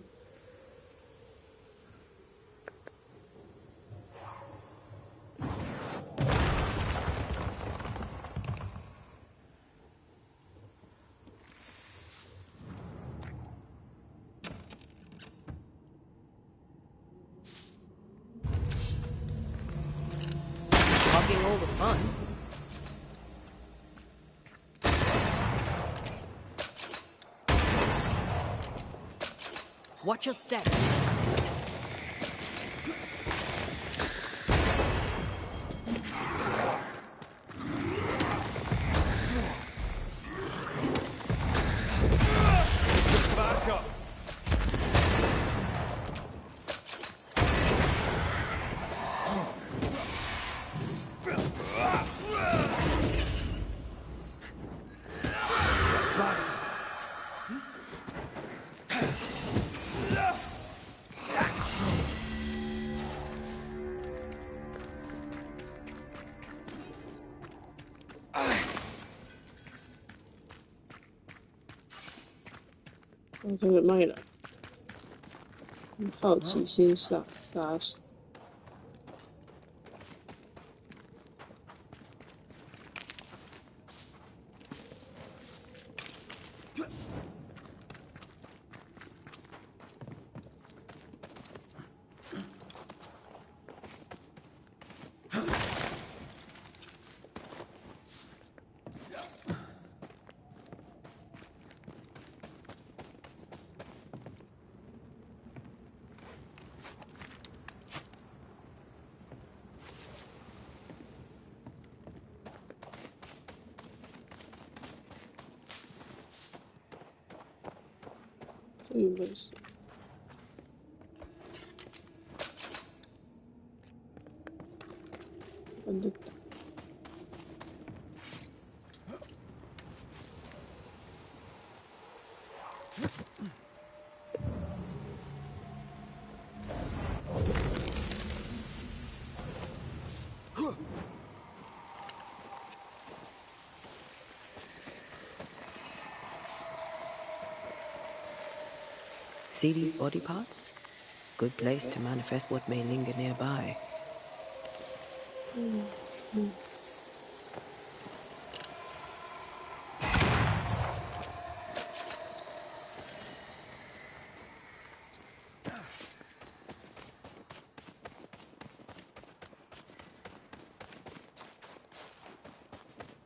C: Talking all the fun. Watch your step.
G: Back up.
A: 我这个卖了，好奇心杀死。这原本是。完的。
C: See these body parts? Good place to manifest what may linger nearby.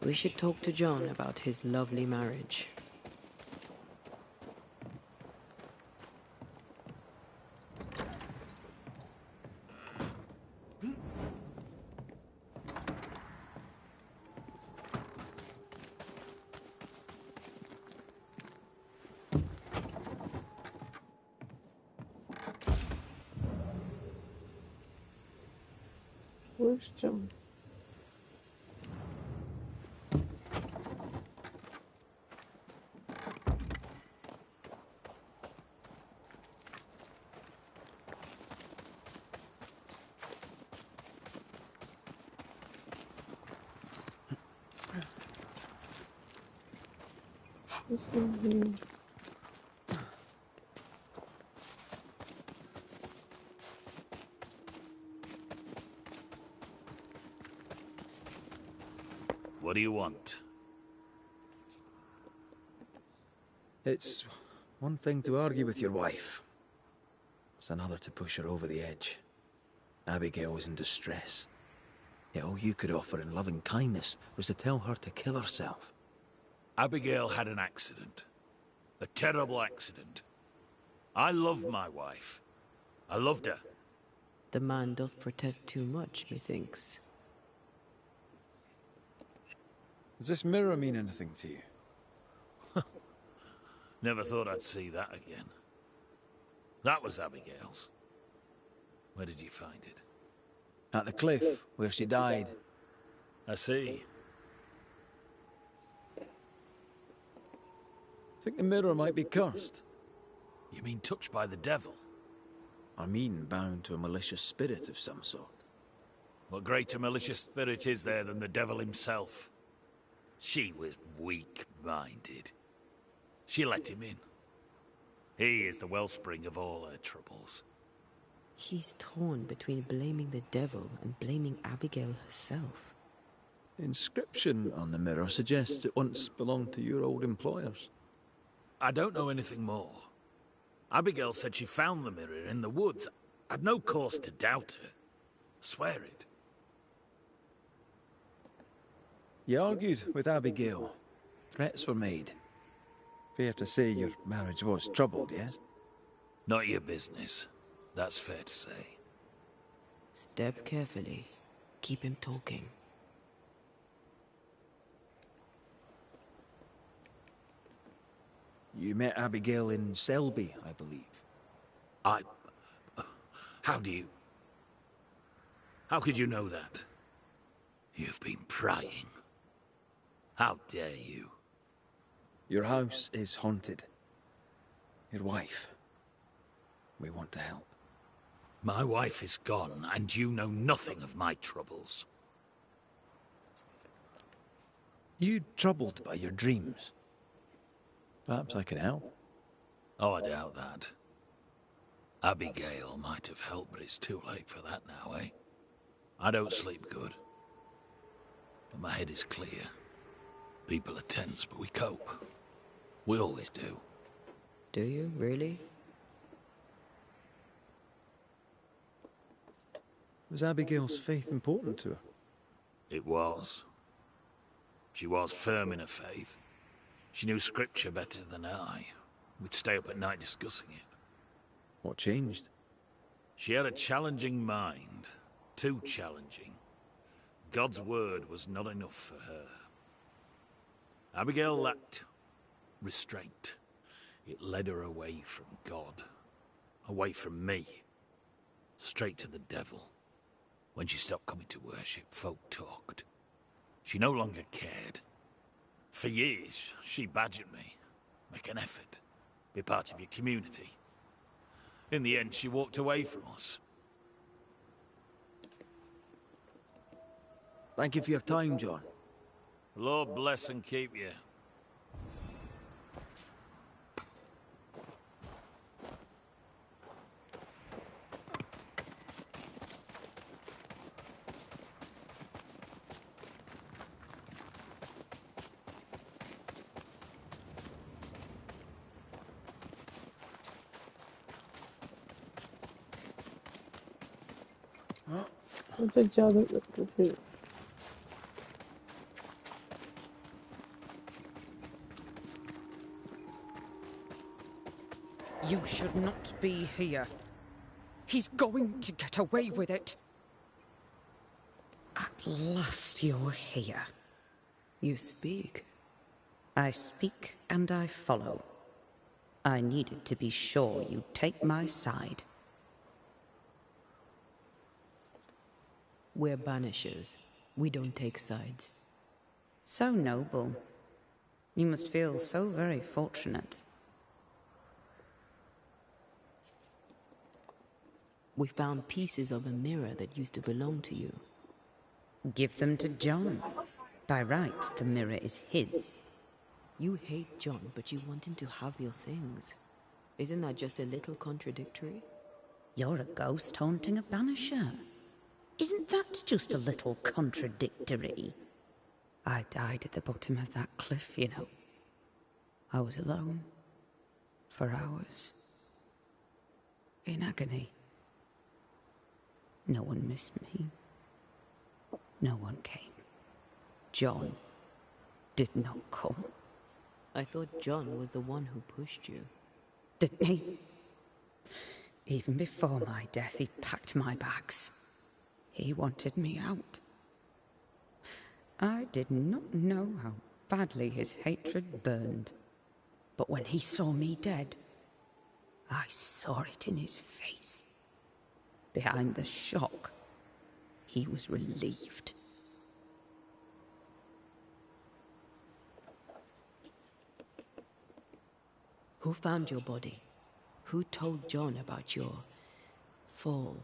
C: We should talk to John about his lovely marriage.
A: Question. What's in here?
G: What do you want?
I: It's one thing to argue with your wife. It's another to push her over the edge. Abigail was in distress. Yet all you could offer in loving kindness was to tell her to kill herself.
G: Abigail had an accident. A terrible accident. I loved my wife. I loved her.
C: The man doth protest too much, methinks.
I: Does this mirror mean anything to you?
G: Never thought I'd see that again. That was Abigail's. Where did you find it?
I: At the cliff, where she died.
G: I see.
I: Think the mirror might be cursed?
G: You mean touched by the devil?
I: I mean bound to a malicious spirit of some sort.
G: What greater malicious spirit is there than the devil himself? She was weak-minded. She let him in. He is the wellspring of all her troubles.
C: He's torn between blaming the devil and blaming Abigail herself.
I: The inscription on the mirror suggests it once belonged to your old employers.
G: I don't know anything more. Abigail said she found the mirror in the woods. I'd no cause to doubt her. Swear it.
I: You argued with Abigail. Threats were made. Fair to say your marriage was troubled, yes?
G: Not your business. That's fair to say.
C: Step carefully. Keep him talking.
I: You met Abigail in Selby, I believe.
G: How do you... How could you know that? You've been prying. How dare you?
I: Your house is haunted. Your wife. We want to help.
G: My wife is gone, and you know nothing of my troubles.
I: You troubled by your dreams? Perhaps I can help.
G: Oh, I doubt that. Abigail might have helped, but it's too late for that now, eh? I don't sleep good. But my head is clear. People are tense, but we cope. We always do.
C: Do you, really?
I: Was Abigail's faith important to her?
G: It was. She was firm in her faith. She knew scripture better than I. We'd stay up at night discussing it.
I: What changed?
G: She had a challenging mind. Too challenging. God's word was not enough for her. Abigail lacked restraint. It led her away from God. Away from me. Straight to the devil. When she stopped coming to worship, folk talked. She no longer cared. For years, she badgered me. Make an effort. Be part of your community. In the end, she walked away from us.
I: Thank you for your time, John.
G: Lord bless and keep you.
P: You should not be here. He's going to get away with it.
Q: At last you're here.
C: You speak.
Q: I speak and I follow. I needed to be sure you'd take my side.
C: We're Banishers. We don't take sides.
Q: So noble. You must feel so very fortunate.
C: We found pieces of a mirror that used to belong to you.
Q: Give them to John. By rights, the mirror is his.
C: You hate John, but you want him to have your things. Isn't that just a little contradictory?
Q: You're a ghost haunting a banisher. Isn't that just a little contradictory? I died at the bottom of that cliff, you know. I was alone. For hours. In agony. No one missed me. No one came. John did not come.
C: I thought John was the one who pushed you.
Q: Didn't he? Even before my death, he packed my bags. He wanted me out. I did not know how badly his hatred burned. But when he saw me dead, I saw it in his face. Behind the shock, he was relieved.
C: Who found your body? Who told John about your fall?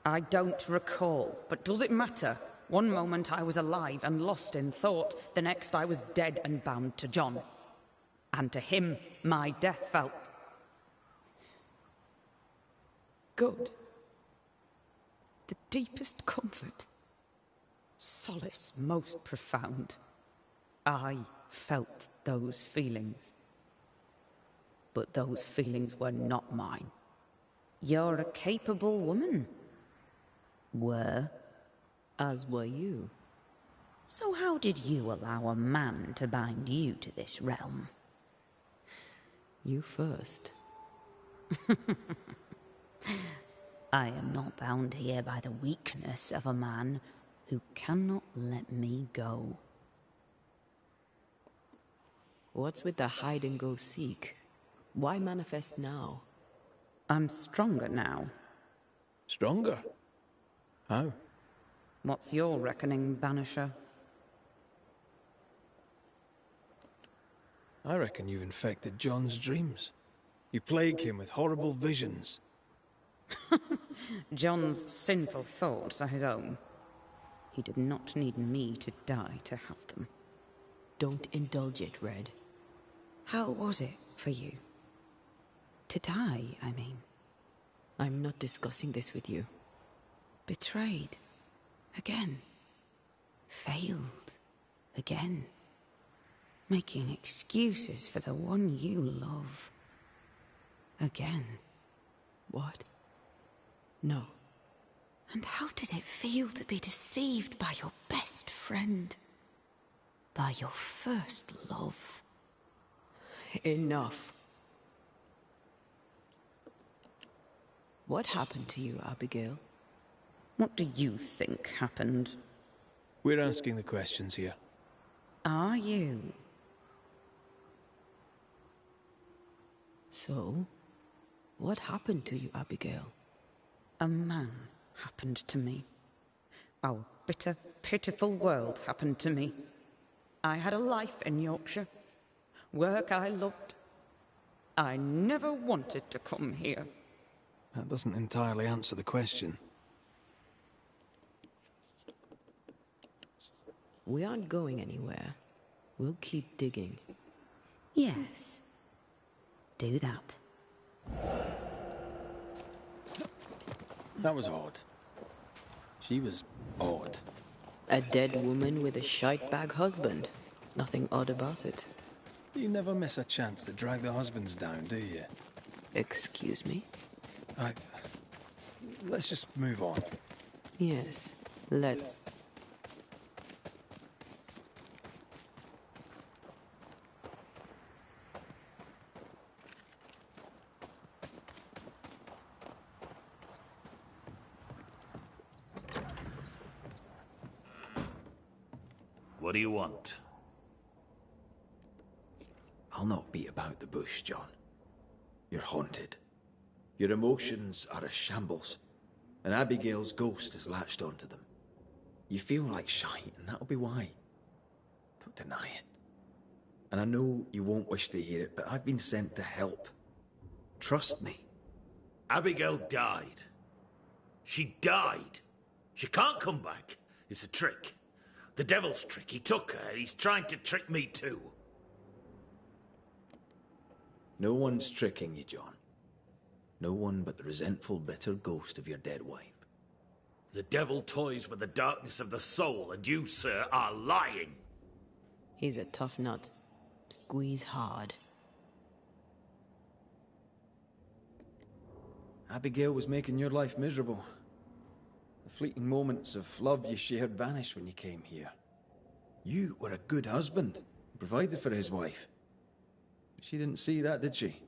Q: I don't recall, but does it matter? One moment I was alive and lost in thought, the next I was dead and bound to John. And to him, my death felt good. The deepest comfort. Solace most profound. I felt those feelings. But those feelings were not mine. You're a capable woman. Were.
C: As were you.
Q: So how did you allow a man to bind you to this realm?
C: You first.
Q: I am not bound here by the weakness of a man who cannot let me go.
C: What's with the hide-and-go-seek? Why manifest now?
Q: I'm stronger now.
I: Stronger? How?
Q: What's your reckoning, Banisher?
I: I reckon you've infected John's dreams. You plague him with horrible visions.
Q: John's sinful thoughts are his own. He did not need me to die to have them.
C: Don't indulge it, Red.
Q: How was it for you? To die, I mean.
C: I'm not discussing this with you.
Q: Betrayed. Again. Failed. Again. Making excuses for the one you love. Again.
C: What? No.
Q: And how did it feel to be deceived by your best friend? By your first love?
C: Enough. What happened to you, Abigail?
Q: What do you think happened?
I: We're asking the questions here.
Q: Are you?
C: So, what happened to you, Abigail?
Q: A man happened to me. Our bitter, pitiful world happened to me. I had a life in Yorkshire. Work I loved. I never wanted to come here.
I: That doesn't entirely answer the question.
C: We aren't going anywhere. We'll keep digging.
Q: Yes. Do that.
I: That was odd. She was odd.
C: A dead woman with a shite-bag husband. Nothing odd about it.
I: You never miss a chance to drag the husbands down, do you?
C: Excuse me?
I: Let's just move on.
C: Yes, let's.
G: What do you want?
J: I'll not beat about the bush, John. You're haunted. Your emotions are a shambles.
I: and Abigail's ghost has latched onto them. You feel like shite, and that'll be why. Don't deny it. And I know you won't wish to hear it, but I've been sent to help. Trust me.
G: Abigail died. She died. She can't come back. It's a trick. The devil's trick. He took her. He's trying to trick me too.
I: No one's tricking you, John. No one but the resentful, bitter ghost of your dead wife.
G: The devil toys with the darkness of the soul, and you, sir, are lying.
C: He's a tough nut. Squeeze hard.
I: Abigail was making your life miserable. The fleeting moments of love you shared vanished when you came here. You were a good husband, provided for his wife. But she didn't see that, did she?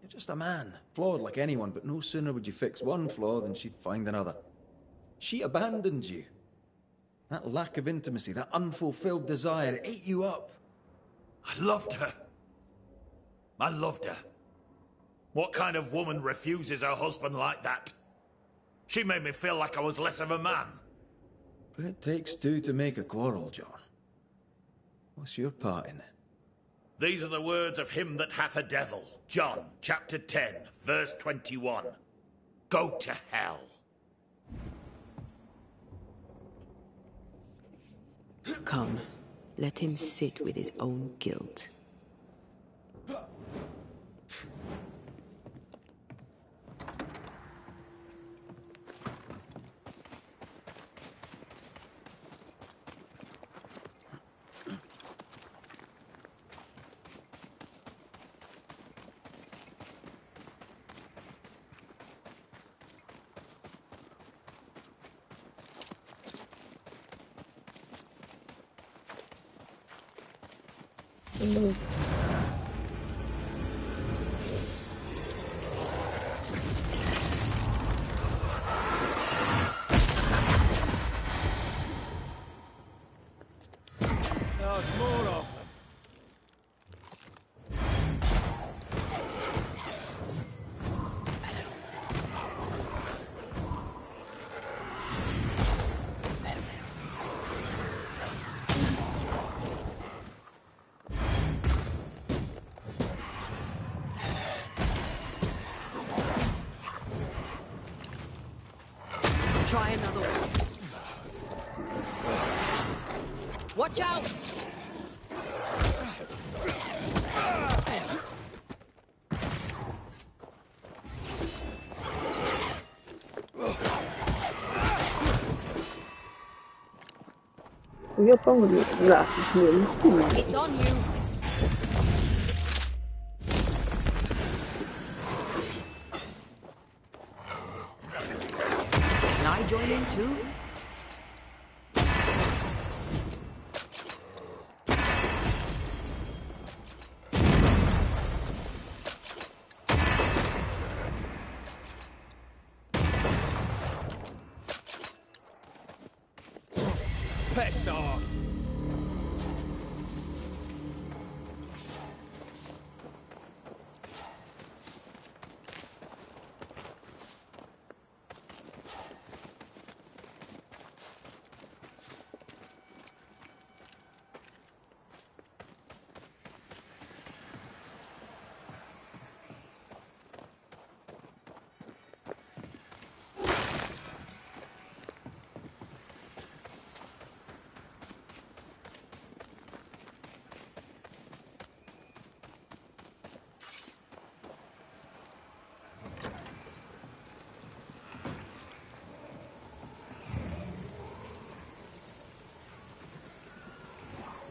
I: You're just a man, flawed like anyone, but no sooner would you fix one flaw than she'd find another. She abandoned you. That lack of intimacy, that unfulfilled desire, ate you up.
G: I loved her. I loved her. What kind of woman refuses her husband like that? She made me feel like I was less of a man.
I: But it takes two to make a quarrel, John. What's your part in it?
G: These are the words of him that hath a devil. John, chapter 10, verse 21. Go to hell.
C: Come, let him sit with his own guilt.
G: There's more of them.
C: Try another one. Watch out!
A: 不要帮我粘啊，粘住！
C: It's on you. Can I join in too?
G: Piss off!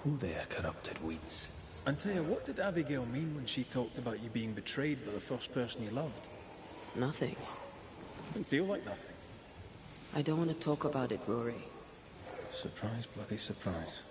I: Oh, there, corrupted weeds. Antea, what did Abigail mean when she talked about you being betrayed by the first person you loved?
C: Nothing.
I: Didn't feel like nothing.
C: I don't want to talk about it, Rory.
I: Surprise, bloody surprise.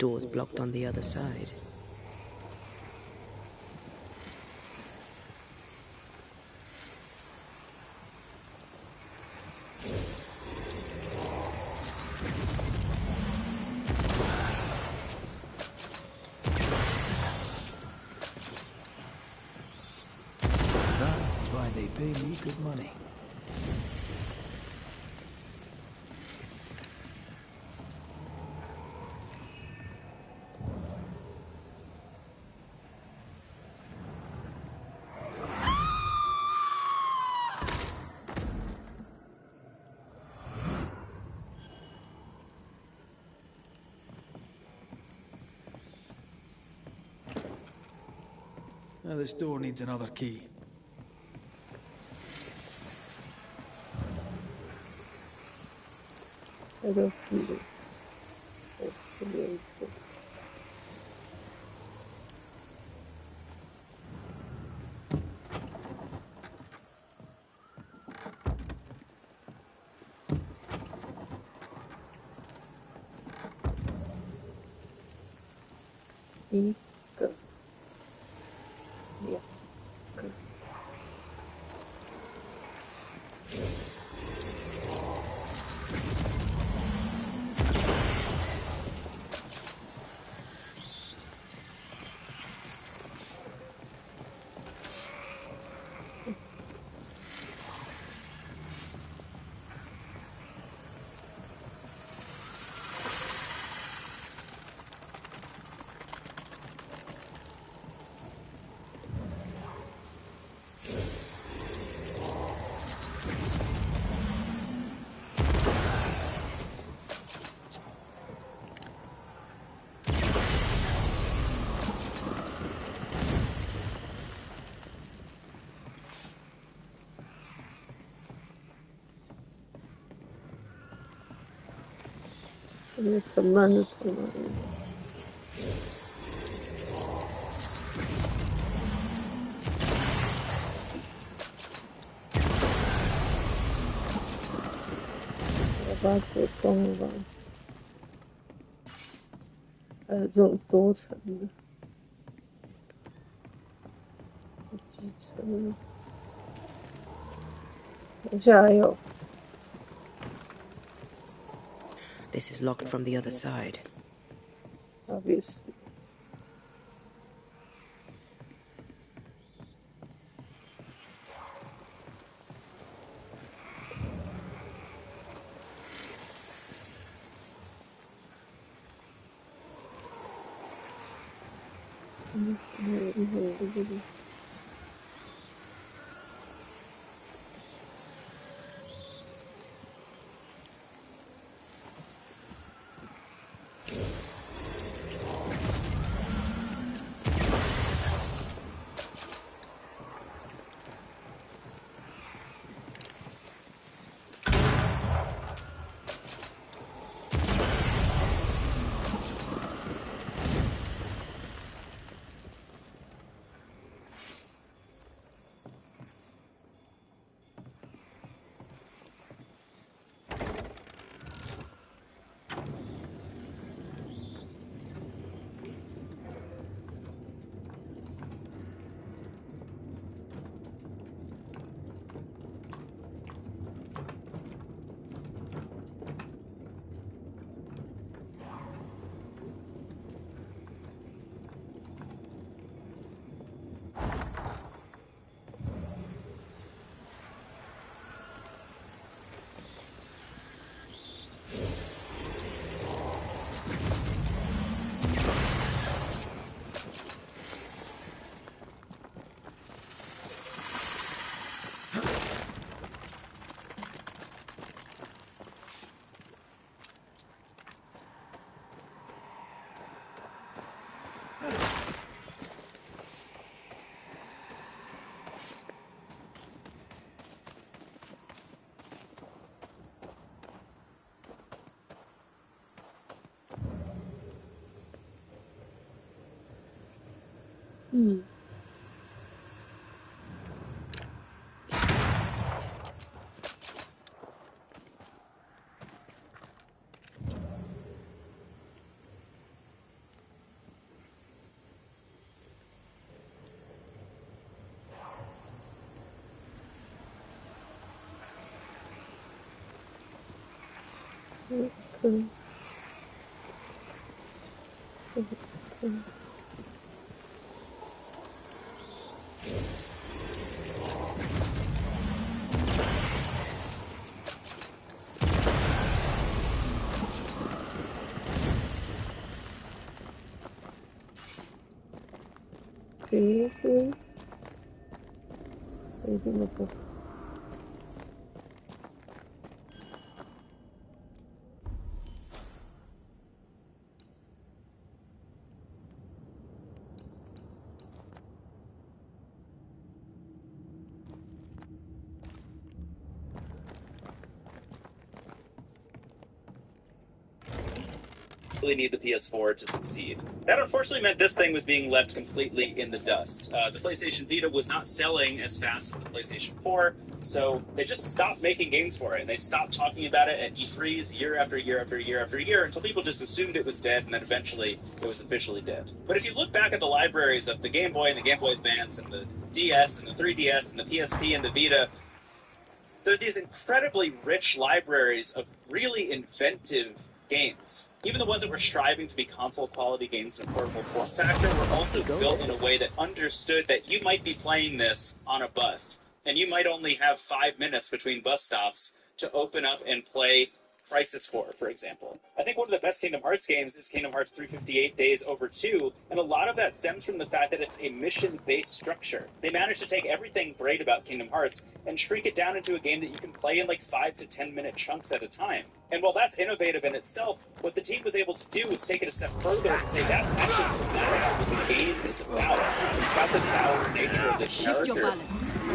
C: door's blocked on the other side.
I: That's why they pay me good money. Now this door needs another key.
A: I don't feel it.很慢的头脑。我把它解光了吧？还有这种多层的，有几层？等一下还有。
C: This is locked from the other side.
A: Obviously. 坑。这么多。
F: Really need the PS4 to succeed. That unfortunately meant this thing was being left completely in the dust. The PlayStation Vita was not selling as fast as the PlayStation 4, so they just stopped making games for it, and they stopped talking about it at E3s year after year after year after year until people just assumed it was dead, and then eventually it was officially dead. But if you look back at the libraries of the Game Boy and the Game Boy Advance and the DS and the 3DS and the PSP and the Vita, there are these incredibly rich libraries of really inventive games. Even the ones that were striving to be console-quality games in a portable form factor were also built in a way that understood that you might be playing this on a bus, and you might only have 5 minutes between bus stops to open up and play Crisis Core, for example. I think one of the best Kingdom Hearts games is Kingdom Hearts 358 Days Over 2, and a lot of that stems from the fact that it's a mission-based structure. They managed to take everything great about Kingdom Hearts and shrink it down into a game that you can play in like 5 to 10 minute chunks at a time. And while that's innovative in itself, what the team was able to do is take it a step further and say that's actually not what the game is about. It's about the dour nature of this character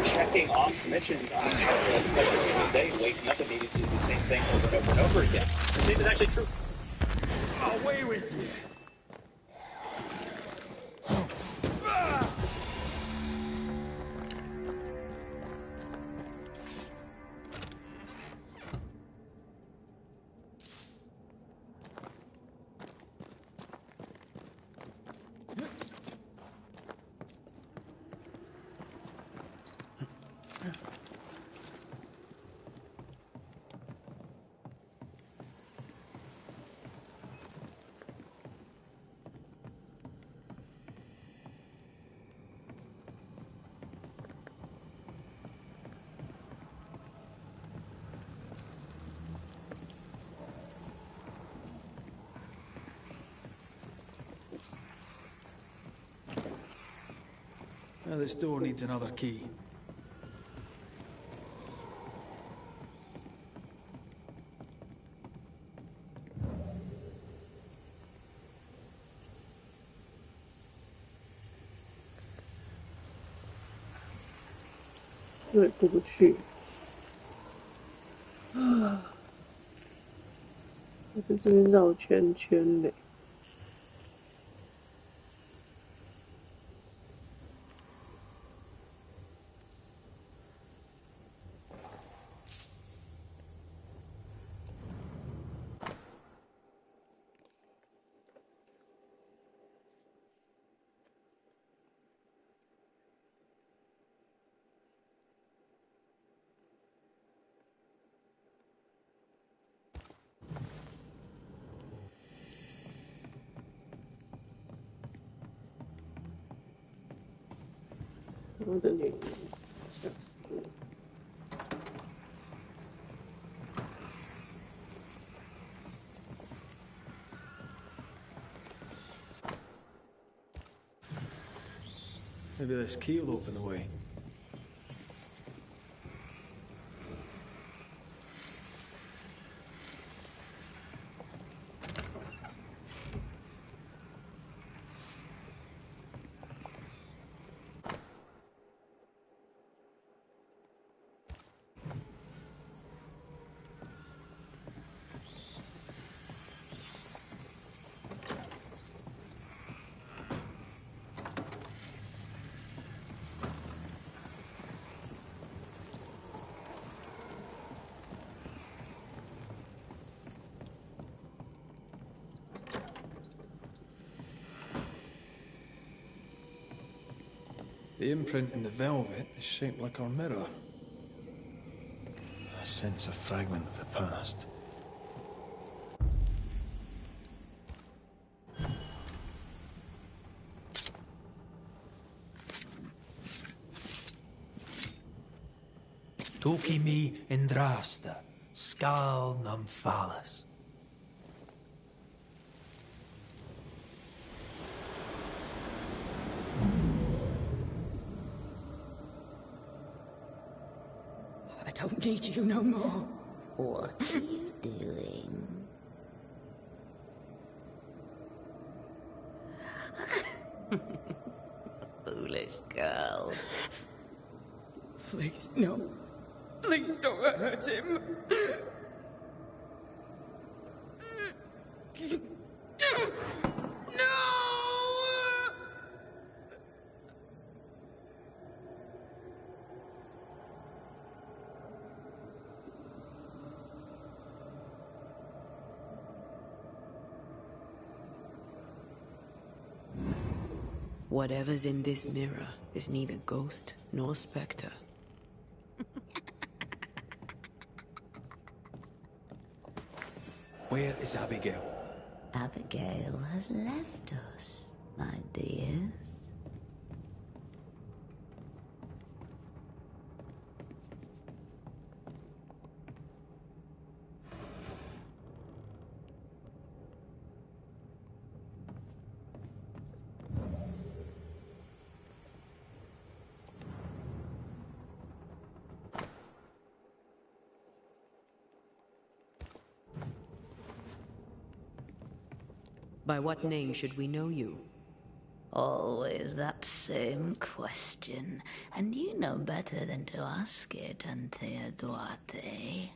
F: checking off missions on a checklist every single day, waking up and needing to do the same thing over and over and over again. The same is actually true.
G: Away with you!
I: Now this door needs another key.
A: 对，过不去。啊！我在这边绕圈圈嘞。我的脸，吓死我！
I: Maybe this key will open the way. The imprint in the velvet is shaped like our mirror. I sense a fragment of the past. Toki mi indrasta, skal num phallus.
P: I don't need you no more.
Q: What are you doing? Foolish girl.
P: Please, no. Please don't hurt him. No!
C: Whatever's in this mirror is neither ghost nor specter.
I: Where is Abigail?
Q: Abigail has left us, my dears.
C: By what name should we know you?
Q: Always that same question, and you know better than to ask it, Antea Duarte.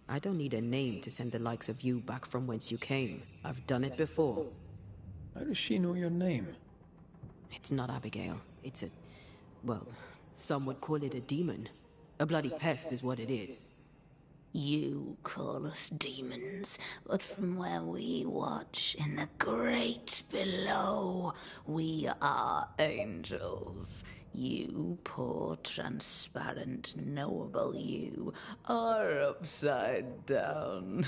C: I don't need a name to send the likes of you back from whence you came. I've done it before.
I: How does she know your name?
C: It's not Abigail. It's a... well, some would call it a demon. A bloody pest is what it is.
Q: You call us demons, but from where we watch in the great below, we are angels. You poor, transparent, knowable you are upside down.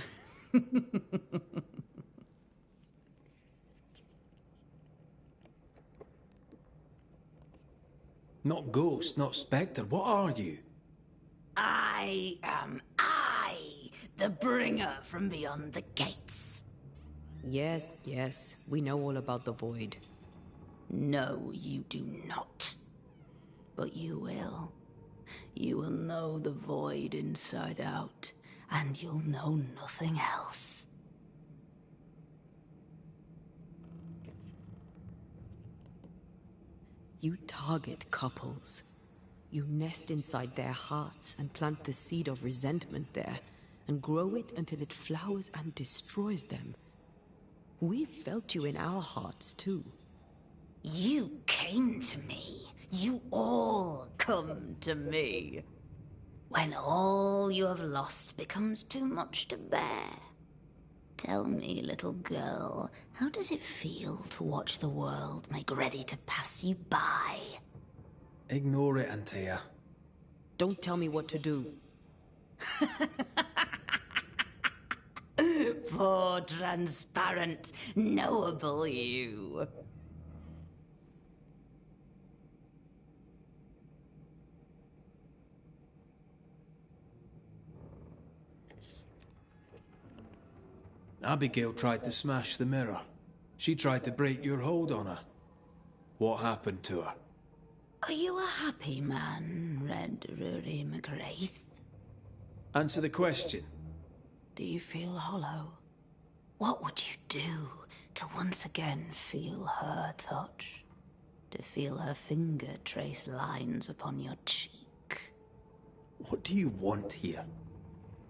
I: Not ghost, not spectre. What are you?
Q: I am the bringer from beyond the gates.
C: Yes, yes, we know all about the void.
Q: No, you do not. But you will. You will know the void inside out, and you'll know nothing else.
C: You target couples. You nest inside their hearts and plant the seed of resentment there, and grow it until it flowers and destroys them. We've felt you in our hearts, too.
Q: You came to me. You all come to me. When all you have lost becomes too much to bear. Tell me, little girl, how does it feel to watch the world make ready to pass you by?
I: Ignore it, Antea.
C: Don't tell me what to do.
Q: Poor, transparent, knowable you.
I: Abigail tried to smash the mirror. She tried to break your hold on her. What happened to her?
Q: Are you a happy man, Red Rory McGrath?
I: Answer the question.
Q: Do you feel hollow? What would you do to once again feel her touch? To feel her finger trace lines upon your cheek?
I: What do you want here?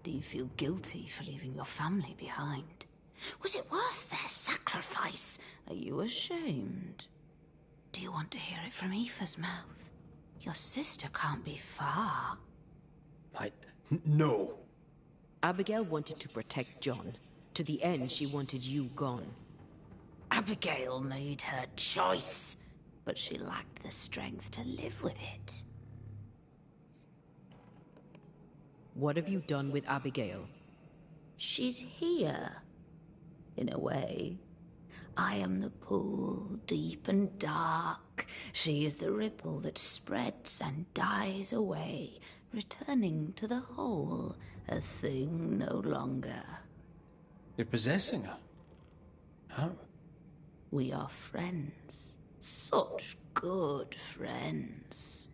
Q: Do you feel guilty for leaving your family behind? Was it worth their sacrifice? Are you ashamed? Do you want to hear it from Aoife's mouth? Your sister can't be far.
I: No.
C: Abigail wanted to protect John. To the end, she wanted you gone.
Q: Abigail made her choice, but she lacked the strength to live with it.
C: What have you done with Abigail?
Q: She's here. In a way. I am the pool, deep and dark. She is the ripple that spreads and dies away, returning to the whole, a thing no longer.
I: You're possessing her? How?
Q: We are friends. Such good friends.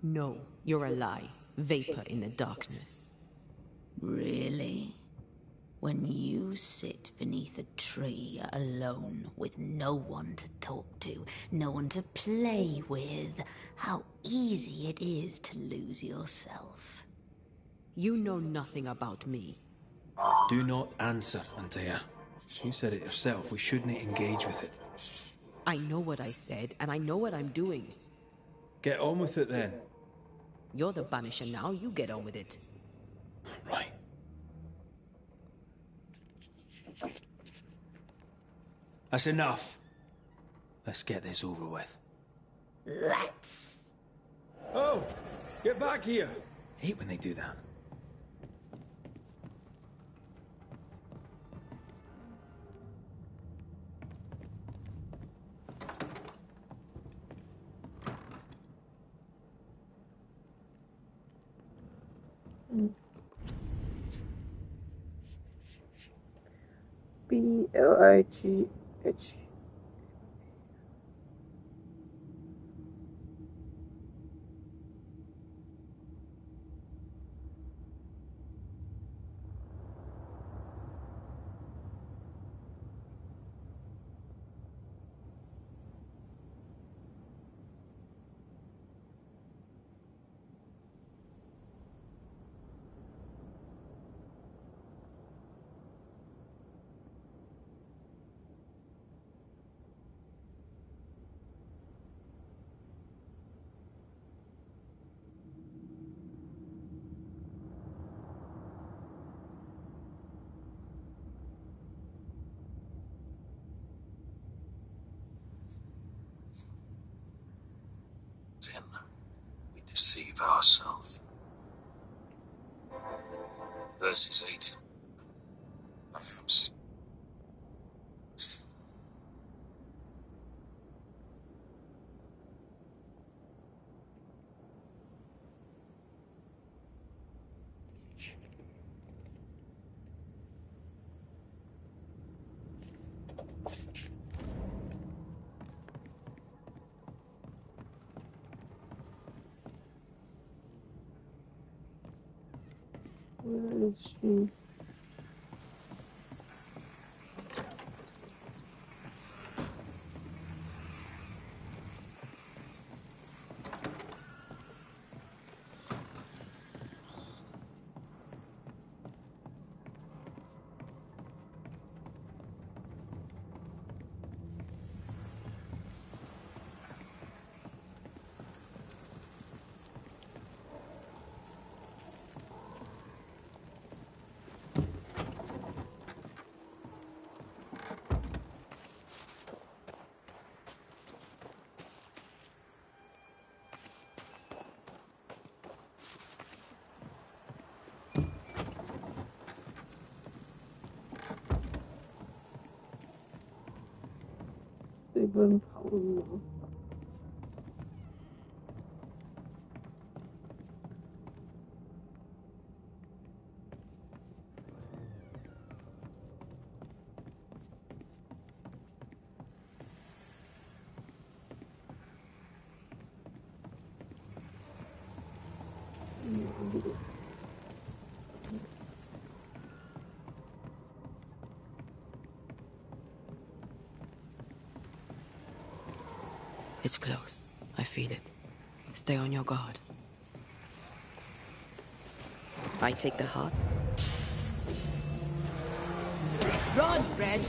C: No, you're a lie. Vapor in the darkness.
Q: Really? When you sit beneath a tree alone with no one to talk to, no one to play with, how easy it is to lose yourself.
C: You know nothing about me.
I: Do not answer, Antea. You said it yourself. We shouldn't engage with it.
C: I know what I said, and I know what I'm doing.
I: Get on with it, then.
C: You're the Banisher now. You get on with it.
I: Right. That's enough. Let's get this over with.
Q: Let's.
I: Oh! Get back here! Hate when they do that.
A: BLIGH
K: Then we deceive ourselves. Verses 8.
A: Where is she? They burn power now.
C: It's close. I feel it. Stay on your guard. I take the heart. Run, Fred!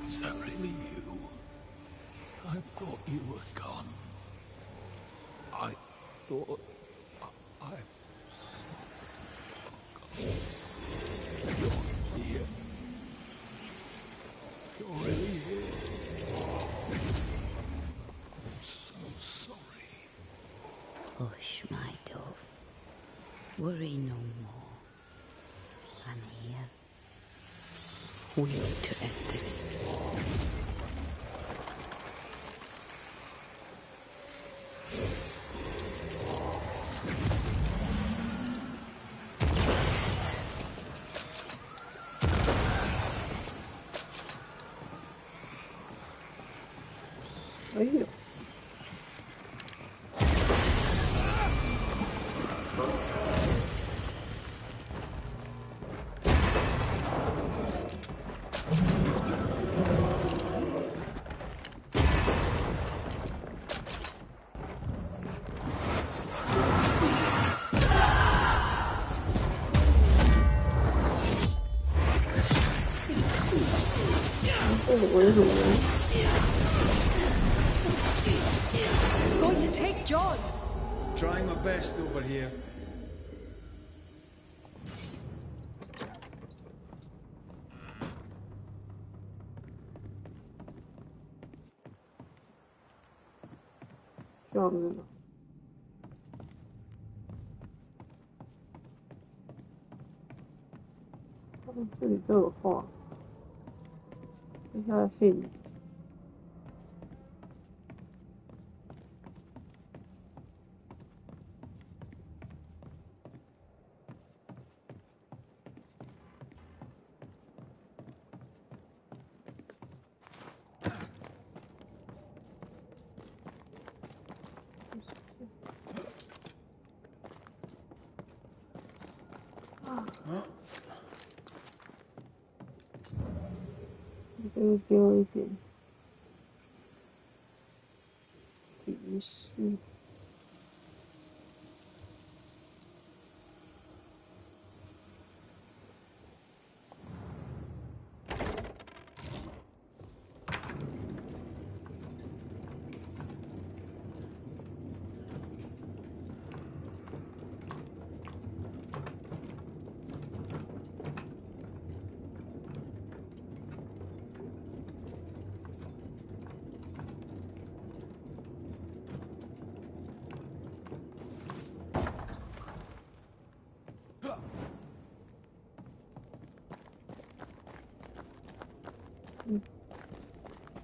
G: Is that really you? I thought you were gone. I thought I... You're here. You're really here. I'm so sorry.
Q: Hush, my dove. Worry no more.
C: We need to end this.
A: Ay, 我是什么呢？
P: Going to take John.
I: Trying my best over here.
A: John. 这里都有画，这下的 hint。 这给我一点提示。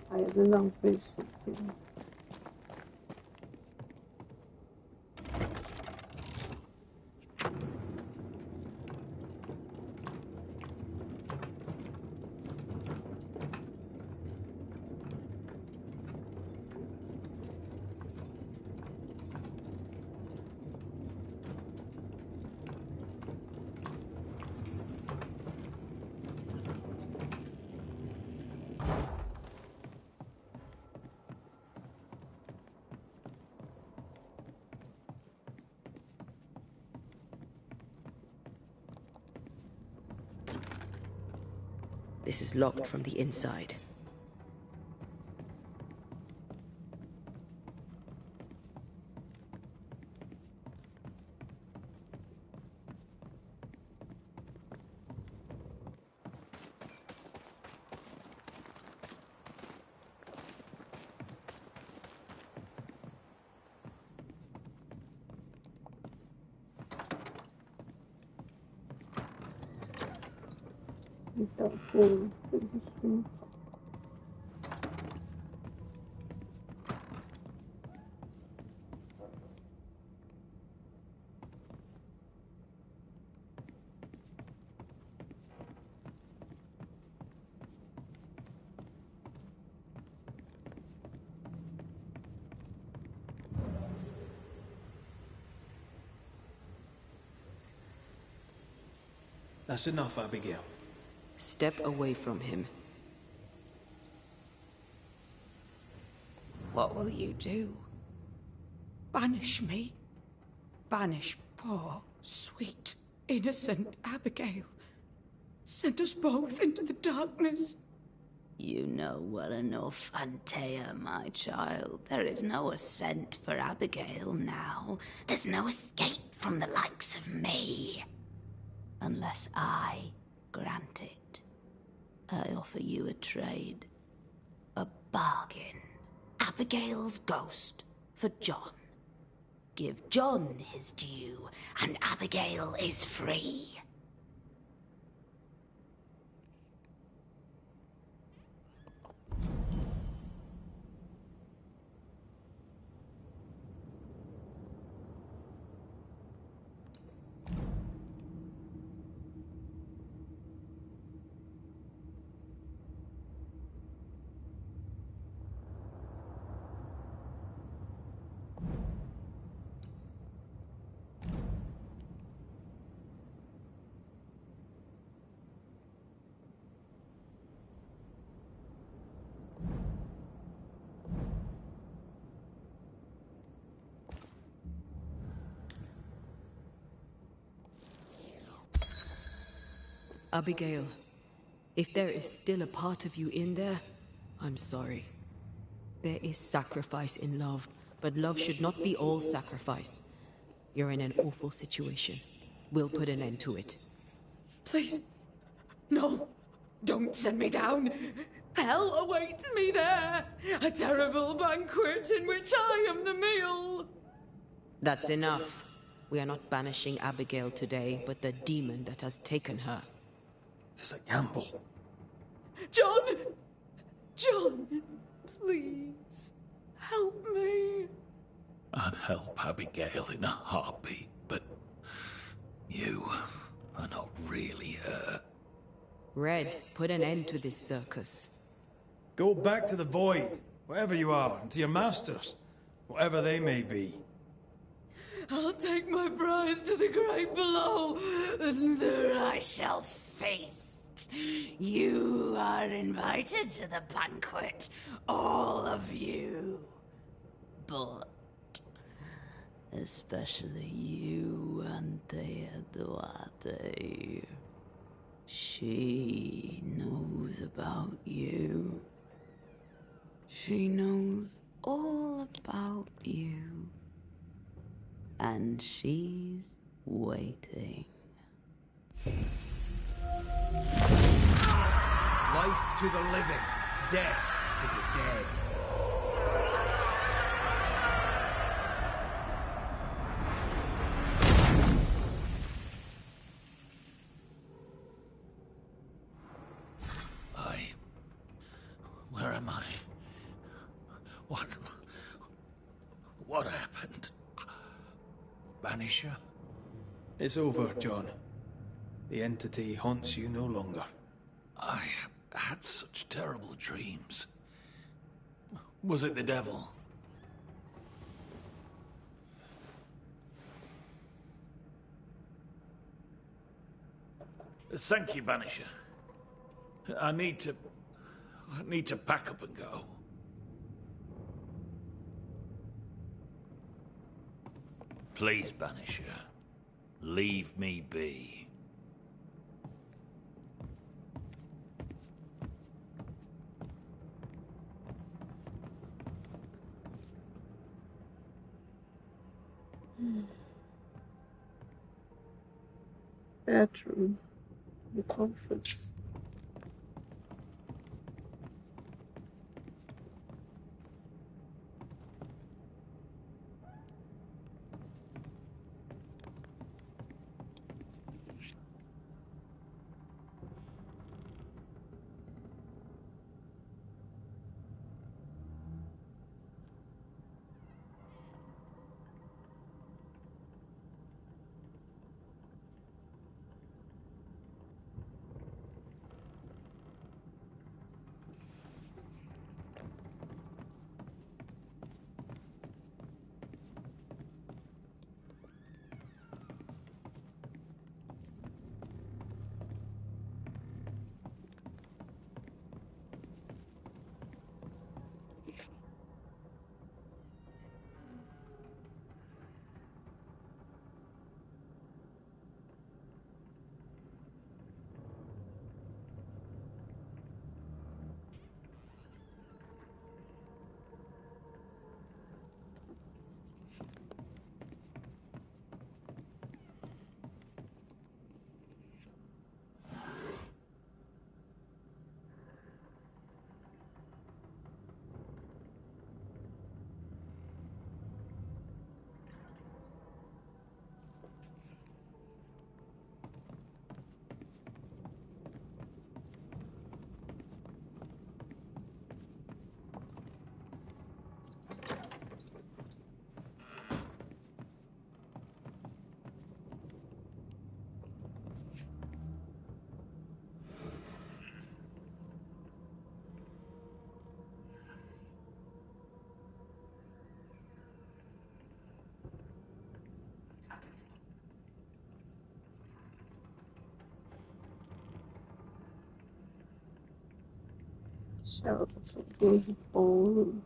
A: 哎呀，真浪费时间。
C: This is locked from the inside.
I: That's enough, Abigail.
C: Step away from him.
H: What will you do? Banish me? Banish poor, sweet, innocent Abigail? Send us both into the darkness?
Q: You know well enough, Antea, my child. There is no ascent for Abigail now. There's no escape from the likes of me. Unless I grant it. I offer you a trade. A bargain. Abigail's ghost for John. Give John his due, and Abigail is free.
C: Abigail, if there is still a part of you in there, I'm sorry. There is sacrifice in love, but love should not be all sacrifice. You're in an awful situation. We'll put an end to it.
P: Please, no, don't send me down. Hell awaits me there. A terrible banquet in which I am the meal.
C: That's enough. We are not banishing Abigail today, but the demon that has taken her.
I: It's a gamble.
P: John! John, please, help me.
G: I'd help Abigail in a heartbeat, but you are not really her.
C: Red, put an end to this circus.
I: Go back to the void, wherever you are, and to your masters, whatever they may be.
P: I'll take my prize to the great below, and there I shall feast. You are invited to the banquet, all of you. But especially you, Antea Duarte. She knows about you. She knows all about you. And she's waiting.
O: Life to the living, death to the dead.
G: Where am I? What happened? Banisher?
I: It's over, John. The entity haunts you no longer.
G: I had such terrible dreams. Was it the devil? Thank you, Banisher. I need to pack up and go. Please, Banisher, leave me be.
A: Bedroom. The conference. Shout to ballroom.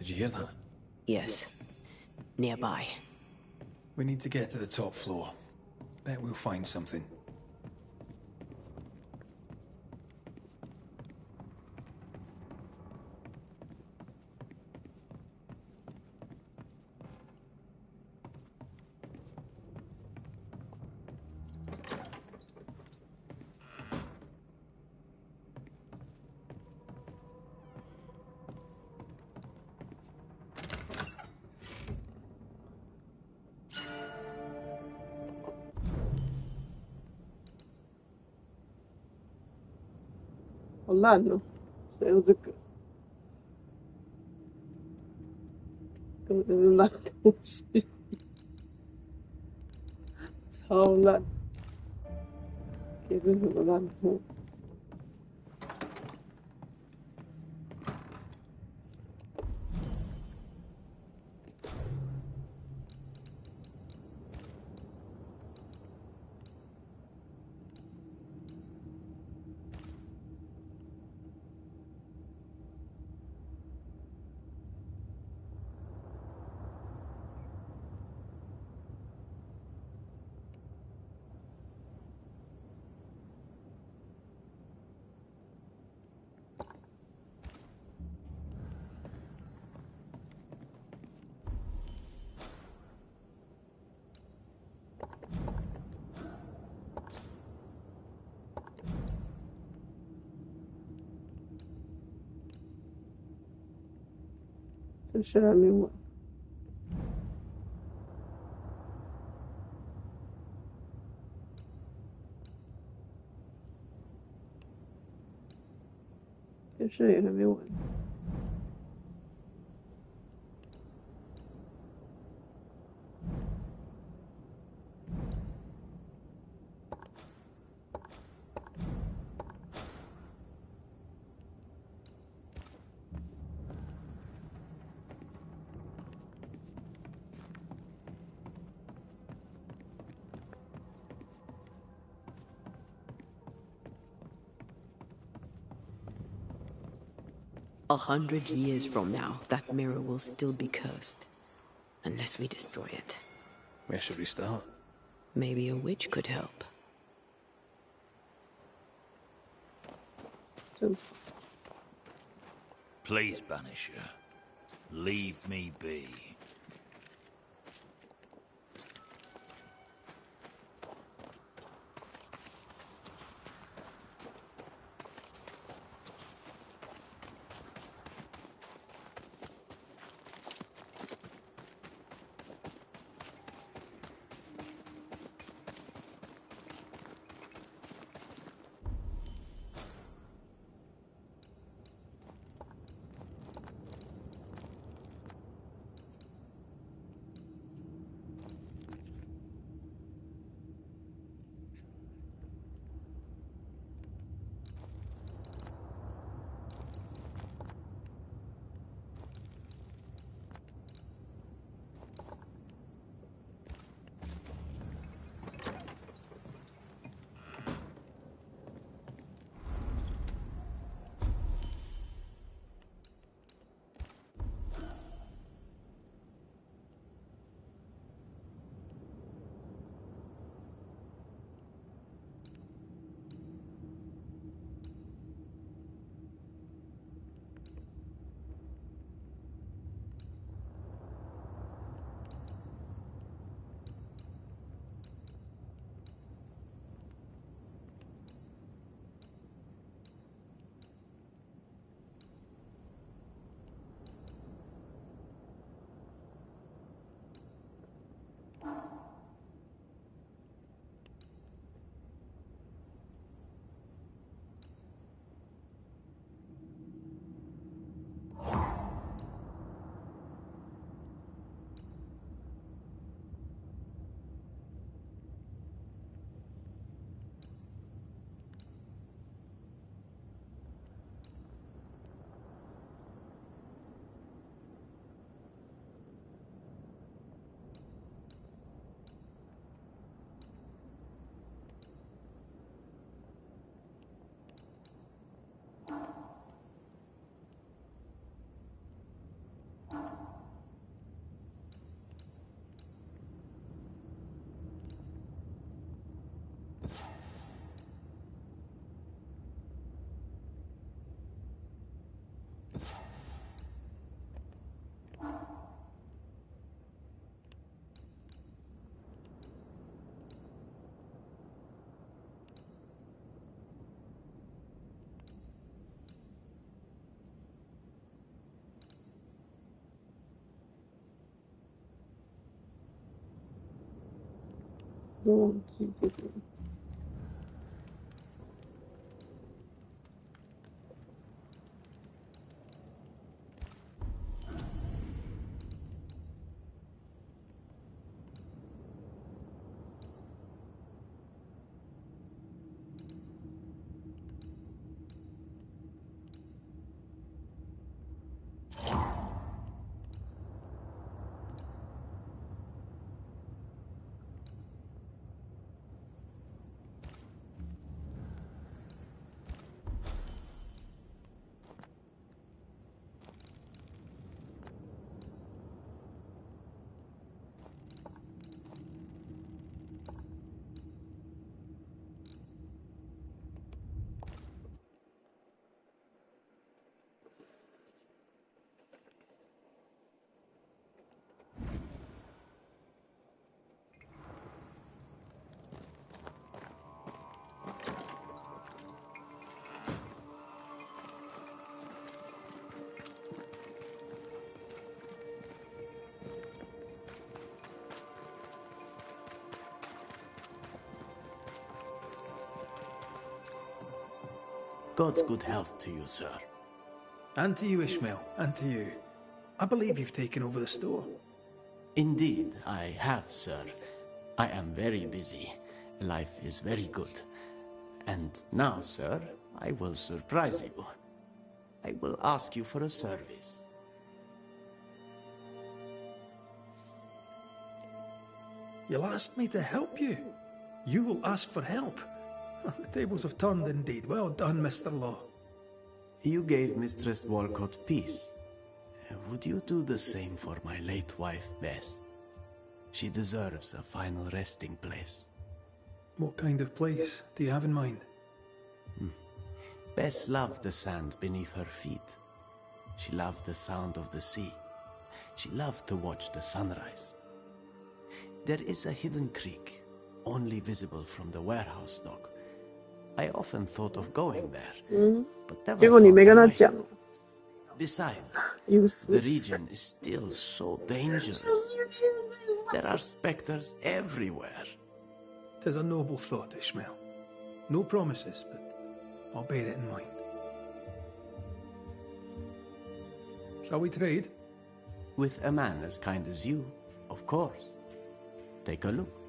I: Did you hear that?
C: Yes. Nearby.
I: We need to get to the top floor. Bet we'll find something.
A: 好烂哦！谁用这个？根本就是烂东西，超烂！给这什么烂货？这事还没完。这事也还没完。
C: 100 years from now, that mirror will still be cursed. Unless we destroy it.
I: Where should we start?
C: Maybe a witch could help.
G: Please, Banisher. Leave me be.
A: 都忘记这个。
R: God's good health to you, sir.
I: And to you, Ishmael, and to you. I believe you've taken over the store.
R: Indeed, I have, sir. I am very busy. Life is very good. And now, sir, I will surprise you. I will ask you for a service.
I: You'll ask me to help you? You will ask for help? The tables have turned indeed. Well done, Mr. Law.
R: You gave Mistress Walcott peace. Would you do the same for my late wife, Bess? She deserves a final resting place.
I: What kind of place do you have in mind?
R: Bess loved the sand beneath her feet. She loved the sound of the sea. She loved to watch the sunrise. There is a hidden creek, only visible from the warehouse dock. I often thought of going there, but never
A: 结果你没跟他
R: found a way.
A: 讲。
R: Besides,
A: Useless.
R: the region is still so dangerous. There are specters everywhere.
I: 'Tis a noble thought, Ishmael. No promises, but I'll bear it in mind. Shall we trade?
R: With a man as kind as you, of course. Take a look.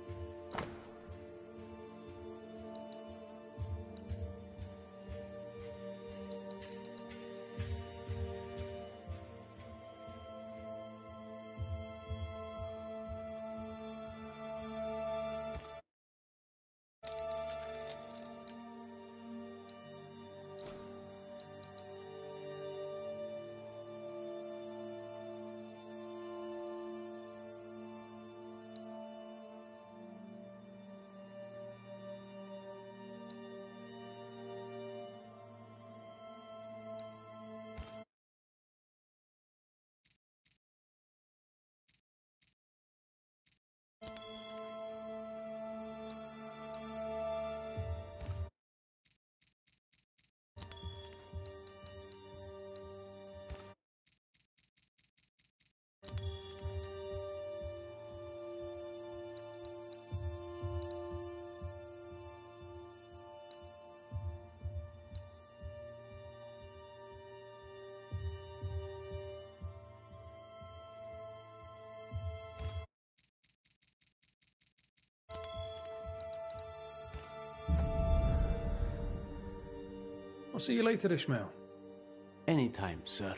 I: I'll see you later, Ishmael.
R: Anytime, sir.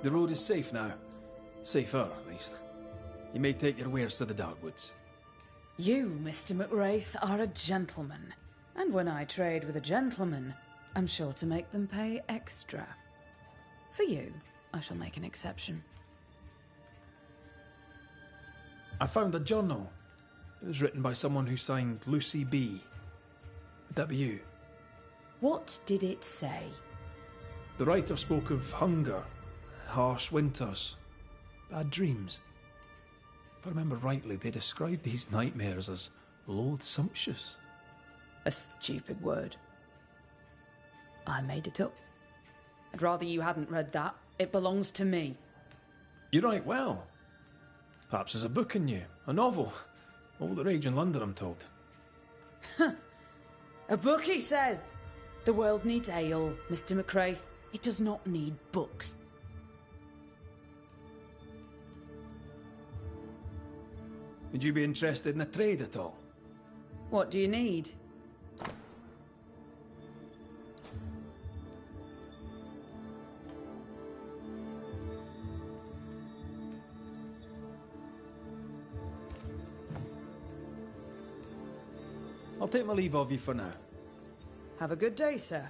I: The road is safe now. Safer, at least. You may take your wares to the Darkwoods.
P: You, Mr. McWraith, are a gentleman. And when I trade with a gentleman, I'm sure to make them pay extra. For you, I shall make an exception.
I: I found a journal. It was written by someone who signed Lucy B. Would that be you?
P: What did it say?
I: The writer spoke of hunger, harsh winters, bad dreams. If I remember rightly, they described these nightmares as loathsomptuous.
P: A stupid word. I made it up. I'd rather you hadn't read that. It belongs to me.
I: You write well. Perhaps there's a book in you, a novel. All the rage in London, I'm told.
P: A book, he says. The world needs ale, Mr. McCraith. It does not need books.
I: Would you be interested in a trade at all?
P: What do you need?
I: I'll take my leave of you for now.
P: Have a good day, sir.